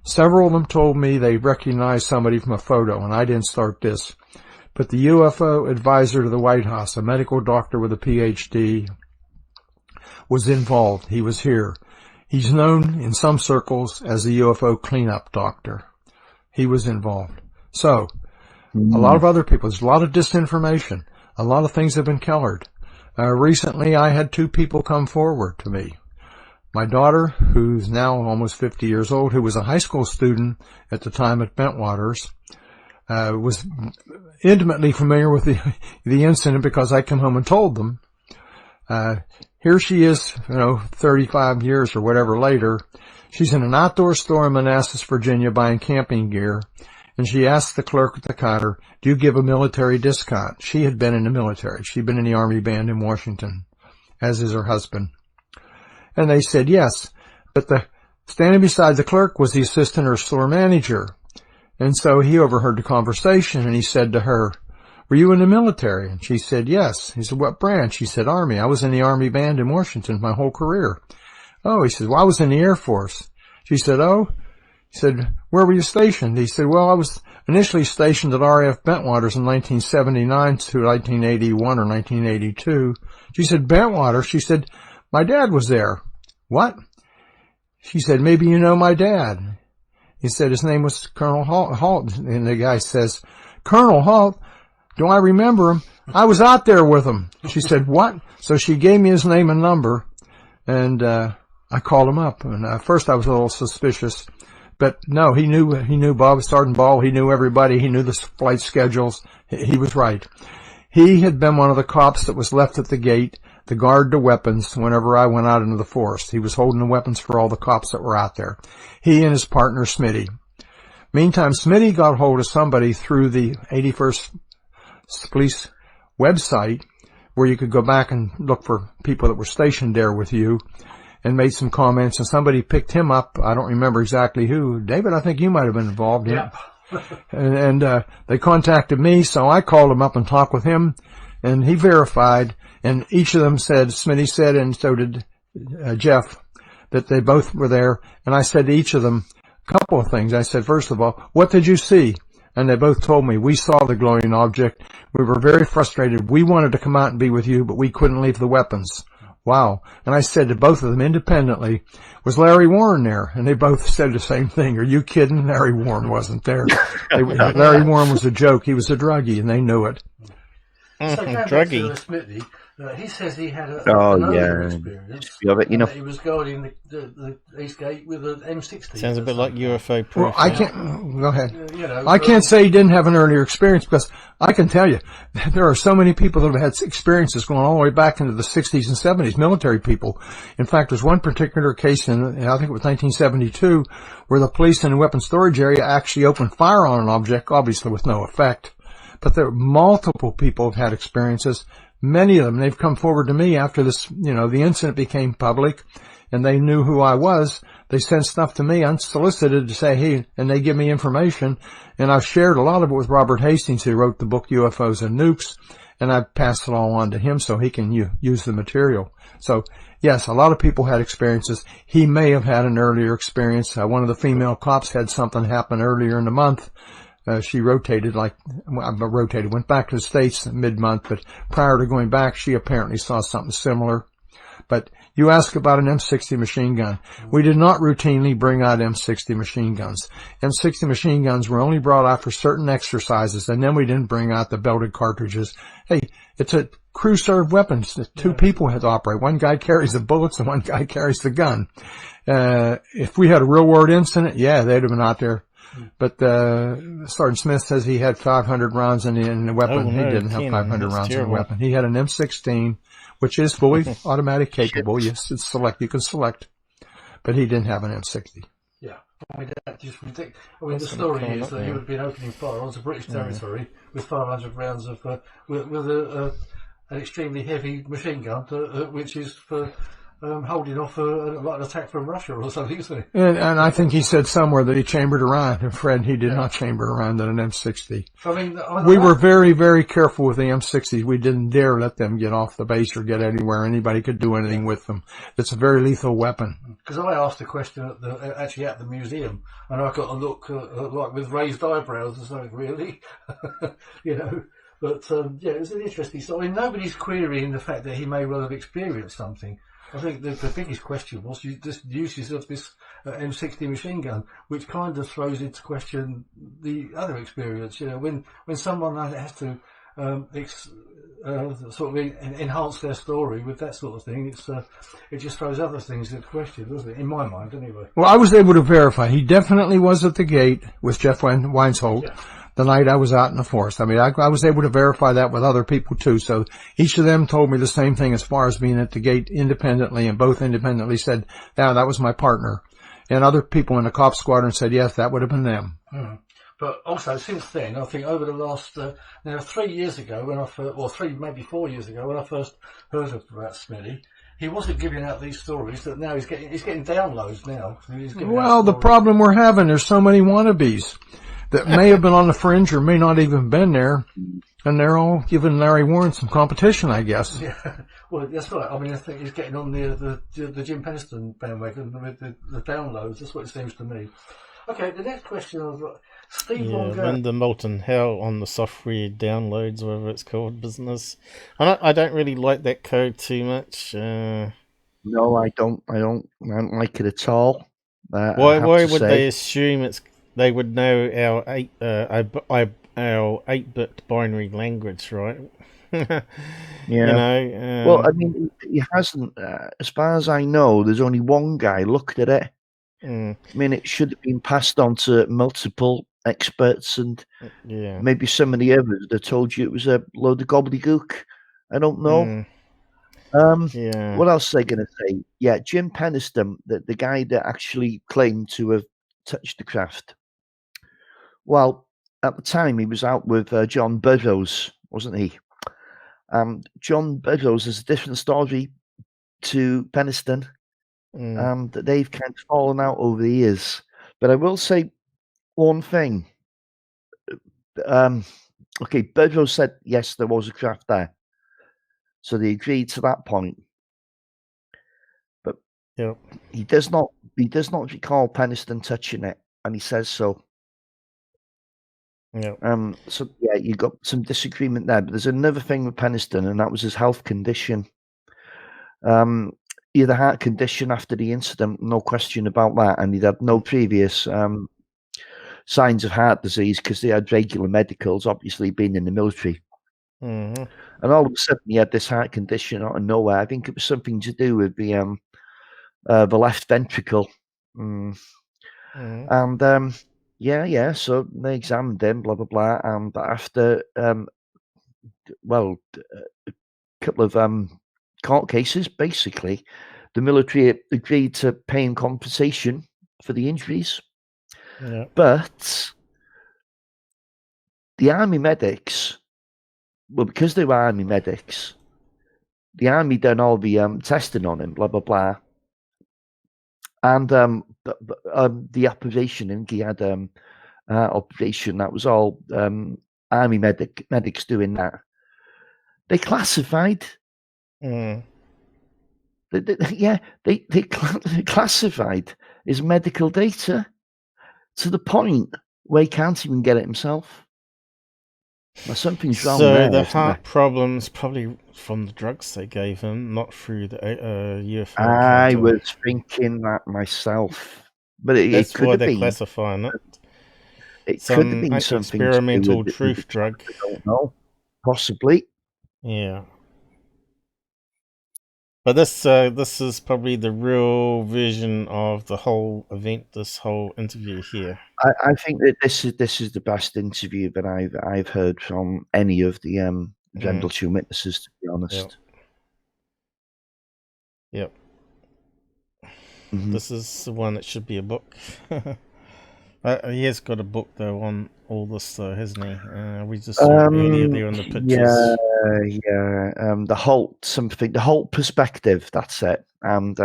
Speaker 4: Several of them told me they recognized somebody from a photo, and I didn't start this. But the UFO advisor to the White House, a medical doctor with a PhD, was involved. He was here. He's known in some circles as the UFO cleanup doctor. He was involved. So, a lot of other people, there's a lot of disinformation. A lot of things have been colored. Recently, I had 2 people come forward to me. My daughter, who's now almost 50 years old, who was a high school student at the time at Bentwaters, was intimately familiar with the incident because I come home and told them. Here she is, 35 years or whatever later. She's in an outdoor store in Manassas, Virginia, buying camping gear. And she asked the clerk at the counter, do you give a military discount? She had been in the military. She'd been in the Army band in Washington, as is her husband. And they said yes. But standing beside the clerk was the assistant or store manager. And so he overheard the conversation, and he said to her, were you in the military? And she said yes. He said, what branch? She said, Army. I was in the Army band in Washington my whole career. Oh, he said, well, I was in the Air Force. She said, oh. He said, where were you stationed? He said, well, I was initially stationed at RAF Bentwaters in 1979 to 1981 or 1982. She said, Bentwaters? She said, my dad was there. What? She said, maybe you know my dad. He said his name was Col.Halt. And the guy says, Col.Halt? Do I remember him? I was out there with him. She said, what? So she gave me his name and number, and I called him up. And at first I was a little suspicious. But no, he knew Bob, Sergeant Ball, he knew everybody, he knew the flight schedules. He was right. He had been one of the cops that was left at the gate to guard the weapons whenever I went out into the forest. He was holding the weapons for all the cops that were out there. He and his partner, Smitty. Meantime, Smitty got hold of somebody through the 81st Police website where you could go back and look for people that were stationed there with you, and made some comments, and somebody picked him up. I don't remember exactly who. David, I think you might have been involved.
Speaker 3: Yep.
Speaker 4: And they contacted me, so I called him up and talked with him, and he verified, and each of them said, Smitty said, and so did Jeff, that they both were there. And I said to each of them a couple of things. I said, first of all, what did you see? And they both told me, we saw the glowing object. We were very frustrated. We wanted to come out and be with you, but we couldn't leave the weapons. Wow. And I said to both of them independently, was Larry Warren there? And they both said the same thing. Are you kidding? Larry Warren wasn't there. Larry Warren was a joke. He was a druggie, and they knew it.
Speaker 3: So
Speaker 1: Druggie.
Speaker 3: Smithy, he says he had an experience.
Speaker 2: You know,
Speaker 3: He was guarding the East Gate with an M60.
Speaker 1: Sounds a bit like UFO proof.
Speaker 4: Well, I can't. Go ahead. I can't say he didn't have an earlier experience, because I can tell you there are so many people that have had experiences going all the way back into the 60s and 70s. Military people. In fact, there's one particular case in I think it was 1972 where the police in the weapons storage area actually opened fire on an object, obviously with no effect. But there are multiple people have had experiences. Many of them, they've come forward to me after this, the incident became public and they knew who I was. They sent stuff to me unsolicited to say, hey, and they give me information. And I've shared a lot of it with Robert Hastings, who wrote the book UFOs and Nukes. And I've passed it all on to him so he can use the material. So, yes, a lot of people had experiences. He may have had an earlier experience. One of the female cops had something happen earlier in the month. She went back to the States mid-month, but prior to going back, she apparently saw something similar. But you ask about an M60 machine gun. We did not routinely bring out M60 machine guns. M60 machine guns were only brought out for certain exercises, and then we didn't bring out the belted cartridges. Hey, it's a crew-served weapon. Two people had to operate. One guy carries the bullets and one guy carries the gun. If we had a real-world incident, yeah, they'd have been out there. But Sergeant Smith says he had 500 rounds in the weapon.
Speaker 1: Oh, no,
Speaker 4: he didn't have 500 rounds
Speaker 1: terrible.
Speaker 4: in the weapon. He had an M16, which is fully automatic capable. Yes, it's you can select. But he didn't have an M60.
Speaker 3: Yeah. I mean, that's just ridiculous. I mean, the story is that he would have been opening fire onto British territory with 500 rounds of with an extremely heavy machine gun, which is for holding off like an attack from Russia or something, isn't it?
Speaker 4: And I think he said somewhere that he chambered around. And Fred, he did not chamber around in an M60.
Speaker 3: So, I mean,
Speaker 4: we were very, very careful with the M60s. We didn't dare let them get off the base or get anywhere. Anybody could do anything with them. It's a very lethal weapon. Because
Speaker 3: I asked a question at the museum, and I got a look like with raised eyebrows and something, really, But it was an interesting story. I mean, nobody's querying the fact that he may well have experienced something. I think the biggest question was the uses of this M60 machine gun, which kind of throws into question the other experience. When someone has to sort of enhance their story with that sort of thing, it just throws other things into question, doesn't it? In my mind, anyway.
Speaker 4: Well, I was able to verify he definitely was at the gate with Jeff Weinsold. Yeah. The night I was out in the forest. I mean, I was able to verify that with other people too. So each of them told me the same thing as far as being at the gate independently, and both independently said, yeah, that was my partner. And other people in the cop squadron said, yes, that would have been them.
Speaker 3: But also since then, I think over the last, 3 years ago when I first, maybe 4 years ago when I first heard about Smitty, he wasn't giving out these stories that now he's getting downloads now.
Speaker 4: Well, the problem we're having, there's so many wannabes that may have been on the fringe or may not even been there, and they're all giving Larry Warren some competition, I guess.
Speaker 3: Yeah, well, that's right. I mean, I think he's getting on the Jim Penniston bandwagon with the downloads. That's what it seems to me. Okay, the next question I've got, Steve Longer.
Speaker 1: And the molten hell on the software downloads, whatever it's called, business. I don't really like that code too much.
Speaker 2: No, I don't like it at all.
Speaker 1: Why would they assume they would know our 8-bit binary language, right?
Speaker 2: Yeah. Well, I mean, he hasn't. As far as I know, there's only one guy looked at it. I mean, it should have been passed on to multiple experts, and maybe some of the others that told you it was a load of gobbledygook. I don't know. What else are they going to say? Yeah, Jim Penniston, the guy that actually claimed to have touched the craft. Well, at the time, he was out with John Burroughs, wasn't he? John Burroughs is a different story to Penniston. That they've kind of fallen out over the years. But I will say one thing. okay, Burrows said yes, there was a craft there, so they agreed to that point. But he does not recall Penniston touching it, and he says so.
Speaker 1: Yeah.
Speaker 2: So yeah, you got some disagreement there. But there's another thing with Penniston, and that was his health condition. He had a heart condition after the incident, no question about that, and he'd had no previous signs of heart disease because they had regular medicals, obviously being in the military.
Speaker 1: Mm-hmm.
Speaker 2: And all of a sudden, he had this heart condition out of nowhere. I think it was something to do with the left ventricle.
Speaker 1: Mm-hmm.
Speaker 2: And yeah. So they examined him, blah blah blah, and after a couple of court cases, basically, the military agreed to pay him compensation for the injuries.
Speaker 1: Yeah.
Speaker 2: But the army medics, well, because they were army medics, the army done all the testing on him, blah blah blah, and the operation, and he had operation that was all army medics doing that. They classified.
Speaker 1: Mm.
Speaker 2: They classified his medical data to the point where he can't even get it himself. Now, something's wrong there.
Speaker 1: So the heart problem's probably from the drugs they gave him, not through the UFO.
Speaker 2: I was thinking that myself, but it could have been. That's why
Speaker 1: they're classifying it.
Speaker 2: It could have been something
Speaker 1: experimental truth drug.
Speaker 2: I don't know. Possibly.
Speaker 1: Yeah. But this is probably the real version of the whole event, this whole interview here.
Speaker 2: I think that this is the best interview that I've heard from any of the Rendlesham witnesses, to be honest.
Speaker 1: Yep. Mm-hmm. This is the one that should be a book. He has got a book though on all this, though, hasn't he? We just saw earlier there on the pictures.
Speaker 2: The Halt perspective. That's it. And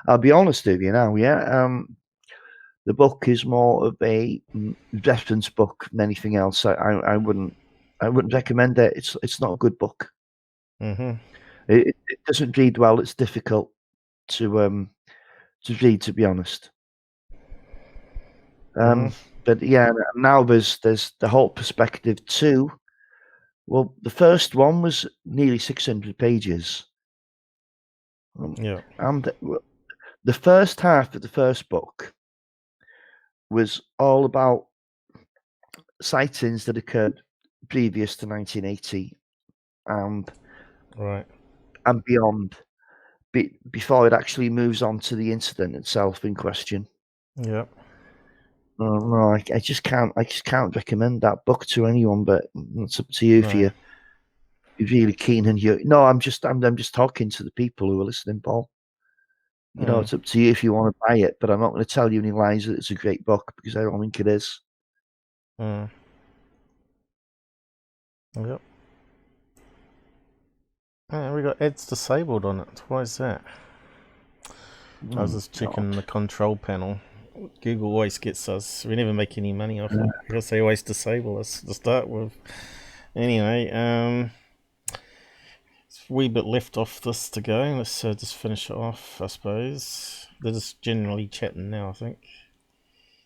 Speaker 2: I'll be honest with you now. The book is more of a reference book than anything else. I wouldn't recommend it. It's not a good book.
Speaker 1: Mm-hmm.
Speaker 2: It doesn't read well. It's difficult to read, to be honest. But yeah, now there's the Halt perspective too. Well, the first one was nearly 600 pages. And the first half of the first book was all about sightings that occurred previous to 1980 and beyond, before it actually moves on to the incident itself in question.
Speaker 1: Yeah.
Speaker 2: No, I just can't recommend that book to anyone. But it's up to you if you're really keen and you. No, I'm just talking to the people who are listening, Paul. You know, it's up to you if you want to buy it. But I'm not going to tell you any lies that it's a great book, because I don't think it is.
Speaker 1: Yep. We got Ed's disabled on it. Why is that? I was just checking the control panel. Google always gets us. We never make any money off it because they always disable us to start with. Anyway, it's a wee bit left off this to go. Let's just finish it off, I suppose. They're just generally chatting now, I think.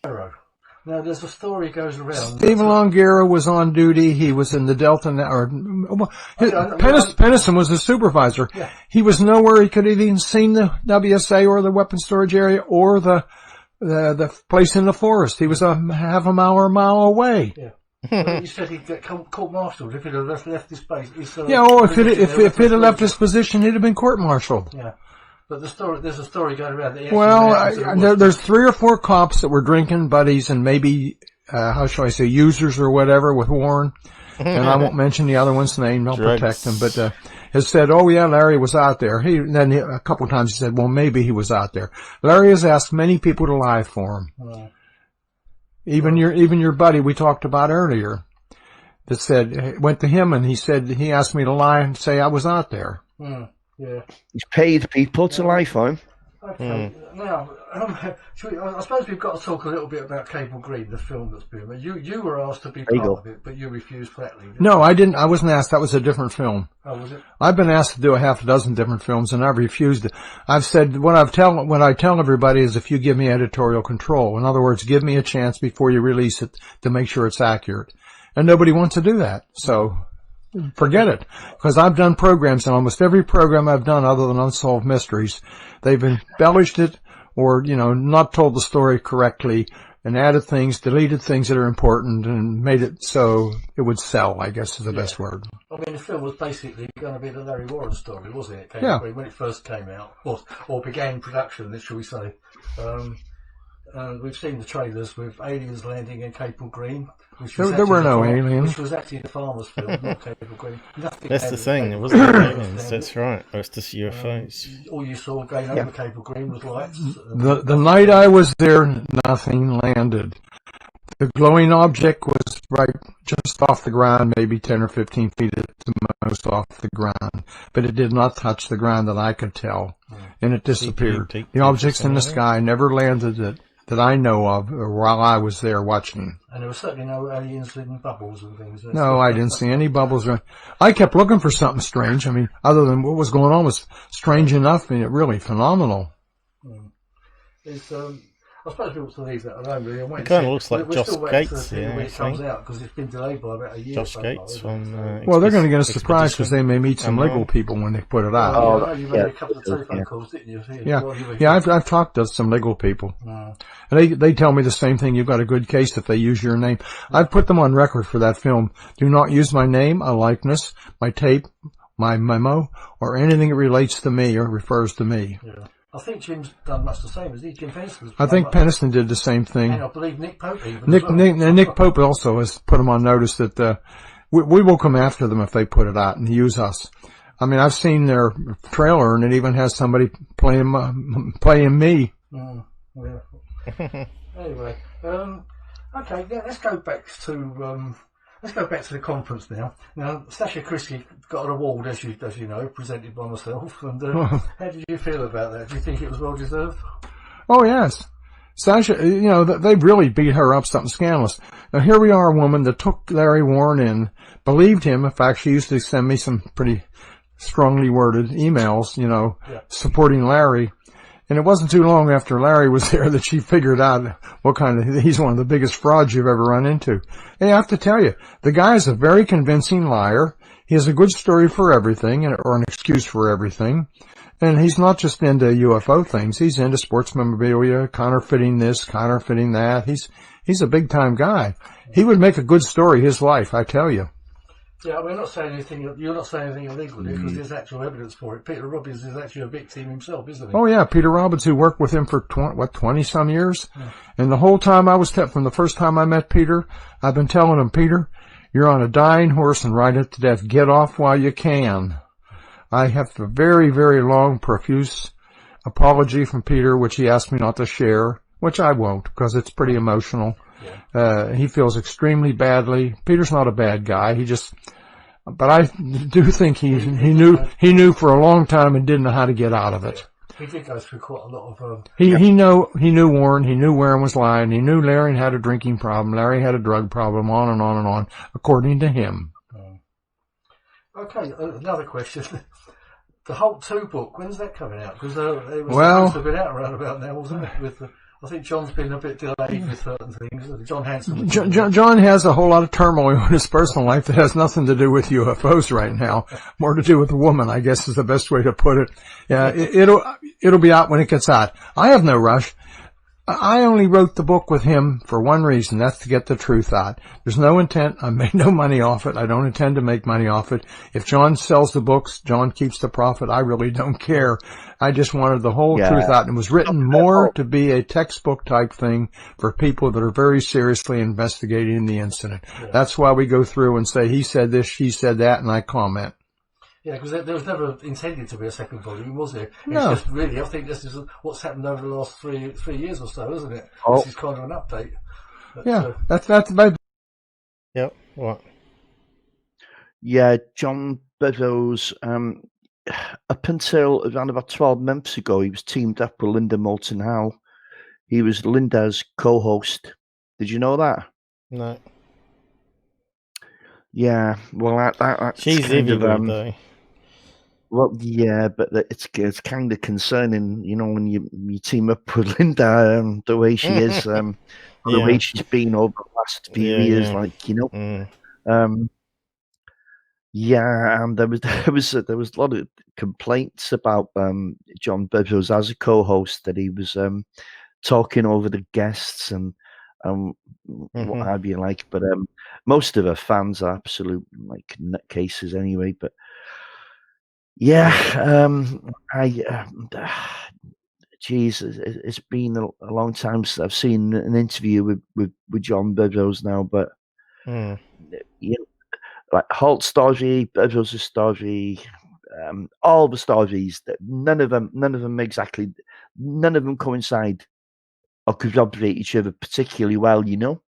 Speaker 3: Now, there's a story goes around.
Speaker 4: Stephen Longera was on duty. He was in the Delta, Penniston was the supervisor.
Speaker 3: Yeah.
Speaker 4: He was nowhere. He could have even seen the WSA or the weapons storage area or the place in the forest. He was half a mile or a mile away.
Speaker 3: Yeah. Well, you said he'd get court-martialed if he'd have left his base. If
Speaker 4: it had left his position, he'd have been court-martialed.
Speaker 3: Yeah. But there's a story going around.
Speaker 4: There's 3 or 4 cops that were drinking buddies and maybe, how shall I say, users or whatever with Warren. And I won't mention the other one's name. I'll protect him. But, has said, oh yeah, Larry was out there. Then a couple of times he said, well, maybe he was out there. Larry has asked many people to lie for him. Even your buddy we talked about earlier that said, went to him and he said, he asked me to lie and say I was out there.
Speaker 3: Yeah.
Speaker 2: He's paid people to lie for him.
Speaker 3: Okay. Now, I suppose we've got to talk a little bit about Cable Green, the film that's been made. You were asked to be part of it, but you refused flatly.
Speaker 4: No, I didn't. I wasn't asked. That was a different film.
Speaker 3: Oh, was it?
Speaker 4: I've been asked to do a half a dozen different films, and I've refused it. I've said what I tell everybody is, if you give me editorial control, in other words, give me a chance before you release it to make sure it's accurate. And nobody wants to do that. So forget it. Because I've done programs, and almost every program I've done other than Unsolved Mysteries, they've embellished it or, not told the story correctly and added things, deleted things that are important, and made it so it would sell, I guess is the best word.
Speaker 3: I mean, the film was basically going to be the Larry Warren story, wasn't it? Cable Green, when it first came out, or began production, shall we say. We've seen the trailers with aliens landing in Cable Green.
Speaker 4: There were no aliens.
Speaker 3: Which was actually the farmer's film, not Cable Green.
Speaker 1: That's the thing, it wasn't aliens, that's right. It was just UFOs.
Speaker 3: All you saw going over Cable Green was lights.
Speaker 4: The night I was there, nothing landed. The glowing object was right just off the ground, maybe 10 or 15 feet at the most off the ground. But it did not touch the ground that I could tell. And it disappeared. The objects in the sky never landed that I know of while I was there watching.
Speaker 3: And there were certainly no aliens in bubbles and things.
Speaker 4: No, I didn't see any bubbles. I kept looking for something strange. I mean, other than what was going on was strange enough. I mean, really phenomenal.
Speaker 3: It's, I suppose people to leave that alone, really.
Speaker 1: It kind of looks like Josh Gates,
Speaker 3: when it comes out, because it's been delayed by about a year.
Speaker 1: Josh Gates from...
Speaker 4: well, they're going to get a surprise because they may meet some legal people when they put it out.
Speaker 3: You made a couple of telephone calls, didn't you?
Speaker 4: Yeah, I've talked to some legal people. And they tell me the same thing. You've got a good case if they use your name. I've put them on record for that film. Do not use my name, a likeness, my tape, my memo, or anything that relates to me or refers to me.
Speaker 3: Yeah. I think Jim's done much the same, has he? Jim Peniston.
Speaker 4: I think Peniston did the same thing.
Speaker 3: And I believe Nick Pope even.
Speaker 4: Nick Pope also has put them on notice that we will come after them if they put it out and use us. I mean, I've seen their trailer and it even has somebody playing me.
Speaker 3: Anyway, okay, let's go back to the conference now. Now, Sasha Christie got an award, as you know, presented by myself. And how did you feel about that? Do you think it was well deserved?
Speaker 4: Oh yes, Sasha. They really beat her up something scandalous. Now here we are, a woman that took Larry Warren in, believed him. In fact, she used to send me some pretty strongly worded emails, supporting Larry. And it wasn't too long after Larry was there that she figured out he's one of the biggest frauds you've ever run into. And I have to tell you, the guy is a very convincing liar. He has a good story for everything, or an excuse for everything. And he's not just into UFO things. He's into sports memorabilia, counterfeiting this, counterfeiting that. He's a big time guy. He would make a good story his life, I tell you.
Speaker 3: Yeah, we're not saying anything. You're not saying anything illegal because there's actual evidence for it. Peter Robbins is actually a victim himself, isn't he?
Speaker 4: Oh yeah, Peter Robbins, who worked with him for 20 some years, and the whole time I was from the first time I met Peter, I've been telling him, Peter, you're on a dying horse and ride it to death. Get off while you can. I have a very, very long, profuse apology from Peter, which he asked me not to share, which I won't because it's pretty emotional. He feels extremely badly. Peter's not a bad guy. But I do think he knew for a long time and didn't know how to get out of it.
Speaker 3: He did go through quite a lot of.
Speaker 4: He knew Warren. He knew Warren was lying. He knew Larry had a drinking problem. Larry had a drug problem. On and on and on, according to him.
Speaker 3: Okay, another question. The Halt 2 book. When's that coming out? Because it was supposed to have been out around about now, wasn't it? I think John's been a bit delayed with certain things. John Hanson.
Speaker 4: John has a whole lot of turmoil in his personal life that has nothing to do with UFOs right now. More to do with the woman, I guess, is the best way to put it. Yeah, it'll be out when it gets out. I have no rush. I only wrote the book with him for one reason. That's to get the truth out. There's no intent. I made no money off it. I don't intend to make money off it. If John sells the books, John keeps the profit. I really don't care. I just wanted the whole truth out. And it was written more to be a textbook type thing for people that are very seriously investigating the incident. That's why we go through and say, he said this, she said that, and I comment.
Speaker 3: Yeah, because there was never intended to be a second volume, was there?
Speaker 4: No.
Speaker 3: It's just really, I think this is what's happened over the last three years or so, isn't it? This is kind of an update.
Speaker 4: That's about.
Speaker 1: Yep. What?
Speaker 2: Yeah, John Beddoes, up until around about 12 months ago, he was teamed up with Linda Moulton Howe He was Linda's co-host. Did you know that?
Speaker 1: No.
Speaker 2: Yeah, well, that's
Speaker 1: she's
Speaker 2: kind
Speaker 1: everywhere,
Speaker 2: of,
Speaker 1: though.
Speaker 2: well, yeah, but it's kind of concerning, you know, when you team up with Linda, the way she is, the way she's been over the last few years, like, you know, yeah, and there was a lot of complaints about John Bedrose as a co-host, that he was talking over the guests and what have you, like. But most of her fans are absolute like nutcases anyway. But yeah, geez, it's been a long time since I've seen an interview with John Bedrose now. But you know, like Halt story, Bedrose's story, all the stories, that none of them exactly, none of them coincide or corroborate each other particularly well, you know.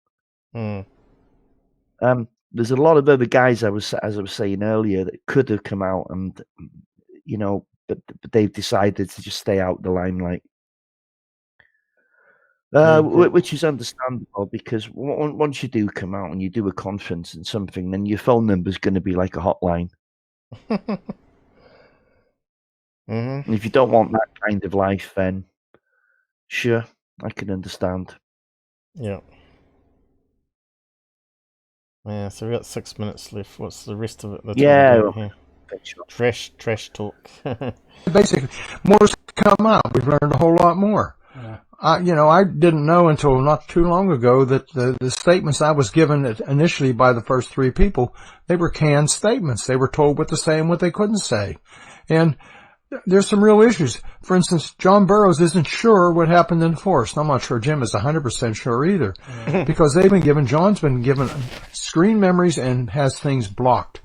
Speaker 2: There's a lot of other guys, as I was saying earlier, that could have come out and, you know, but they've decided to just stay out the limelight. Which is understandable, because once you do come out and you do a conference and something, then your phone number is going to be like a hotline. And if you don't want that kind of life, then sure, I can understand.
Speaker 1: Yeah. Yeah, so we've got 6 minutes left. What's the rest of it? Trash talk.
Speaker 4: Basically, more's come out. We've learned a whole lot more. Yeah. You know, I didn't know until not too long ago that the statements I was given initially by the first three people, they were canned statements. They were told what to say and what they couldn't say. And there's some real issues. For instance, John Burroughs isn't sure what happened in the forest. I'm not sure Jim is 100% sure either. Because John's been given screen memories and has things blocked.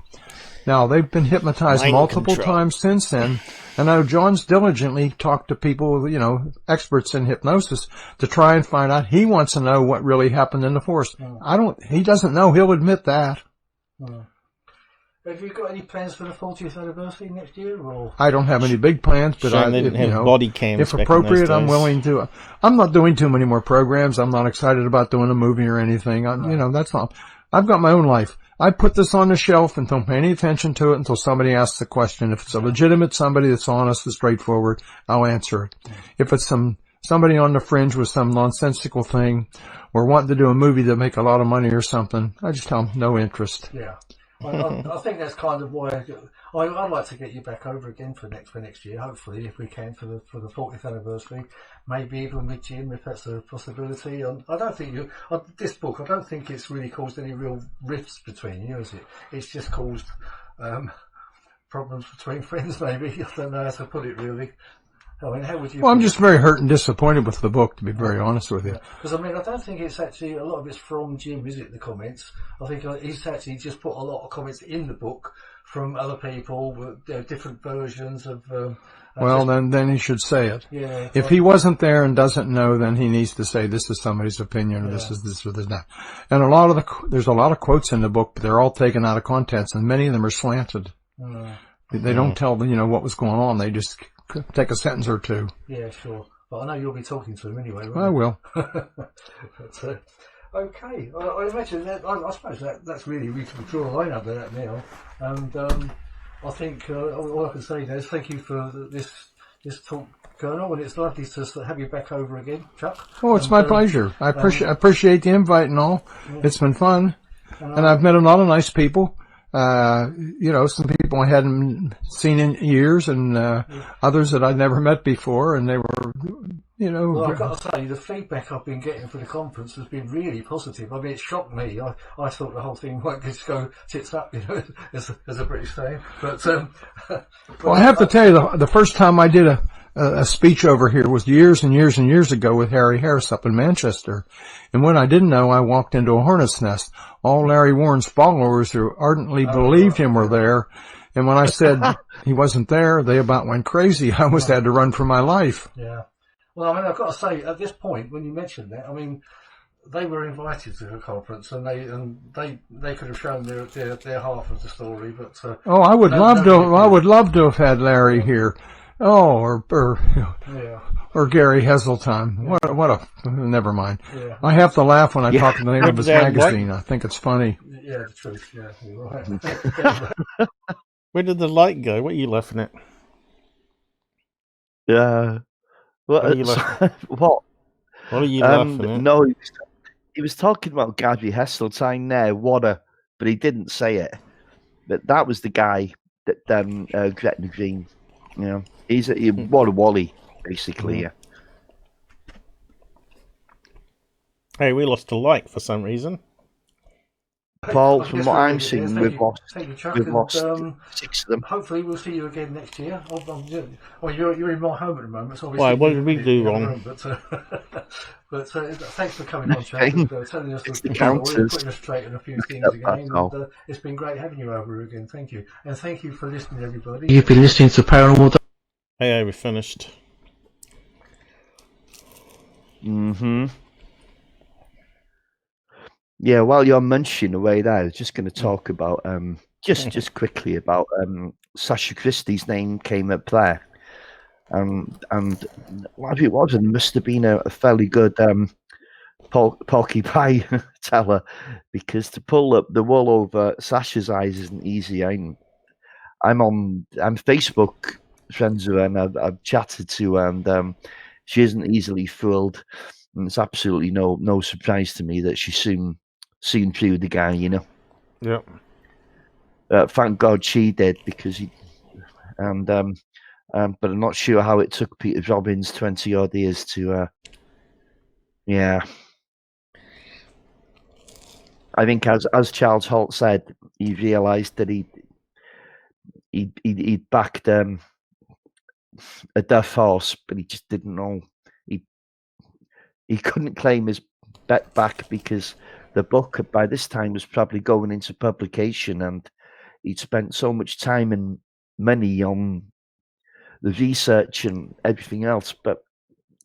Speaker 4: Now, they've been hypnotized multiple times since then. And I know John's diligently talked to people, you know, experts in hypnosis, to try and find out. He wants to know what really happened in the forest. He doesn't know. He'll admit that.
Speaker 3: Have you got any plans for the 40th anniversary next year? Or?
Speaker 4: I don't have any big plans, but
Speaker 1: body cams
Speaker 4: if appropriate, I'm willing to. I'm not doing too many more programs. I'm not excited about doing a movie or anything. You know, that's not. I've got my own life. I put this on the shelf and don't pay any attention to it until somebody asks the question. If it's a legitimate somebody that's honest and straightforward, I'll answer it. If it's somebody on the fringe with some nonsensical thing or wanting to do a movie to make a lot of money or something, I just tell them no interest.
Speaker 3: Yeah. I think that's kind of why I'd like to get you back over again for next year, hopefully, if we can, for the 40th anniversary, maybe even with Jim, if that's a possibility. I don't think this book, I don't think it's really caused any real rifts between you, is it? It's just caused problems between friends, maybe. I don't know how to put it, really. I mean, how would you?
Speaker 4: Well, I'm just very hurt and disappointed with the book, to be very honest with you.
Speaker 3: Because, I mean, I don't think it's actually, a lot of it's from Jim, is it, the comments? I think he's actually just put a lot of comments in the book from other people with different versions of...
Speaker 4: well, then he should say it.
Speaker 3: Yeah.
Speaker 4: If he wasn't there and doesn't know, then he needs to say this is somebody's opinion, or this is this or this that. And there's a lot of quotes in the book, but they're all taken out of context, and many of them are slanted. They don't tell what was going on. They just take a sentence or two.
Speaker 3: Yeah, sure. But I know you'll be talking to him anyway, won't you?
Speaker 4: I will.
Speaker 3: But, okay. I imagine that, I suppose that's really, we can draw a line under that now. And I think all I can say now is thank you for this talk, Colonel, and it's lovely to have you back over again, Chuck.
Speaker 4: Oh, it's my pleasure. I appreciate the invite and all. Yeah. It's been fun. And I've met a lot of nice people. Some people I hadn't seen in years, and others that I'd never met before, and they were,
Speaker 3: Well, I've got to say, the feedback I've been getting for the conference has been really positive. I mean, it shocked me. I thought the whole thing might just go tits up, as a British saying. But
Speaker 4: well, I have to tell you, the first time I did a speech over here was years and years and years ago with Harry Harris up in Manchester. And when I didn't know, I walked into a hornet's nest. All Larry Warren's followers who ardently believed him were there. And when I said he wasn't there, they about went crazy. I almost had to run for my life.
Speaker 3: Yeah. Well, I mean, I've got to say, at this point, when you mentioned that, I mean, they were invited to the conference, and they could have shown their half of the story. But
Speaker 4: I would love to have had Larry here. Oh, or Or Gary Heseltine.
Speaker 3: Yeah.
Speaker 4: What a, never mind.
Speaker 3: Yeah.
Speaker 4: I have to laugh when I talk to the name of his
Speaker 1: What?
Speaker 4: magazine. I think it's funny.
Speaker 3: Yeah, the truth. Yeah, you're right.
Speaker 1: Where did the light go? What are you laughing at?
Speaker 2: Yeah.
Speaker 1: What are
Speaker 2: What?
Speaker 1: you laughing?
Speaker 2: What?
Speaker 1: What are you laughing at?
Speaker 2: No, he was talking about Gary Heseltine there, but he didn't say it. But that was the guy that Gretna Green. You know, he's a Wally, basically. Yeah.
Speaker 1: Hey, we lost a light for some reason.
Speaker 2: Paul, from what I'm seeing, we've lost 6 of them.
Speaker 3: Hopefully, we'll see you again next year. Well, you're in my home at the moment, so
Speaker 1: Why? What did we do wrong?
Speaker 3: But thanks for coming on, Charles, and telling us the
Speaker 2: counters.
Speaker 3: putting us straight on a few things again. And, it's been great having you over again. Thank you, and thank you for listening, everybody. You've been listening to Paranormal.
Speaker 1: Hey, we finished.
Speaker 2: Yeah, while you're munching away there, I was just going to talk about just quickly about Sasha Christie's name came up there, and what it was, it must have been a fairly good Porky Pie teller, because to pull up the wool over Sasha's eyes isn't easy. I'm Facebook friends with her, and I've chatted to her, and she isn't easily fooled, and it's absolutely no surprise to me that she soon through the guy, you know.
Speaker 1: Yep.
Speaker 2: Thank God she did, because but I'm not sure how it took Peter Robbins 20 odd years to yeah. I think as Charles Halt said, he realised that he'd backed a deaf horse, but he just didn't know. He couldn't claim his bet back because the book by this time was probably going into publication, and he'd spent so much time and money on the research and everything else. But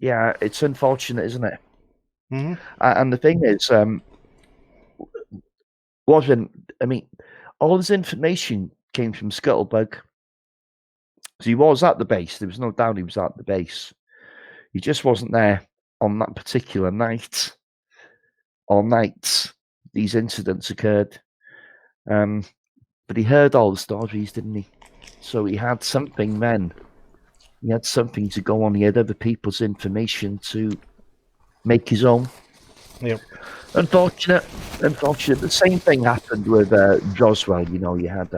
Speaker 2: yeah, it's unfortunate, isn't it?
Speaker 1: Mm-hmm.
Speaker 2: And the thing is, all his information came from Scuttlebug. So he was at the base. There was no doubt he was at the base. He just wasn't there on that particular night. All nights these incidents occurred. But he heard all the stories, didn't he? So he had something then. He had something to go on. He had other people's information to make his own.
Speaker 1: Yep.
Speaker 2: Unfortunate. The same thing happened with Roswell. You know, you had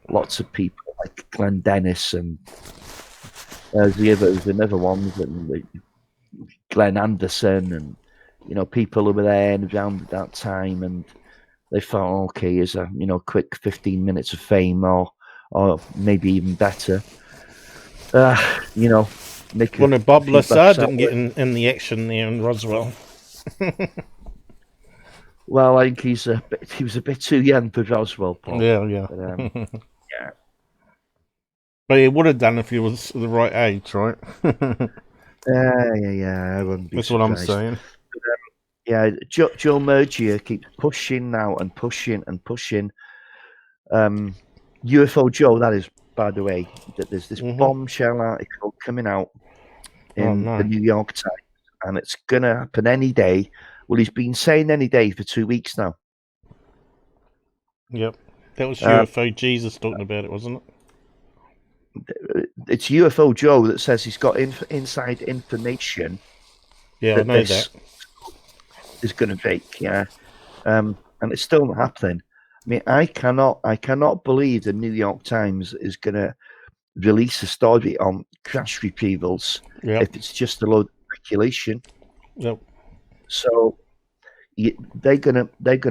Speaker 2: lots of people like Glenn Dennis, and there's another one, Glenn Anderson, and you know, people who were there and around at that time, and they thought, okay, here's a quick 15 minutes of fame, or maybe even better.
Speaker 1: One of Bob Lassard didn't get in the action there in Roswell.
Speaker 2: Well, I think he was a bit too young for Roswell, Paul.
Speaker 1: Yeah.
Speaker 2: But, yeah.
Speaker 1: But he would have done if he was the right age, right?
Speaker 2: Yeah. I wouldn't be
Speaker 1: That's
Speaker 2: surprised.
Speaker 1: what I'm saying.
Speaker 2: But, Joe Mergier keeps pushing now and pushing and pushing. UFO Joe, that is, by the way, that there's this bombshell article coming out in the New York Times, and it's going to happen any day. Well, he's been saying any day for 2 weeks now.
Speaker 1: Yep. That was UFO Jesus talking about it, wasn't it?
Speaker 2: It's UFO Joe that says he's got inside information.
Speaker 1: Yeah, I know that.
Speaker 2: Is going to break, yeah. And it's still not happening. I mean, I cannot believe the New York Times is going to release a story on crash retrievals if it's just a load of speculation.
Speaker 1: Yep.
Speaker 2: So they're gonna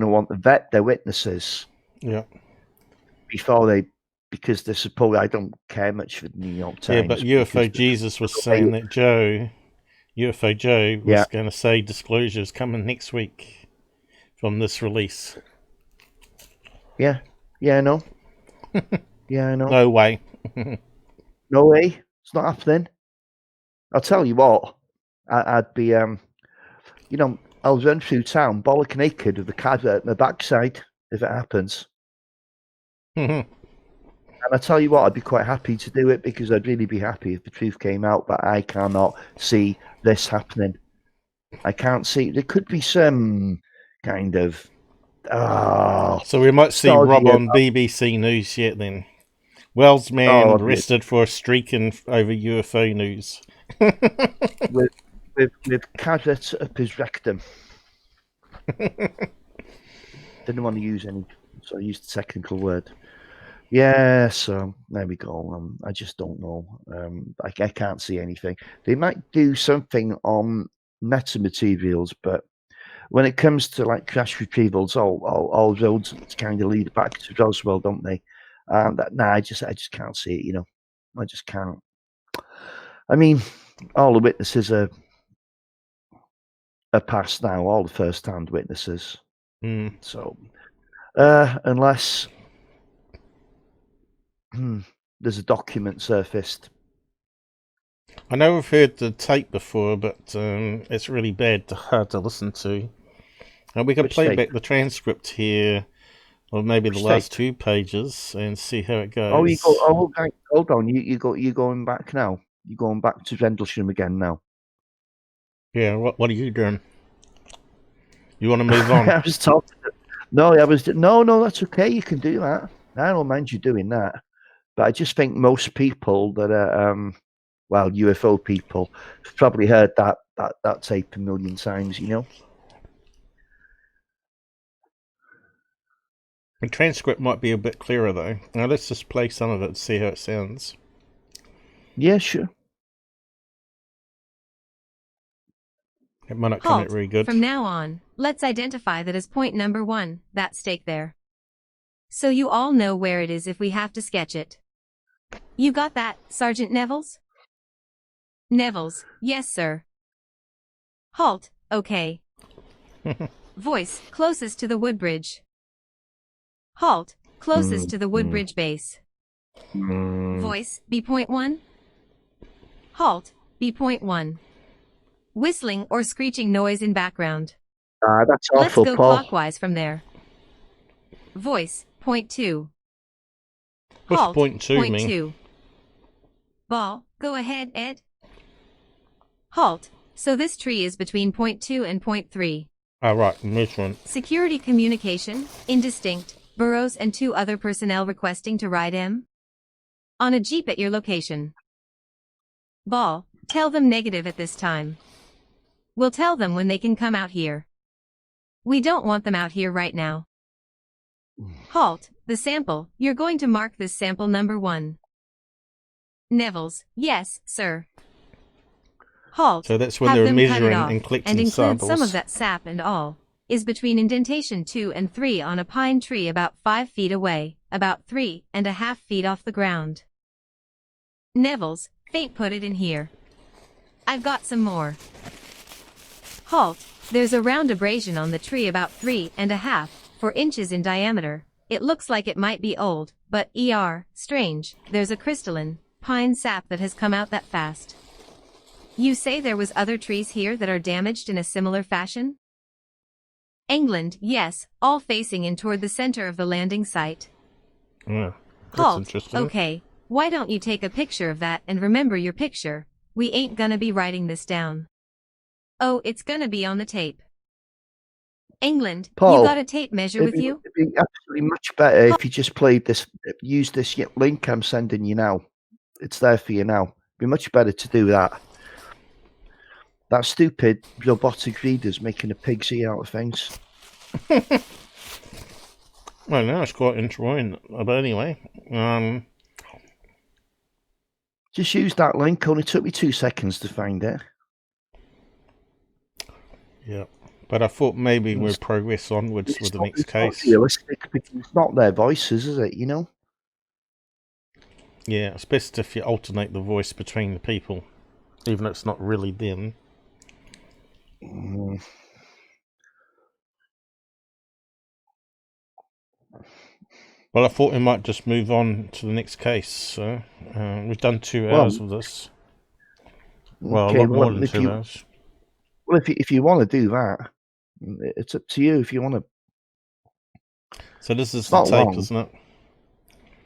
Speaker 2: want to vet their witnesses.
Speaker 1: Yeah.
Speaker 2: Because they're supposed. I don't care much for the New York Times.
Speaker 1: Yeah, but UFO Jesus was saying that UFO Joe was going to say disclosures coming next week from this release.
Speaker 2: Yeah, I know. Yeah, I know.
Speaker 1: No way.
Speaker 2: No way. It's not happening. I'll tell you what. I'd be, I'll run through town, bollock naked with the cat at my backside if it happens. And I tell you what, I'd be quite happy to do it because I'd really be happy if the truth came out, but I cannot see this happening. I can't see. There could be some kind of.
Speaker 1: So we might see Rob on BBC News yet then. Wales man arrested for streaking over UFO news.
Speaker 2: with carrots up his rectum. Didn't want to use any, so I used the technical word. Yeah, so there we go. I just don't know. I can't see anything. They might do something on metamaterials, but when it comes to like crash retrievals, all roads kind of lead back to Roswell, don't they? I just can't see it. You know, I just can't. I mean, all the witnesses are past now. All the first-hand witnesses. So, unless there's a document surfaced.
Speaker 1: I know we've heard the tape before, but it's really hard to listen to. And we can play back the transcript here, or maybe the last 2 pages, and see how it goes.
Speaker 2: Oh, hold on. You're going back now. You're going back to Rendlesham again now.
Speaker 1: Yeah. What are you doing? You want to move on?
Speaker 2: I was talking. No, that's okay. You can do that. I don't mind you doing that. But I just think most people that are, UFO people, have probably heard that tape a million times, you know?
Speaker 1: The transcript might be a bit clearer, though. Now, let's just play some of it and see how it sounds.
Speaker 2: Yeah, sure.
Speaker 1: It might not come out very good.
Speaker 5: From now on, let's identify that as point number 1, that stake there. So you all know where it is if we have to sketch it. You got that, Sergeant Nevels? Nevels, yes, sir. Halt, okay. Voice, closest to the woodbridge. Halt, closest to the woodbridge base. Voice, B.1. Halt, B.1. Whistling or screeching noise in background.
Speaker 2: That's awful,
Speaker 5: Let's go
Speaker 2: Paul.
Speaker 5: clockwise from there. Voice, point 2.
Speaker 1: What's
Speaker 5: Halt,
Speaker 1: point 2
Speaker 5: point
Speaker 1: mean?
Speaker 5: 2. Ball, go ahead, Ed. Halt, so this tree is between point 2 and point 3.
Speaker 1: Oh, right, this one.
Speaker 5: Security communication, indistinct, Burroughs and 2 other personnel requesting to ride M. On a jeep at your location. Ball, tell them negative at this time. We'll tell them when they can come out here. We don't want them out here right now. Halt, the sample, you're going to mark this sample number 1. Nevels, yes, sir. Halt,
Speaker 1: so that's when they're measuring and collecting
Speaker 5: and
Speaker 1: samples.
Speaker 5: Some of that sap and all, is between indentation 2 and 3 on a pine tree about 5 feet away, about 3.5 feet off the ground. Nevels, fate put it in here. I've got some more. Halt, there's a round abrasion on the tree about 3.5 inches in diameter. It looks like it might be old, but strange, there's a crystalline, pine sap that has come out that fast. You say there was other trees here that are damaged in a similar fashion? England, yes, all facing in toward the center of the landing site.
Speaker 1: Yeah, that's
Speaker 5: Halt,
Speaker 1: interesting.
Speaker 5: okay, why don't you take a picture of that and remember your picture? We ain't gonna be writing this down. Oh, it's gonna be on the tape. England,
Speaker 2: Paul,
Speaker 5: you got a tape measure with you?
Speaker 2: It'd be actually much better if you just played this, use this link I'm sending you now. It's there for you now. It'd be much better to do that. That stupid robotic reader's making a pig's ear out of things.
Speaker 1: Well, now it's quite enjoying, but anyway.
Speaker 2: Just use that link. Only took me 2 seconds to find it.
Speaker 1: Yeah, but I thought maybe we'll progress onwards with the next case.
Speaker 2: It's not realistic because it's not their voices, is it? You know.
Speaker 1: Yeah, it's best if you alternate the voice between the people, even though it's not really them. Well, I thought we might just move on to the next case. So we've done 2 hours of this. Well,
Speaker 2: Okay,
Speaker 1: a lot more than 2 hours.
Speaker 2: Well, if you want to do that, it's up to you. If you want to.
Speaker 1: So this is the tape, isn't it?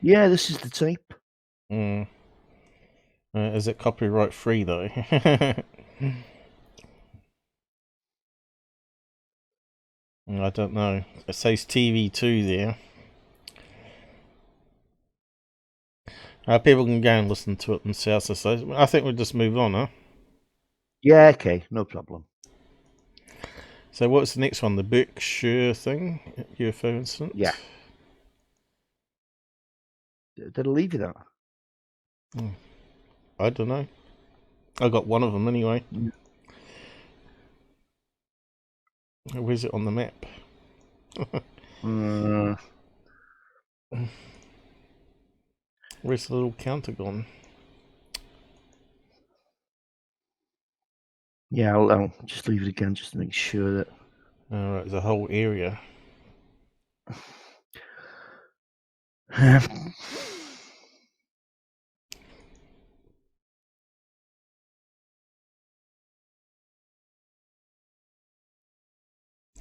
Speaker 2: Yeah, this is the tape.
Speaker 1: Is it copyright free though? I don't know. It says TV2 there. People can go and listen to it themselves. So I think we'll just move on, huh?
Speaker 2: Yeah, okay, no problem.
Speaker 1: So what's the next one? The Berkshire thing? UFO incident?
Speaker 2: Yeah. Did I leave you that?
Speaker 1: I don't know. I got one of them anyway. Where's it on the map? Where's the little counter gone?
Speaker 2: Yeah, I'll just leave it again just to make sure that...
Speaker 1: Alright, there's a whole area.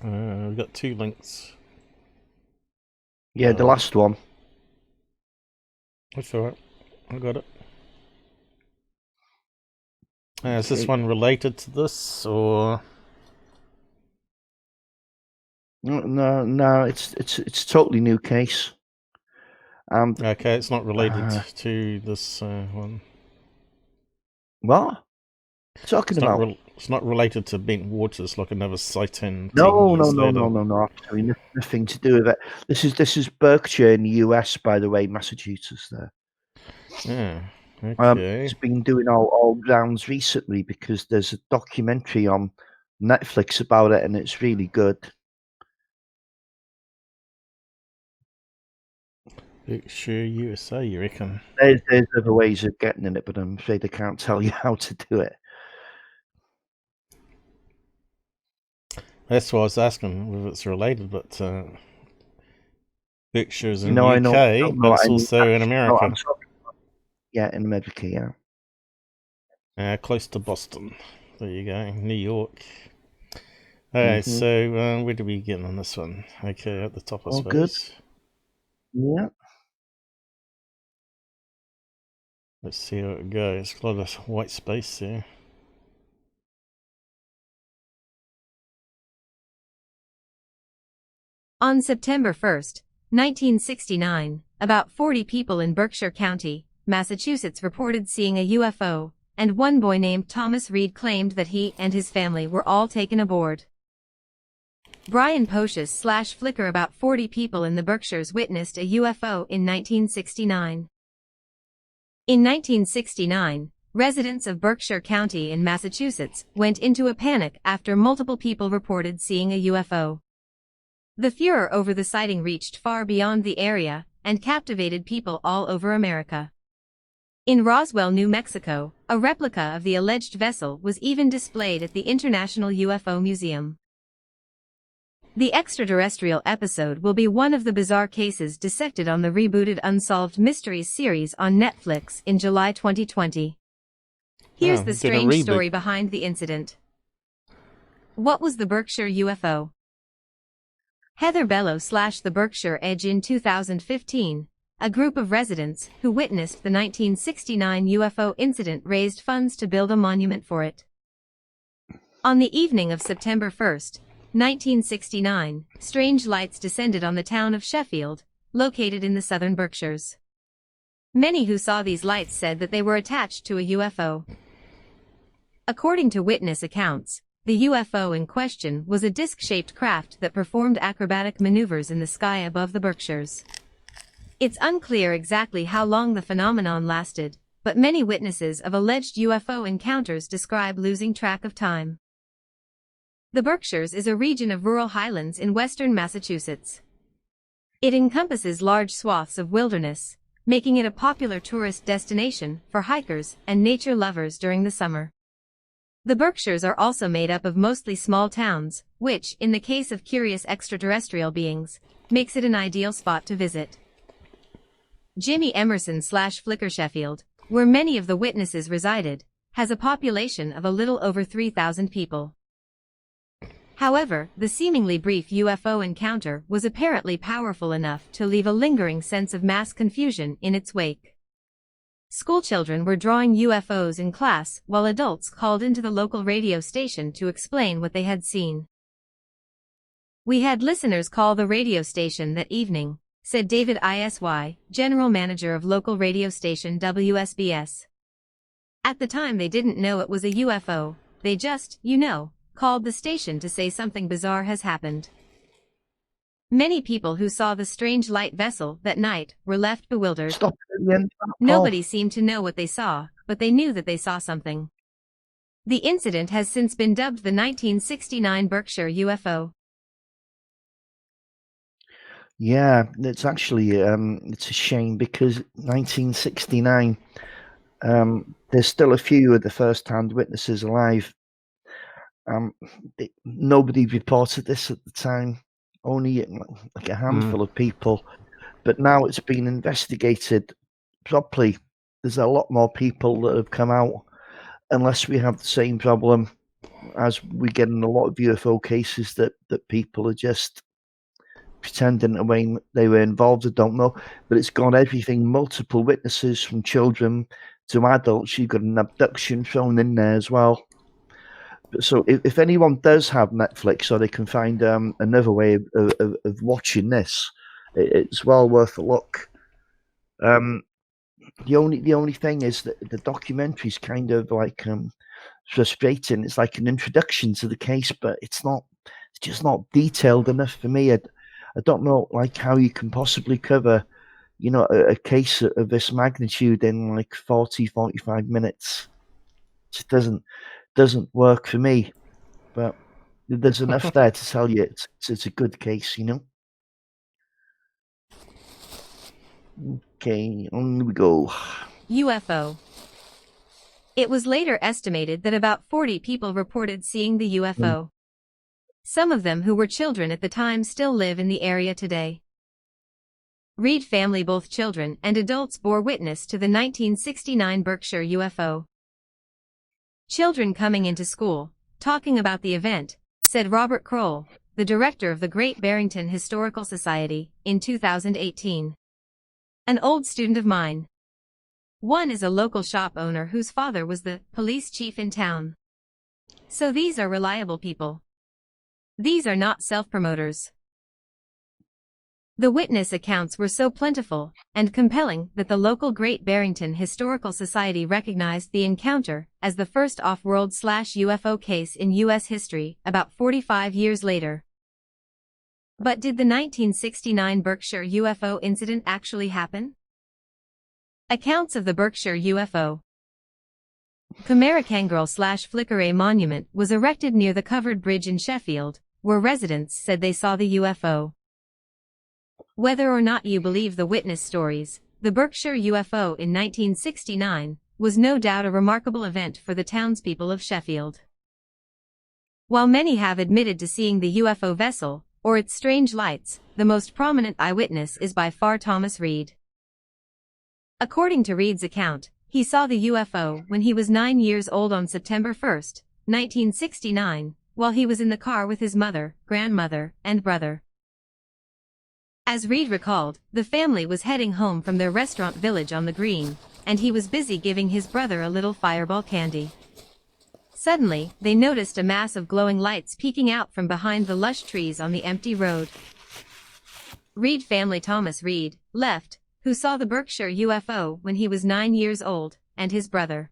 Speaker 1: We've got 2 links.
Speaker 2: Yeah, the last one.
Speaker 1: That's alright. I got it. Is this one related to this, or...?
Speaker 2: No, it's a totally new case.
Speaker 1: Okay, it's not related to this one.
Speaker 2: What? Talking about?
Speaker 1: It's not related to Bent Waters, like another sighting.
Speaker 2: No. Absolutely nothing to do with it. This is Berkshire in the US, by the way, Massachusetts. There.
Speaker 1: Yeah. Okay.
Speaker 2: It's been doing all rounds recently because there's a documentary on Netflix about it, and it's really good.
Speaker 1: Berkshire, USA, you reckon?
Speaker 2: There's other ways of getting in it, but I'm afraid I can't tell you how to do it.
Speaker 1: That's why I was asking if it's related, but Berkshire's in the
Speaker 2: I
Speaker 1: UK, but it's also in America.
Speaker 2: Yeah, in America, yeah.
Speaker 1: Close to Boston. There you go, New York. Alright, so where do we get on this one? Okay, at the top, I suppose.
Speaker 2: Good. Yeah.
Speaker 1: Let's see how it goes. A lot of white space there.
Speaker 5: On September 1st, 1969, about 40 people in Berkshire County, Massachusetts reported seeing a UFO, and one boy named Thomas Reed claimed that he and his family were all taken aboard. Brian Pocious / Flickr about 40 people in the Berkshires witnessed a UFO in 1969. In 1969, residents of Berkshire County in Massachusetts went into a panic after multiple people reported seeing a UFO. The furor over the sighting reached far beyond the area and captivated people all over America. In Roswell, New Mexico, a replica of the alleged vessel was even displayed at the International UFO Museum. The extraterrestrial episode will be one of the bizarre cases dissected on the rebooted Unsolved Mysteries series on Netflix in July 2020. Here's the strange story behind the incident. What was the Berkshire UFO? Heather Bellow / the Berkshire Edge. In 2015, a group of residents who witnessed the 1969 UFO incident raised funds to build a monument for it. On the evening of September 1st, 1969, strange lights descended on the town of Sheffield, located in the southern Berkshires. Many who saw these lights said that they were attached to a UFO. According to witness accounts, the UFO in question was a disc-shaped craft that performed acrobatic maneuvers in the sky above the Berkshires. It's unclear exactly how long the phenomenon lasted, but many witnesses of alleged UFO encounters describe losing track of time. The Berkshires is a region of rural highlands in western Massachusetts. It encompasses large swaths of wilderness, making it a popular tourist destination for hikers and nature lovers during the summer. The Berkshires are also made up of mostly small towns, which, in the case of curious extraterrestrial beings, makes it an ideal spot to visit. Jimmy Emerson / Flickr Sheffield, where many of the witnesses resided, has a population of a little over 3,000 people. However, the seemingly brief UFO encounter was apparently powerful enough to leave a lingering sense of mass confusion in its wake. Schoolchildren were drawing UFOs in class while adults called into the local radio station to explain what they had seen. "We had listeners call the radio station that evening," said David Isy, general manager of local radio station WSBS. "At the time they didn't know it was a UFO, they just, called the station to say something bizarre has happened." Many people who saw the strange light vessel that night were left bewildered.
Speaker 2: Stop at the end of that
Speaker 5: Nobody
Speaker 2: call.
Speaker 5: seemed to know what they saw, but they knew that they saw something. The incident has since been dubbed the 1969 Berkshire UFO.
Speaker 2: Yeah, it's actually it's a shame because 1969. There's still a few of the first-hand witnesses alive. Nobody reported this at the time. Only like a handful of people, but now it's been investigated properly. There's a lot more people that have come out, unless we have the same problem as we get in a lot of UFO cases that people are just pretending they were involved. I don't know, but it's got everything, multiple witnesses from children to adults. You've got an abduction thrown in there as well. So if anyone does have Netflix, or they can find another way of watching this, it's well worth a look. The only thing is that the documentary is kind of like frustrating. It's like an introduction to the case, but it's just not detailed enough for me. I don't know like how you can possibly cover, a case of this magnitude in like 45 minutes. It just doesn't work for me, but there's enough there to tell you it's a good case, Okay, on we go.
Speaker 5: UFO. It was later estimated that about 40 people reported seeing the UFO. Some of them who were children at the time still live in the area today. Reed family, both children and adults, bore witness to the 1969 Berkshire UFO. "Children coming into school, talking about the event," said Robert Kroll, the director of the Great Barrington Historical Society, in 2018. "An old student of mine. One is a local shop owner whose father was the police chief in town. So these are reliable people. These are not self-promoters." The witness accounts were so plentiful and compelling that the local Great Barrington Historical Society recognized the encounter as the first off-world/UFO case in U.S. history about 45 years later. But did the 1969 Berkshire UFO incident actually happen? Accounts of the Berkshire UFO. Cumaracangrel/Flickere monument was erected near the covered bridge in Sheffield, where residents said they saw the UFO. Whether or not you believe the witness stories, the Berkshire UFO in 1969 was no doubt a remarkable event for the townspeople of Sheffield. While many have admitted to seeing the UFO vessel, or its strange lights, the most prominent eyewitness is by far Thomas Reed. According to Reed's account, he saw the UFO when he was 9 years old on September 1, 1969, while he was in the car with his mother, grandmother, and brother. As Reed recalled, the family was heading home from their restaurant Village on the Green, and he was busy giving his brother a little fireball candy. Suddenly, they noticed a mass of glowing lights peeking out from behind the lush trees on the empty road. Reed family Thomas Reed, left, who saw the Berkshire UFO when he was 9 years old, and his brother.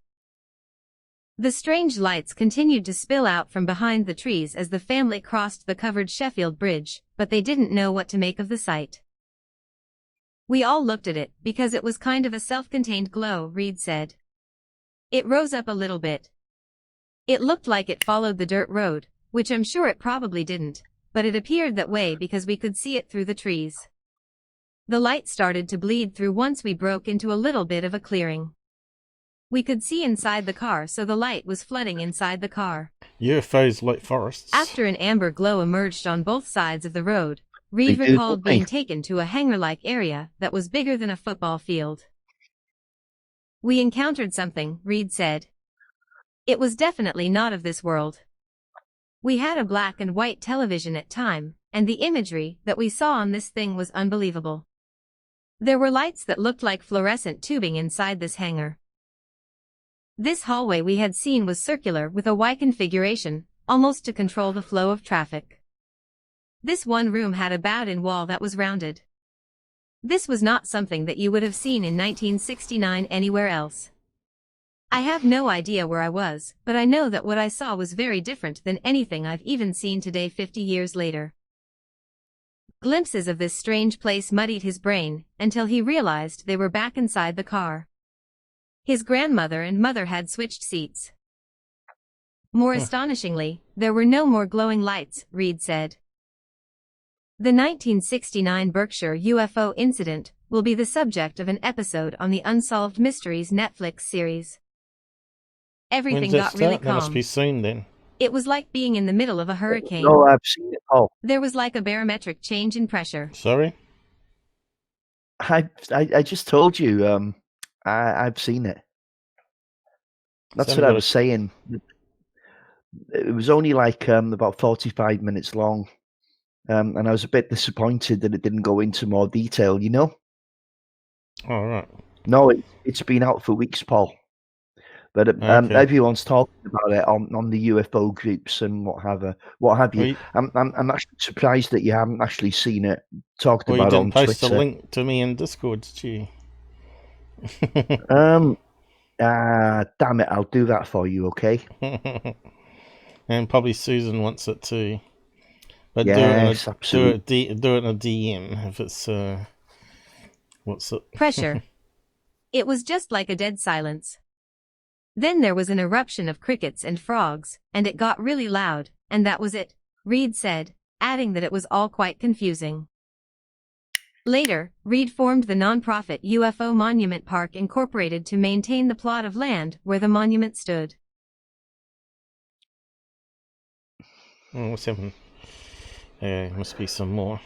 Speaker 5: The strange lights continued to spill out from behind the trees as the family crossed the covered Sheffield Bridge, but they didn't know what to make of the sight. "We all looked at it because it was kind of a self-contained glow," Reed said. "It rose up a little bit. It looked like it followed the dirt road, which I'm sure it probably didn't, but it appeared that way because we could see it through the trees. The light started to bleed through once we broke into a little bit of a clearing. We could see inside the car, so the light was flooding inside the car."
Speaker 1: UFOs like forests.
Speaker 5: After an amber glow emerged on both sides of the road, Reed recalled being taken to a hangar-like area that was bigger than a football field. "We encountered something," Reed said. "It was definitely not of this world. We had a black and white television at time, and the imagery that we saw on this thing was unbelievable. There were lights that looked like fluorescent tubing inside this hangar. This hallway we had seen was circular with a Y configuration, almost to control the flow of traffic. This one room had a bowed-in wall that was rounded. This was not something that you would have seen in 1969 anywhere else. I have no idea where I was, but I know that what I saw was very different than anything I've even seen today 50 years later. Glimpses of this strange place muddied his brain, until he realized they were back inside the car. His grandmother and mother had switched seats. More astonishingly, there were no more glowing lights, Reed said. The 1969 Berkshire UFO Incident will be the subject of an episode on the Unsolved Mysteries Netflix series. Everything got really calm.
Speaker 1: That must be soon then.
Speaker 5: It was like being in the middle of a hurricane.
Speaker 2: Oh, I've seen it. Oh,
Speaker 5: There was like a barometric change in pressure.
Speaker 1: Sorry?
Speaker 2: I just told you. I've seen it. That's what I was saying. It was only like about 45 minutes long, and I was a bit disappointed that it didn't go into more detail. You know?
Speaker 1: All right.
Speaker 2: No, it's been out for weeks, Paul. But
Speaker 1: Okay.
Speaker 2: everyone's talking about it on the UFO groups and what have you. I'm actually surprised that you haven't actually seen it talked
Speaker 1: Well,
Speaker 2: about
Speaker 1: you
Speaker 2: on
Speaker 1: didn't post
Speaker 2: Twitter.
Speaker 1: a link to me in Discord, did you?
Speaker 2: Damn it, I'll do that for you, okay?
Speaker 1: And probably Susan wants it too. But
Speaker 2: Yes, absolutely.
Speaker 1: do it in a DM if it's what's it?
Speaker 5: Pressure. It was just like a dead silence. Then there was an eruption of crickets and frogs, and it got really loud, and that was it, Reed said, adding that it was all quite confusing. Later, Reed formed the non-profit UFO Monument Park Incorporated to maintain the plot of land where the monument stood.
Speaker 1: Oh, what's happened? Must be some more.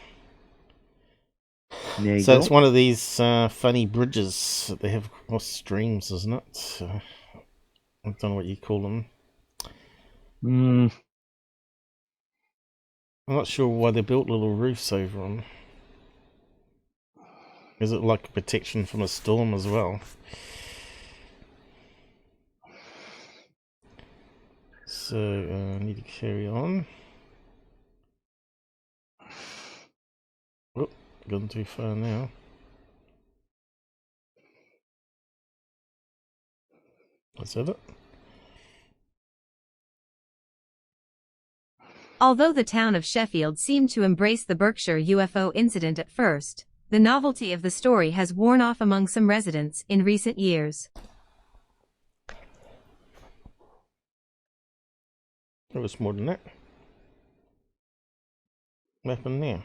Speaker 2: There you
Speaker 1: So
Speaker 2: go.
Speaker 1: it's one of these funny bridges that they have across streams, isn't it? I don't know what you call them. I'm not sure why they built little roofs over them. Is it like a protection from a storm as well? So I need to carry on. Oh, gone too far now. That's it.
Speaker 5: Although the town of Sheffield seemed to embrace the Berkshire UFO incident at first, the novelty of the story has worn off among some residents in recent years.
Speaker 1: It was more than that. What happened there?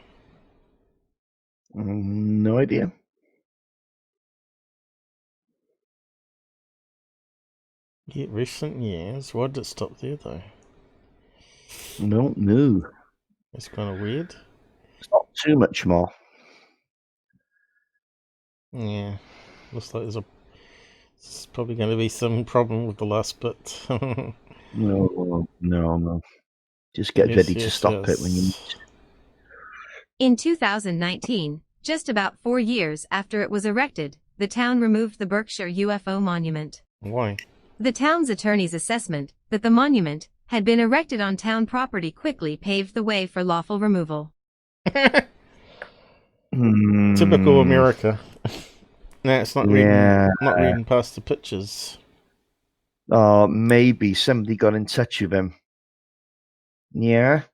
Speaker 2: No idea.
Speaker 1: Yeah, recent years. Why did it stop there though?
Speaker 2: No.
Speaker 1: It's kind of weird.
Speaker 2: It's not too much more.
Speaker 1: Yeah, looks like there's probably going to be some problem with the last bit.
Speaker 2: No. Just get ready to stop it when you need to.
Speaker 5: In 2019, just about 4 years after it was erected, the town removed the Berkshire UFO monument.
Speaker 1: Why?
Speaker 5: The town's attorney's assessment that the monument had been erected on town property quickly paved the way for lawful removal.
Speaker 1: Typical America. No, it's not reading past the pictures.
Speaker 2: Maybe somebody got in touch with him. Yeah.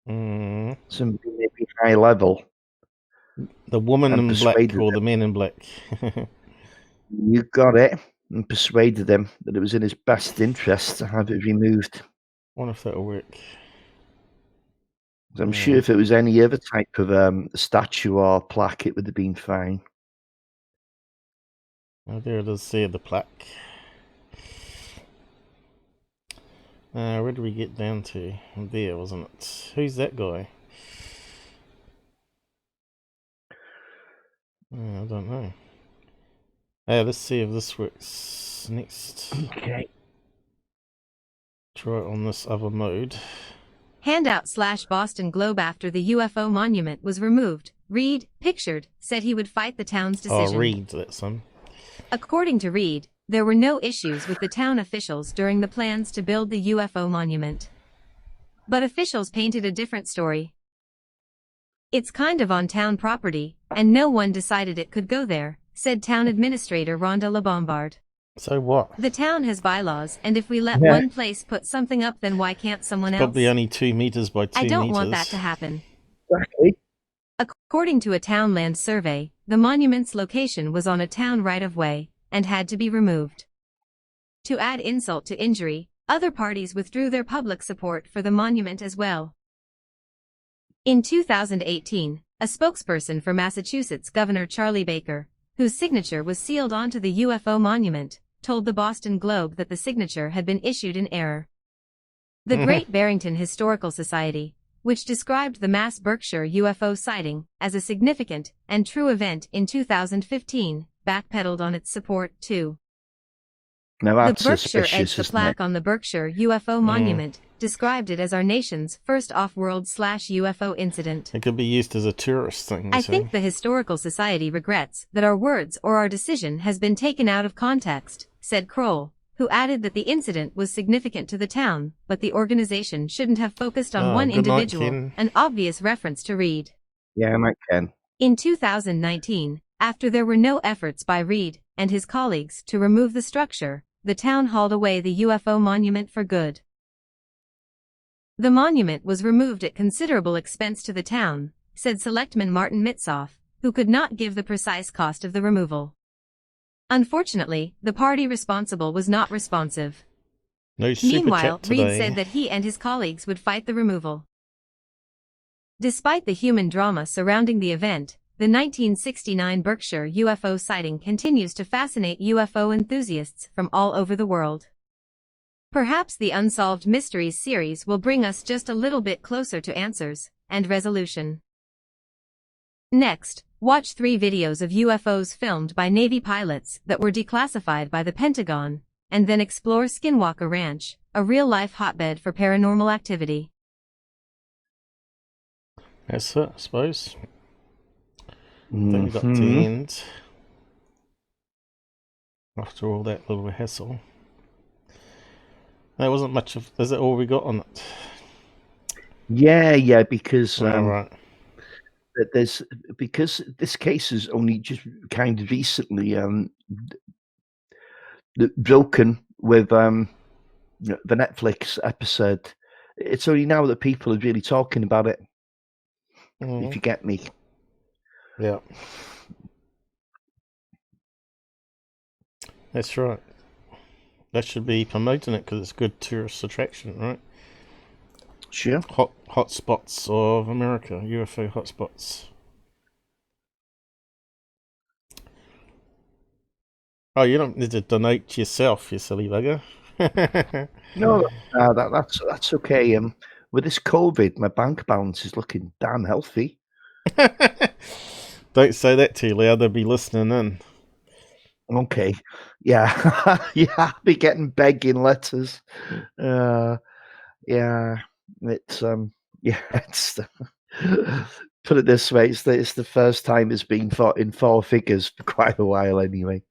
Speaker 2: Somebody maybe high level.
Speaker 1: The woman in black or the man in black.
Speaker 2: You got it. And persuaded him that it was in his best interest to have it removed.
Speaker 1: I wonder if that'll work.
Speaker 2: I'm sure if it was any other type of statue or plaque, it would have been fine.
Speaker 1: Oh, there it is there, the plaque. Where did we get down to? There, wasn't it? Who's that guy? I don't know. Let's see if this works next.
Speaker 2: Okay.
Speaker 1: Try it on this other mode.
Speaker 5: Handout/Boston Globe. After the UFO monument was removed, Reed, pictured, said he would fight the town's decision.
Speaker 1: Oh, Reed, that's him.
Speaker 5: According to Reed, there were no issues with the town officials during the plans to build the UFO monument. But officials painted a different story. It's kind of on town property, and no one decided it could go there, said town administrator Rhonda LeBombard.
Speaker 1: So what?
Speaker 5: The town has bylaws, and if we let one place put something up, then why can't someone else?
Speaker 1: Probably only 2 meters by 2 meters.
Speaker 5: I don't want that to happen.
Speaker 2: Exactly.
Speaker 5: According to a town land survey, the monument's location was on a town right-of-way, and had to be removed. To add insult to injury, other parties withdrew their public support for the monument as well. In 2018, a spokesperson for Massachusetts Governor Charlie Baker, whose signature was sealed onto the UFO monument, told the Boston Globe that the signature had been issued in error. The Great Barrington Historical Society, which described the mass Berkshire UFO sighting as a significant and true event in 2015, backpedaled on its support too.
Speaker 2: Now that's
Speaker 5: The Berkshire
Speaker 2: suspicious,
Speaker 5: the
Speaker 2: isn't
Speaker 5: plaque
Speaker 2: it?
Speaker 5: on the Berkshire UFO monument described it as our nation's first off-world/UFO incident.
Speaker 1: It could be used as a tourist thing.
Speaker 5: I think the Historical Society regrets that our words or our decision has been taken out of context, said Kroll, who added that the incident was significant to the town, but the organization shouldn't have focused on one
Speaker 1: good night,
Speaker 5: individual,
Speaker 1: Ken.
Speaker 5: an obvious reference to Reed.
Speaker 2: Yeah, Mike Ken.
Speaker 5: In 2019, after there were no efforts by Reed and his colleagues to remove the structure, the town hauled away the UFO monument for good. The monument was removed at considerable expense to the town, said Selectman Martin Mitsoff, who could not give the precise cost of the removal. Unfortunately, the party responsible was not responsive.
Speaker 1: No super
Speaker 5: Meanwhile,
Speaker 1: chat today.
Speaker 5: Reed said that he and his colleagues would fight the removal. Despite the human drama surrounding the event, the 1969 Berkshire UFO sighting continues to fascinate UFO enthusiasts from all over the world. Perhaps the Unsolved Mysteries series will bring us just a little bit closer to answers and resolution. Next, watch 3 videos of UFOs filmed by Navy pilots that were declassified by the Pentagon, and then explore Skinwalker Ranch, a real-life hotbed for paranormal activity.
Speaker 1: That's it, I suppose. I think we got to the end. After all that little hassle. There wasn't much of... Is that all we got on it?
Speaker 2: Yeah, because
Speaker 1: Right.
Speaker 2: because this case is only just kind of recently broken with the Netflix episode. It's only now that people are really talking about it. If you get me.
Speaker 1: Yeah. That's right. That should be promoting it because it's a good tourist attraction, right?
Speaker 2: Sure.
Speaker 1: Hot spots of America, UFO hotspots. Oh, you don't need to donate yourself, you silly bugger.
Speaker 2: No, that's okay. With this COVID, my bank balance is looking damn healthy.
Speaker 1: Don't say that too loud, they'll be listening in.
Speaker 2: Okay. Yeah. Yeah, I'll be getting begging letters. Yeah. It's it's put it this way, it's the first time it's been in 4 figures for quite a while anyway.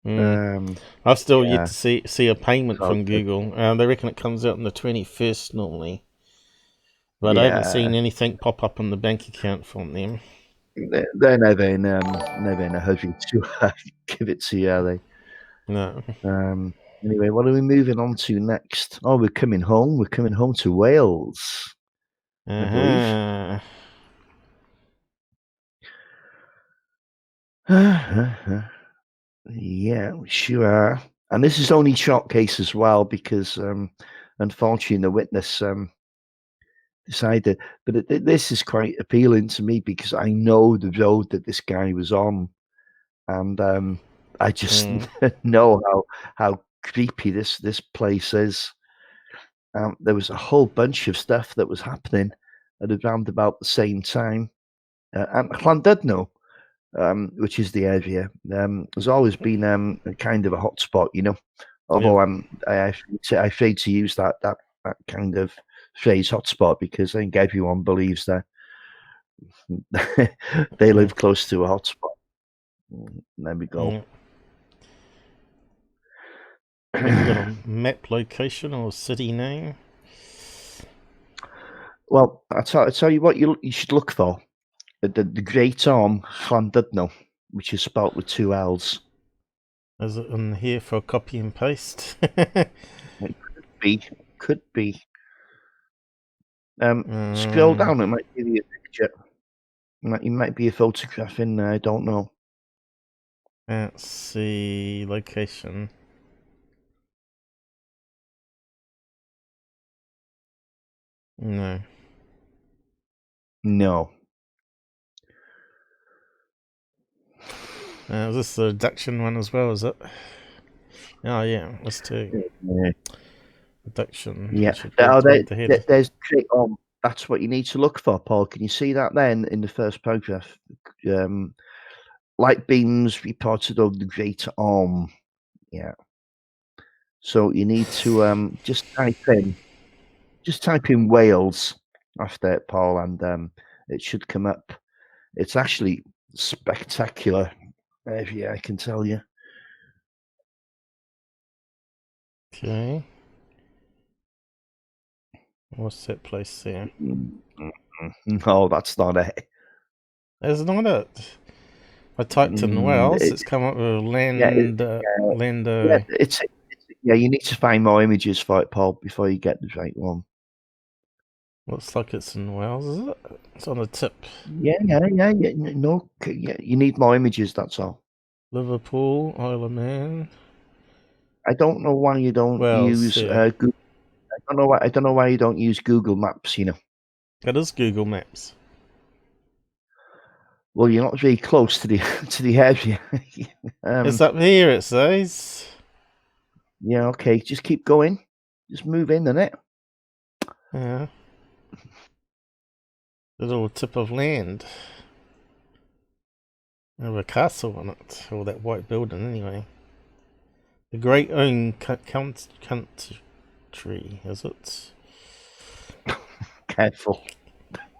Speaker 1: I've still yet to see a payment from Google. They reckon it comes out on the 21st normally. But I haven't seen anything pop up on the bank account from them.
Speaker 2: They're never in a hurry to give it to you, are they?
Speaker 1: No.
Speaker 2: Anyway, what are we moving on to next? Oh, we're coming home. We're coming home to Wales. I believe. Yeah, we sure are. And this is only short case as well because, unfortunately, the witness decided. But this is quite appealing to me because I know the road that this guy was on, and I just know how creepy this place is. There was a whole bunch of stuff that was happening at around about the same time. And Llandudno, which is the area, has always been a kind of a hotspot, you know. Although I'm afraid to use that kind of phrase hotspot because I think everyone believes that they live close to a hotspot. There we go.
Speaker 1: Yeah. Have you got a map location or city name?
Speaker 2: Well, I tell you what you should look for. The Great Orme, Llandudno, which is spelled with 2 L's.
Speaker 1: Is it in here for copy and paste?
Speaker 2: It could be. Scroll down, it might give you a picture. It might be a photograph in there, I don't know.
Speaker 1: Let's see, location. No.
Speaker 2: No.
Speaker 1: Is this the Abduction one as well, is it? Oh yeah, let's do.
Speaker 2: Yeah.
Speaker 1: Abduction.
Speaker 2: Yeah. There's Great Orme. That's what you need to look for, Paul. Can you see that then in the first paragraph? Light beams reported over the Great Orme. Yeah. So you need to just type in Wales after it, Paul, and it should come up. It's actually spectacular area, I can tell you.
Speaker 1: Okay. What's that place there?
Speaker 2: No, that's not it.
Speaker 1: That's not it. I typed in Wales. It's come up with Lando.
Speaker 2: Yeah, you need to find more images for it, Paul, before you get the right one.
Speaker 1: Looks like it's in Wales, is it? It's on the tip.
Speaker 2: Yeah. No, you need more images. That's all.
Speaker 1: Liverpool, Isle of Man.
Speaker 2: I don't know why you don't use Google. I don't know why you don't use Google Maps. You know.
Speaker 1: That is Google Maps.
Speaker 2: Well, you're not very close to the area.
Speaker 1: It's up here, it says.
Speaker 2: Yeah. Okay. Just keep going. Just move in, innit?
Speaker 1: Yeah. Little tip of land. Have a castle on it, or that white building anyway. The Great Own Country, is it?
Speaker 2: Careful.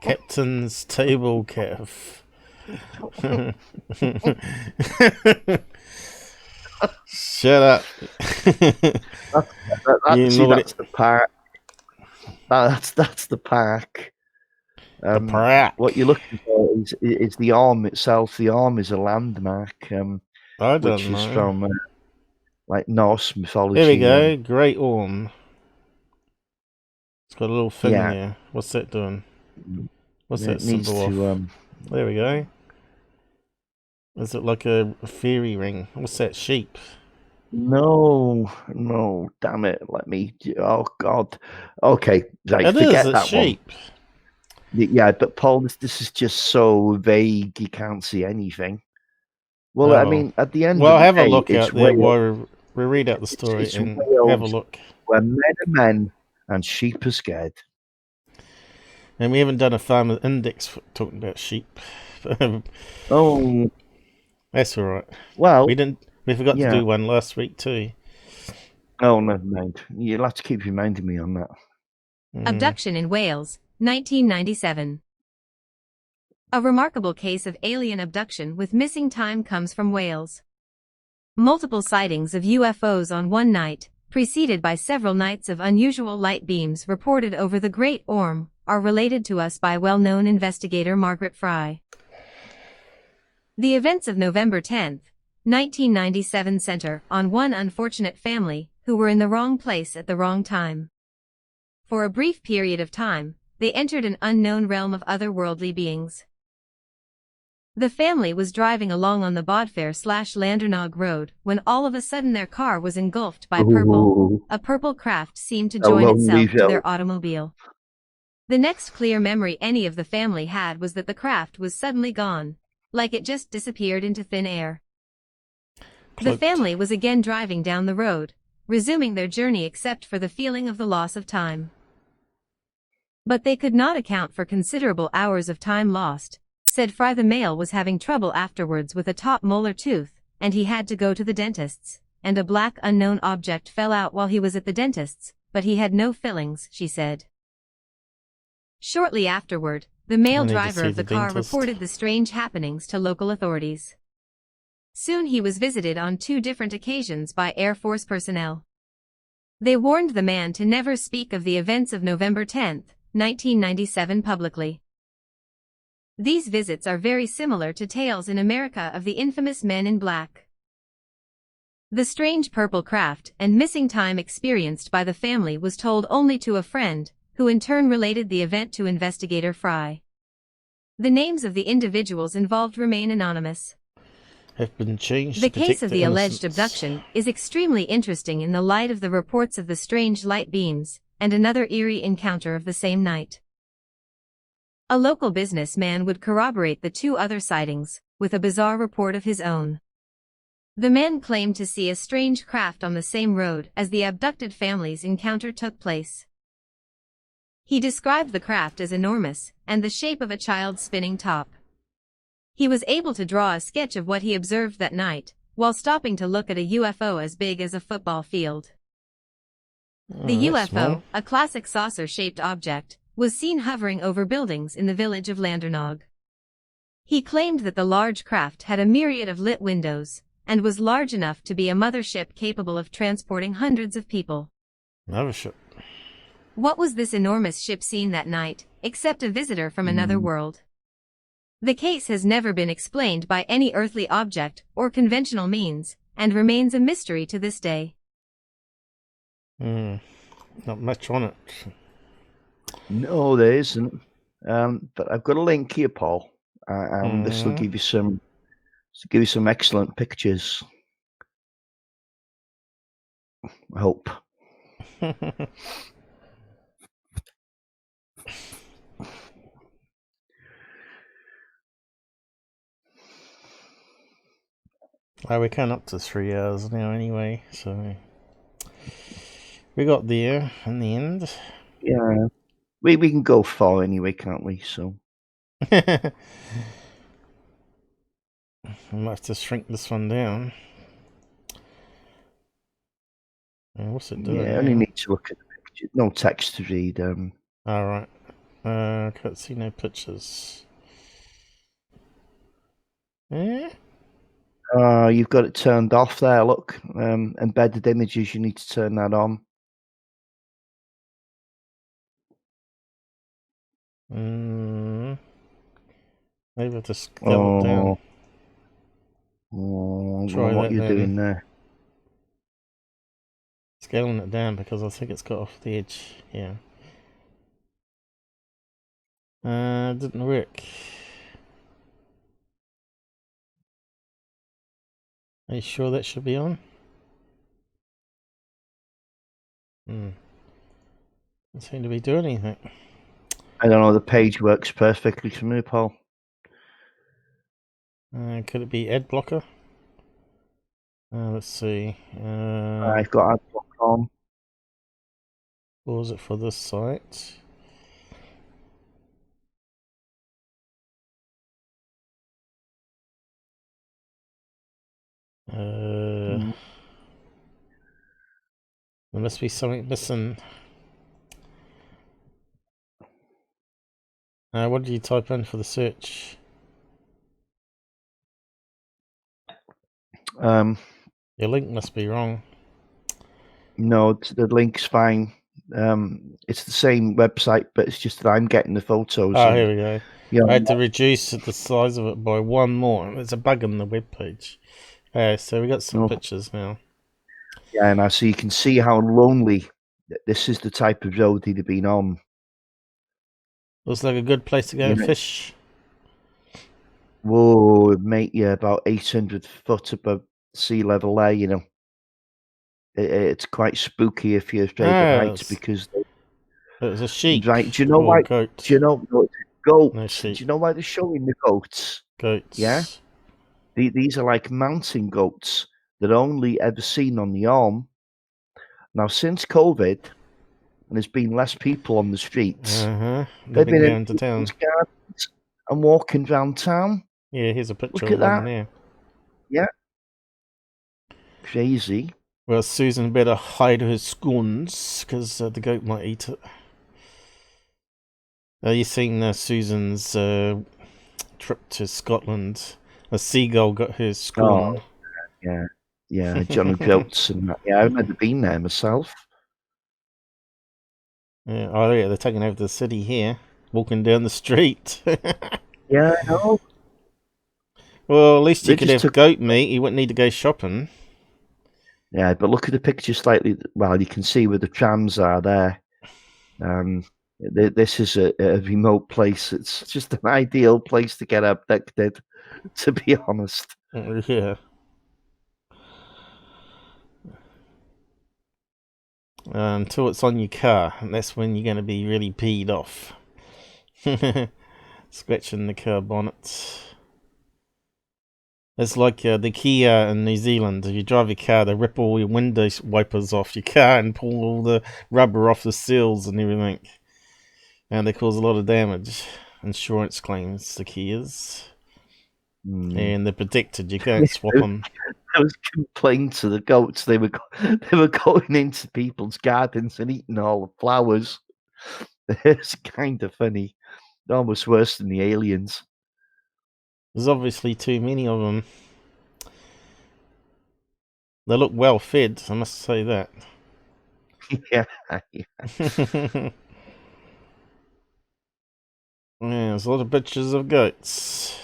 Speaker 1: Captain's Table Calf. Shut up.
Speaker 2: That's the park. That's the park.
Speaker 1: The park.
Speaker 2: What you're looking for is the Orme itself. The Orme is a landmark, which is from like Norse mythology.
Speaker 1: Here we go, Great Orme. It's got a little thing there. What's that doing? What's that symbol of? There we go. Is it like a fairy ring? What's that, sheep?
Speaker 2: No, damn it. Let me. Oh, God. Okay, right, forget that sheep. One. Yeah, but Paul, this is just so vague, you can't see anything. Well, I mean, at the end of the day,
Speaker 1: have a look out there while we read out the story and have a look.
Speaker 2: Where men are men and sheep are scared.
Speaker 1: And we haven't done a farmer index talking about sheep.
Speaker 2: Oh.
Speaker 1: That's all right.
Speaker 2: Well,
Speaker 1: we forgot to do one last week too.
Speaker 2: Oh, never mind. You'll have to keep reminding me on that.
Speaker 5: Abduction in Wales, 1997. A remarkable case of alien abduction with missing time comes from Wales. Multiple sightings of UFOs on one night, preceded by several nights of unusual light beams reported over the Great Orme, are related to us by well-known investigator Margaret Fry. The events of November 10, 1997 center on one unfortunate family who were in the wrong place at the wrong time. For a brief period of time, they entered an unknown realm of otherworldly beings. The family was driving along on the Bodfair/Llandudno road when all of a sudden their car was engulfed by purple. A purple craft seemed to join itself to their automobile. The next clear memory any of the family had was that the craft was suddenly gone, like it just disappeared into thin air. The family was again driving down the road, resuming their journey except for the feeling of the loss of time. But they could not account for considerable hours of time lost. Said Fry the male was having trouble afterwards with a top molar tooth, and he had to go to the dentist's, and a black unknown object fell out while he was at the dentist's, but he had no fillings, she said. Shortly afterward, the male
Speaker 1: I need to
Speaker 5: driver
Speaker 1: see
Speaker 5: of the
Speaker 1: the
Speaker 5: car
Speaker 1: dentist.
Speaker 5: reported the strange happenings to local authorities. Soon he was visited on 2 different occasions by Air Force personnel. They warned the man to never speak of the events of November 10, 1997 publicly. These visits are very similar to tales in America of the infamous Men in Black. The strange purple craft and missing time experienced by the family was told only to a friend, who in turn related the event to investigator Fry. The names of the individuals involved remain anonymous.
Speaker 1: Have been changed
Speaker 5: The
Speaker 1: to protect
Speaker 5: case of
Speaker 1: the
Speaker 5: the alleged
Speaker 1: innocents.
Speaker 5: abduction is extremely interesting in the light of the reports of the strange light beams, and another eerie encounter of the same night. A local businessman would corroborate the 2 other sightings, with a bizarre report of his own. The man claimed to see a strange craft on the same road as the abducted family's encounter took place. He described the craft as enormous, and the shape of a child's spinning top. He was able to draw a sketch of what he observed that night, while stopping to look at a UFO as big as a football field. The
Speaker 1: that's
Speaker 5: UFO,
Speaker 1: small.
Speaker 5: a classic saucer-shaped object, was seen hovering over buildings in the village of Llandudno. He claimed that the large craft had a myriad of lit windows, and was large enough to be a mothership capable of transporting hundreds of people.
Speaker 1: Another ship.
Speaker 5: What was this enormous ship seen that night, except a visitor from another world? The case has never been explained by any earthly object or conventional means, and remains a mystery to this day.
Speaker 1: Not much on it.
Speaker 2: No, there isn't. But I've got a link here, Paul. This will give you some excellent pictures. I hope.
Speaker 1: We can up to 3 hours now anyway, so we got there in the end.
Speaker 2: Yeah, we can go far anyway, can't we? So
Speaker 1: I might have to shrink this one down. What's it doing?
Speaker 2: yeah, only need to look at the picture. No text to read.
Speaker 1: Alright. Can't see no pictures. Eh?
Speaker 2: You've got it turned off there. Look, embedded images. You need to turn that on.
Speaker 1: Maybe I'll just scale it down.
Speaker 2: Try what you're doing there.
Speaker 1: Scaling it down because I think it's got off the edge. Yeah. Didn't work. Are you sure that should be on? Doesn't seem to be doing anything.
Speaker 2: I don't know. The page works perfectly for me, Paul.
Speaker 1: Could it be ad blocker? Let's see.
Speaker 2: I've got ad block on.
Speaker 1: Or was it for this site? There must be something missing. What did you type in for the search? Your link must be wrong.
Speaker 2: No, the link's fine. It's the same website, but it's just that I'm getting the photos.
Speaker 1: Oh, here we go.
Speaker 2: Yeah,
Speaker 1: I had to reduce the size of it by 1 more. There's a bug on the web page. So we got some pictures now.
Speaker 2: Yeah, and so you can see how lonely this is. The type of road he'd have been on.
Speaker 1: Looks like a good place to go and fish.
Speaker 2: Whoa, mate! Yeah, about 800 foot above sea level there. You know, it's quite spooky if you're afraid of heights because
Speaker 1: there's a sheep.
Speaker 2: Right? Do you know why?
Speaker 1: Goat.
Speaker 2: Do you know goats?
Speaker 1: No sheep.
Speaker 2: Do you know why they're showing the goats?
Speaker 1: Goats.
Speaker 2: Yeah. These are like mountain goats that are only ever seen on the Orme. Now, since COVID, and there's been less people on the streets,
Speaker 1: they've been going to town
Speaker 2: and walking around town.
Speaker 1: Yeah, here's a picture
Speaker 2: Look
Speaker 1: of
Speaker 2: at
Speaker 1: one
Speaker 2: that.
Speaker 1: there.
Speaker 2: Yeah. Crazy.
Speaker 1: Well, Susan better hide her scones because the goat might eat it. You seen Susan's trip to Scotland? A seagull got her scorn.
Speaker 2: Oh, yeah, John Goats and that. Yeah, I've never been there myself.
Speaker 1: Yeah, oh yeah, they're taking over the city here, walking down the street.
Speaker 2: Yeah, I know.
Speaker 1: Well, at least
Speaker 2: They
Speaker 1: you could
Speaker 2: just
Speaker 1: have
Speaker 2: took.
Speaker 1: goat meat. You wouldn't need to go shopping.
Speaker 2: Yeah, but look at the picture slightly. Well, you can see where the trams are there. This is a remote place. It's just an ideal place to get abducted, to be honest.
Speaker 1: Yeah. Until it's on your car, and that's when you're going to be really peed off. Scratching the car bonnet. It's like the Kia in New Zealand. If you drive your car, they rip all your window wipers off your car and pull all the rubber off the seals and everything. And they cause a lot of damage. Insurance claims, the Kias. And they're protected. You can't swap them.
Speaker 2: I was complaining to the goats. They were going into people's gardens and eating all the flowers. It's kind of funny. Almost worse than the aliens.
Speaker 1: There's obviously too many of them. They look well fed, I must say that.
Speaker 2: Yeah.
Speaker 1: Yeah, there's a lot of pictures of goats.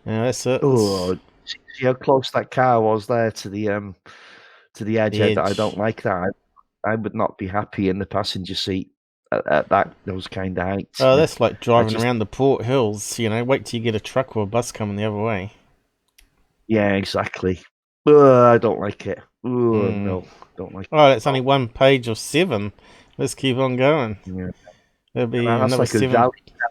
Speaker 1: Yeah, that's it.
Speaker 2: Oh, see how close that car was there to the edge.
Speaker 1: The edge.
Speaker 2: I don't like that. I would not be happy in the passenger seat at those kind of heights.
Speaker 1: Oh, that's like driving around the Port Hills. You know, wait till you get a truck or a bus coming the other way.
Speaker 2: Yeah, exactly. I don't like it. No, don't like it.
Speaker 1: Oh, that's only 1 page of 7. Let's keep on going.
Speaker 2: Yeah.
Speaker 1: There'll be
Speaker 2: That's
Speaker 1: another
Speaker 2: like
Speaker 1: 7.
Speaker 2: a rally car.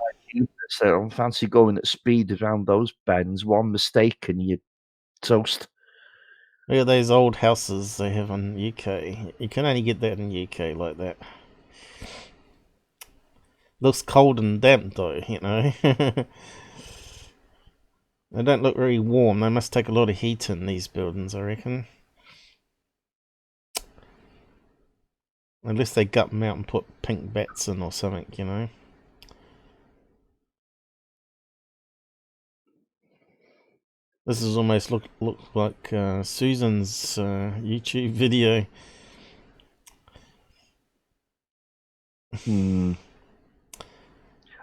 Speaker 2: So I don't fancy going at speed around those bends. One mistake and you're toast.
Speaker 1: Look at those old houses they have in UK. You can only get that in UK like that. Looks cold and damp though, you know. They don't look very warm. They must take a lot of heat in these buildings, I reckon. Unless they gut them out and put pink bats in or something, you know. This is almost look like Susan's YouTube video.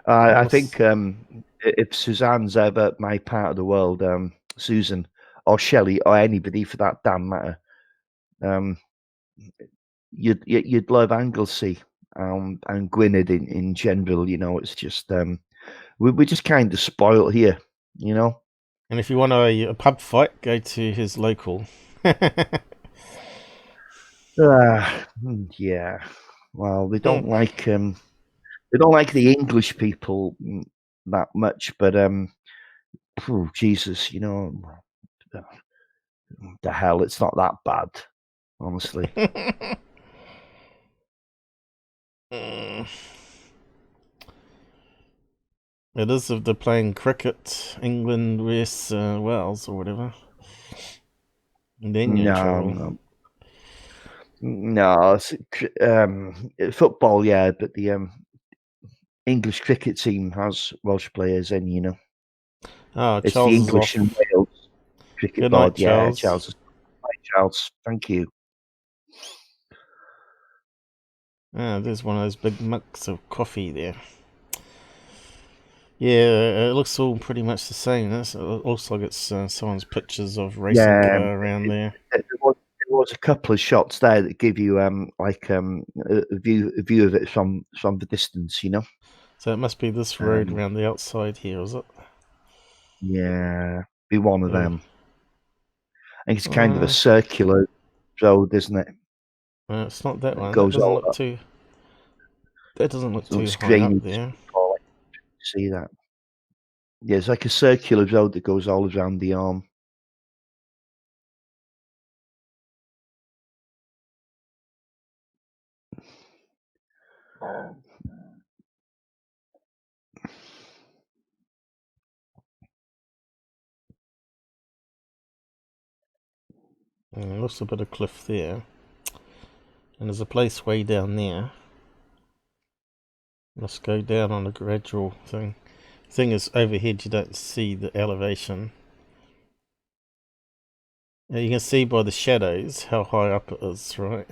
Speaker 2: I think if Suzanne's ever my part of the world, Susan or Shelley or anybody for that damn matter, you'd love Anglesey and Gwynedd in general. You know, it's just we're just kind of spoiled here, you know.
Speaker 1: And if you want a pub fight, go to his local.
Speaker 2: Yeah. Well, they don't like the English people that much, but Jesus, you know, the hell, it's not that bad, honestly.
Speaker 1: It is if they're playing cricket, England vs Wales or whatever. And then you're in trouble.
Speaker 2: No, football, yeah, but the English cricket team has Welsh players in, you know.
Speaker 1: Oh,
Speaker 2: it's
Speaker 1: Charles
Speaker 2: the English and Wales cricket
Speaker 1: Good
Speaker 2: board.
Speaker 1: night, Charles.
Speaker 2: Yeah, Charles. Hi, Charles. Thank you.
Speaker 1: There's one of those big mugs of coffee there. Yeah, it looks all pretty much the same. It looks like it's someone's pictures of racing car around there.
Speaker 2: There was a couple of shots there that give you like a view of it from the distance, you know.
Speaker 1: So it must be this road around the outside here, is it?
Speaker 2: Yeah, be one of them. I think it's kind of a circular road, isn't it?
Speaker 1: It's not that one.
Speaker 2: That doesn't look
Speaker 1: too high up there.
Speaker 2: See that? Yeah, it's like a circular road that goes all around the Orme.
Speaker 1: Looks a bit of cliff there. And there's a place way down there. Let's go down on a gradual thing. Thing is, overhead you don't see the elevation. Now you can see by the shadows how high up it is, right?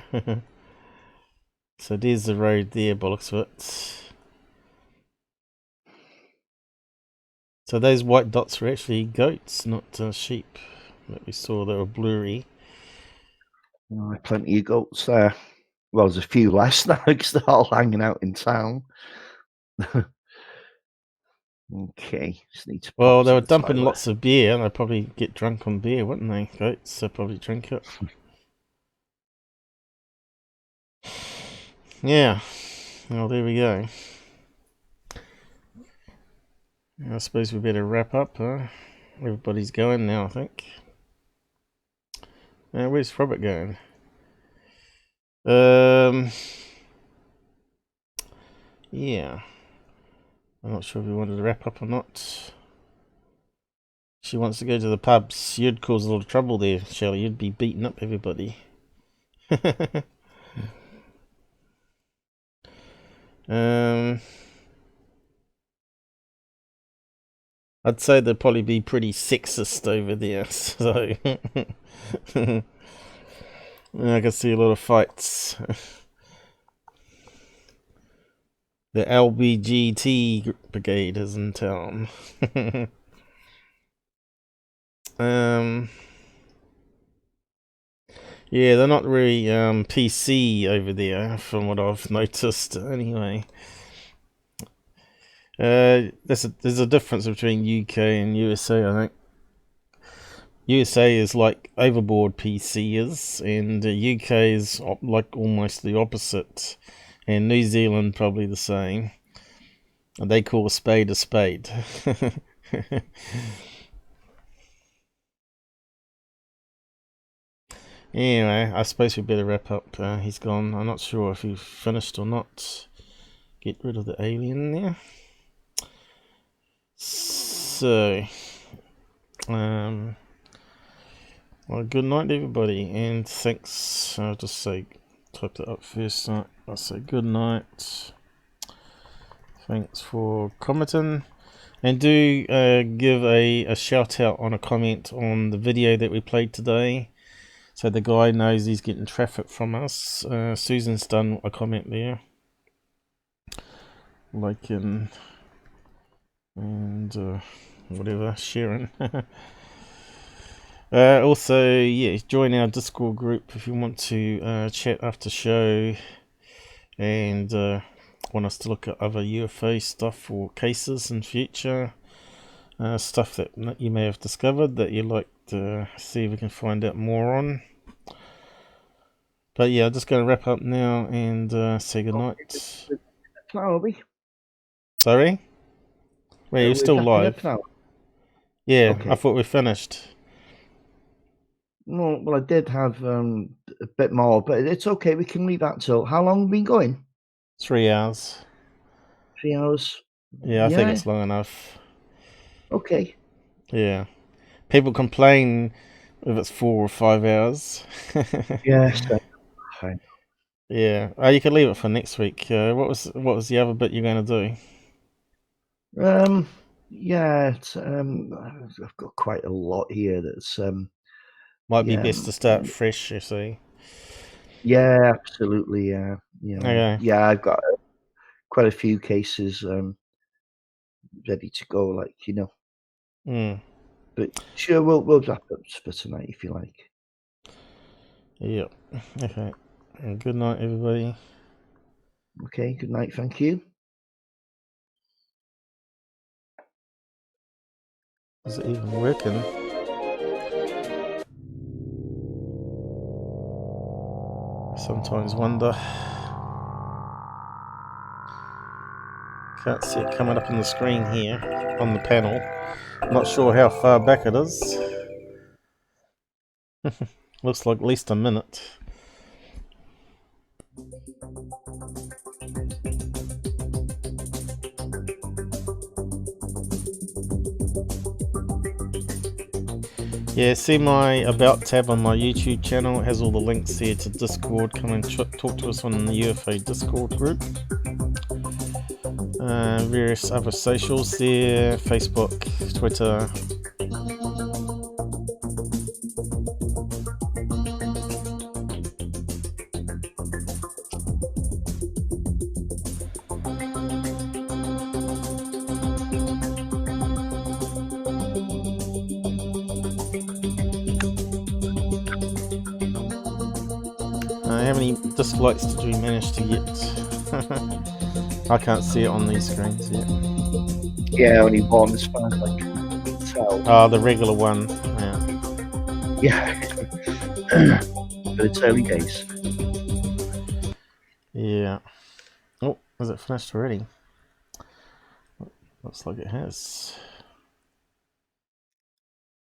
Speaker 1: So there's the road there, bollocks of it. So those white dots were actually goats, not sheep that we saw. They were blurry.
Speaker 2: Oh, plenty of goats there. Well, there's a few less now because they're all hanging out in town. Okay, just need to.
Speaker 1: Well, they were dumping lots of beer. They'd probably get drunk on beer, wouldn't they? Goats, they'd probably drink it. Yeah. Well, there we go. I suppose we better wrap up. Everybody's going now, I think. Where's Robert going? Yeah. I'm not sure if we wanted to wrap up or not. She wants to go to the pubs. You'd cause a lot of trouble there, Shelley. You'd be beating up everybody. I'd say they'd probably be pretty sexist over there, so I can see a lot of fights. The LBGT brigade is in town. Yeah, they're not really PC over there, from what I've noticed. Anyway, there's a difference between UK and USA. I think USA is like overboard PC is, and UK is like almost the opposite. And New Zealand probably the same. And they call a spade a spade. Anyway, I suppose we better wrap up. He's gone. I'm not sure if he finished or not. Get rid of the alien there. So, well, good night, everybody, and thanks. I'll just say, type it up first. I'll say good night. Thanks for commenting, and do give a shout out on a comment on the video that we played today, so the guy knows he's getting traffic from us. Susan's done a comment there, like and whatever, sharing. Also, yeah, join our Discord group if you want to chat after show and want us to look at other UFO stuff or cases in future. Stuff that you may have discovered that you'd like to see if we can find out more on. But yeah, I'm just going to wrap up now and say goodnight. Sorry? Wait, you're still live? Yeah, okay. I thought we finished.
Speaker 2: No, well, I did have a bit more, but it's okay. We can leave that till. How long have we been going?
Speaker 1: 3 hours.
Speaker 2: 3 hours?
Speaker 1: Yeah, I think it's long enough.
Speaker 2: Okay.
Speaker 1: Yeah. People complain if it's 4 or 5 hours.
Speaker 2: Yes. Fine.
Speaker 1: Yeah. You can leave it for next week. What was the other bit you're going to
Speaker 2: do? Yeah, I've got quite a lot here that's
Speaker 1: might be best to start fresh, you see.
Speaker 2: Yeah, absolutely. Yeah.
Speaker 1: Okay.
Speaker 2: Yeah, I've got quite a few cases ready to go, like, But sure, we'll wrap up for tonight if you like.
Speaker 1: Yep. Okay. And good night, everybody.
Speaker 2: Okay. Good night. Thank you.
Speaker 1: Is it even working? Sometimes wonder. Can't see it coming up on the screen here on the panel. Not sure how far back it is. Looks like at least a minute. Yeah, see my About tab on my YouTube channel. It has all the links there to Discord. Come and talk to us on the UFO Discord group. various other socials there, Facebook, Twitter. How many dislikes did we manage to get? I can't see it on these screens yet.
Speaker 2: Yeah, only one as far as I can tell.
Speaker 1: Oh, the regular one.
Speaker 2: Yeah. But it's early days.
Speaker 1: Yeah. Oh, has it finished already? Looks like it has.